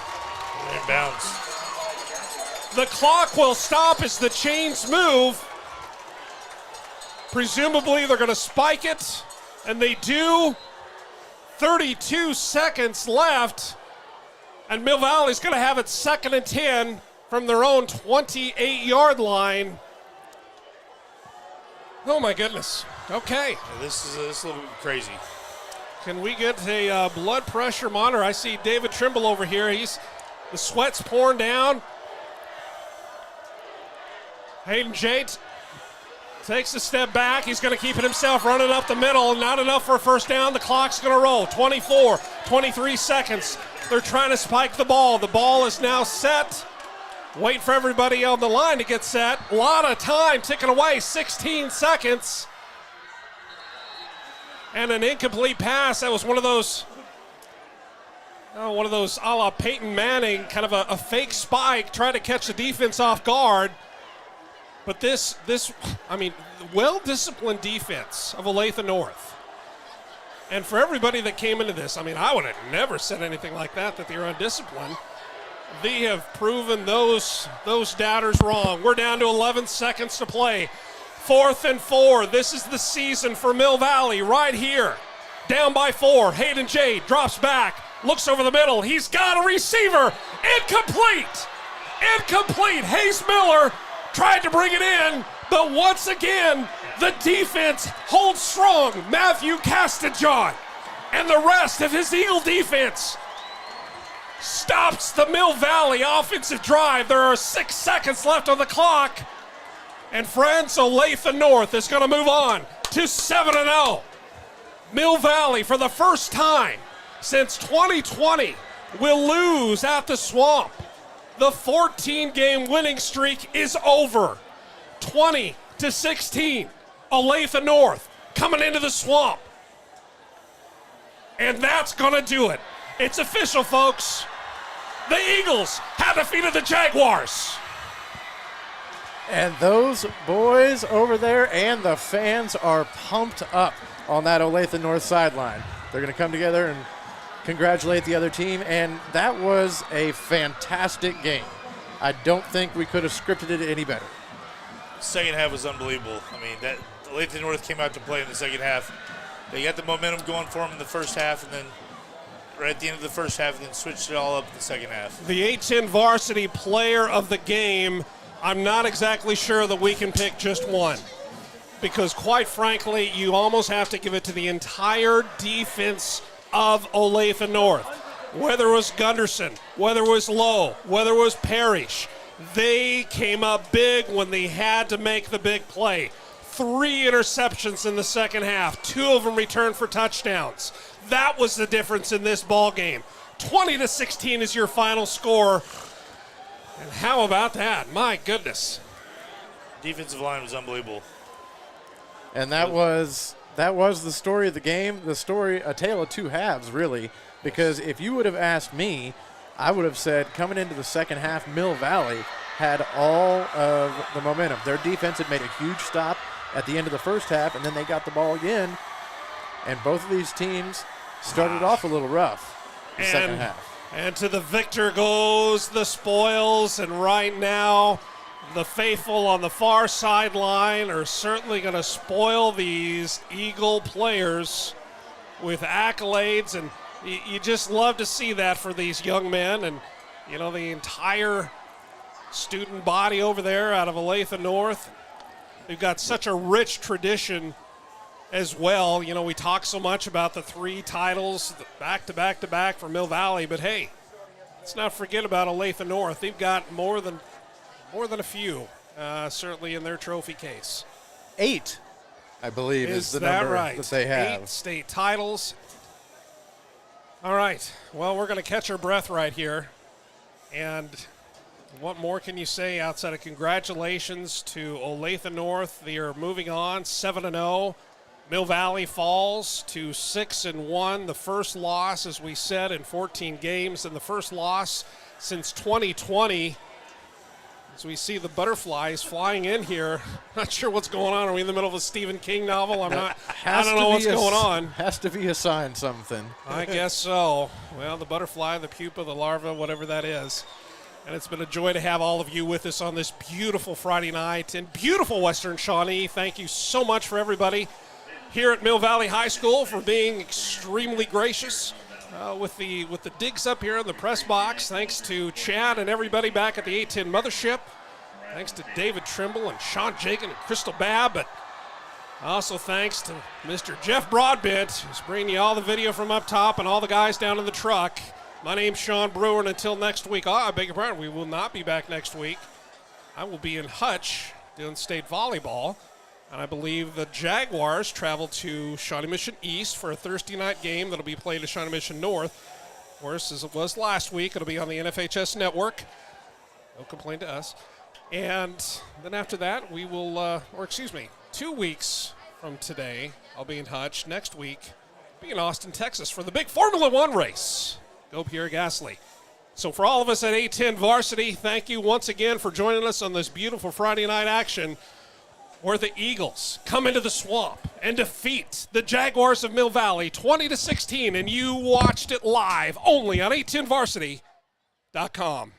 Inbounds. The clock will stop as the chains move. Presumably they're going to spike it, and they do. 32 seconds left, and Mill Valley's going to have it 2nd and 10 from their own 28-yard line. Oh my goodness. Okay. Yeah, this is a little bit crazy. Can we get a blood pressure monitor? I see David Trimble over here. The sweat's pouring down. Hayden Jay Takes a step back. He's going to keep it himself, running up the middle. Not enough for a first down. The clock's going to roll. 24, 23 seconds. They're trying to spike the ball. The ball is now set. Wait for everybody on the line to get set. A lot of time ticking away. 16 seconds. And an incomplete pass. That was one of those a la Peyton Manning, kind of a fake spike, trying to catch the defense off guard. But this, well-disciplined defense of Olathe North. And for everybody that came into this, I would have never said anything like that they were undisciplined. They have proven those doubters wrong. We're down to 11 seconds to play. 4th and 4. This is the season for Mill Valley right here. Down by 4. Hayden Jade drops back, looks over the middle. He's got a receiver. Incomplete. Hayes Miller tried to bring it in, but once again, the defense holds strong. Matthew Castajon and the rest of his Eagle defense stops the Mill Valley offensive drive. There are 6 seconds left on the clock. And friends, Olathe North is going to move on to 7-0. Mill Valley, for the first time since 2020, will lose at the Swamp. The 14-game winning streak is over. 20-16. Olathe North coming into the Swamp. And that's going to do it. It's official, folks. The Eagles have defeated the Jaguars. And those boys over there and the fans are pumped up on that Olathe North sideline. They're going to come together and congratulate the other team, and that was a fantastic game. I don't think we could have scripted it any better. Second half was unbelievable. That Olathe North came out to play in the second half. They got the momentum going for them in the first half, and then right at the end of the first half, and then switched it all up in the second half. The A-10 varsity player of the game, I'm not exactly sure that we can pick just one, because quite frankly, you almost have to give it to the entire defense of Olathe North. Whether it was Gunderson, whether it was Lowe, whether it was Parrish, they came up big when they had to make the big play. 3 interceptions in the second half, 2 of them returned for touchdowns. That was the difference in this ball game. 20-16 is your final score. And how about that? My goodness. Defensive line was unbelievable. And that was the story of the game. The story, a tale of two halves, really. Because if you would have asked me, I would have said coming into the second half, Mill Valley had all of the momentum. Their defense had made a huge stop at the end of the first half, and then they got the ball again. And both of these teams started off a little rough the second half. And to the victor goes the spoils, and right now the faithful on the far sideline are certainly going to spoil these Eagle players with accolades, and you just love to see that for these young men. And, the entire student body over there out of Olathe North, they've got such a rich tradition as well. We talk so much about the 3 titles back to back to back for Mill Valley, but hey, let's not forget about Olathe North. They've got more than a few, certainly in their trophy case. 8, I believe, is the number right? that they have. 8 state titles. All right. Well, we're going to catch our breath right here. And what more can you say outside of congratulations to Olathe North? They are moving on 7-0. Mill Valley falls to 6-1. The first loss, as we said, in 14 games, and the first loss since 2020. As we see the butterflies flying in here, not sure what's going on. Are we in the middle of a Stephen King novel? I don't know what's going on. Has to be assigned something. I guess so. Well, the butterfly, the pupa, the larva, whatever that is. And it's been a joy to have all of you with us on this beautiful Friday night in beautiful Western Shawnee. Thank you so much for everybody here at Mill Valley High School for being extremely gracious with the digs up here in the press box. Thanks to Chad and everybody back at the A-10 Mothership. Thanks to David Trimble and Sean Jagan and Crystal Babb. But also thanks to Mr. Jeff Broadbent, who's bringing you all the video from up top and all the guys down in the truck. My name's Sean Brewer, and until next week, I beg your pardon, we will not be back next week. I will be in Hutch doing state volleyball. And I believe the Jaguars travel to Shawnee Mission East for a Thursday night game that'll be played at Shawnee Mission North. Of course, as it was last week, it'll be on the NFHS network. No complaint to us. And then after that, we will, 2 weeks from today, I'll be in Hutch. Next week, be in Austin, Texas for the big Formula One race. Go Pierre Gasly. So for all of us at A10 Varsity, thank you once again for joining us on this beautiful Friday night action where the Eagles come into the swamp and defeat the Jaguars of Mill Valley 20-16, and you watched it live only on A10Varsity.com.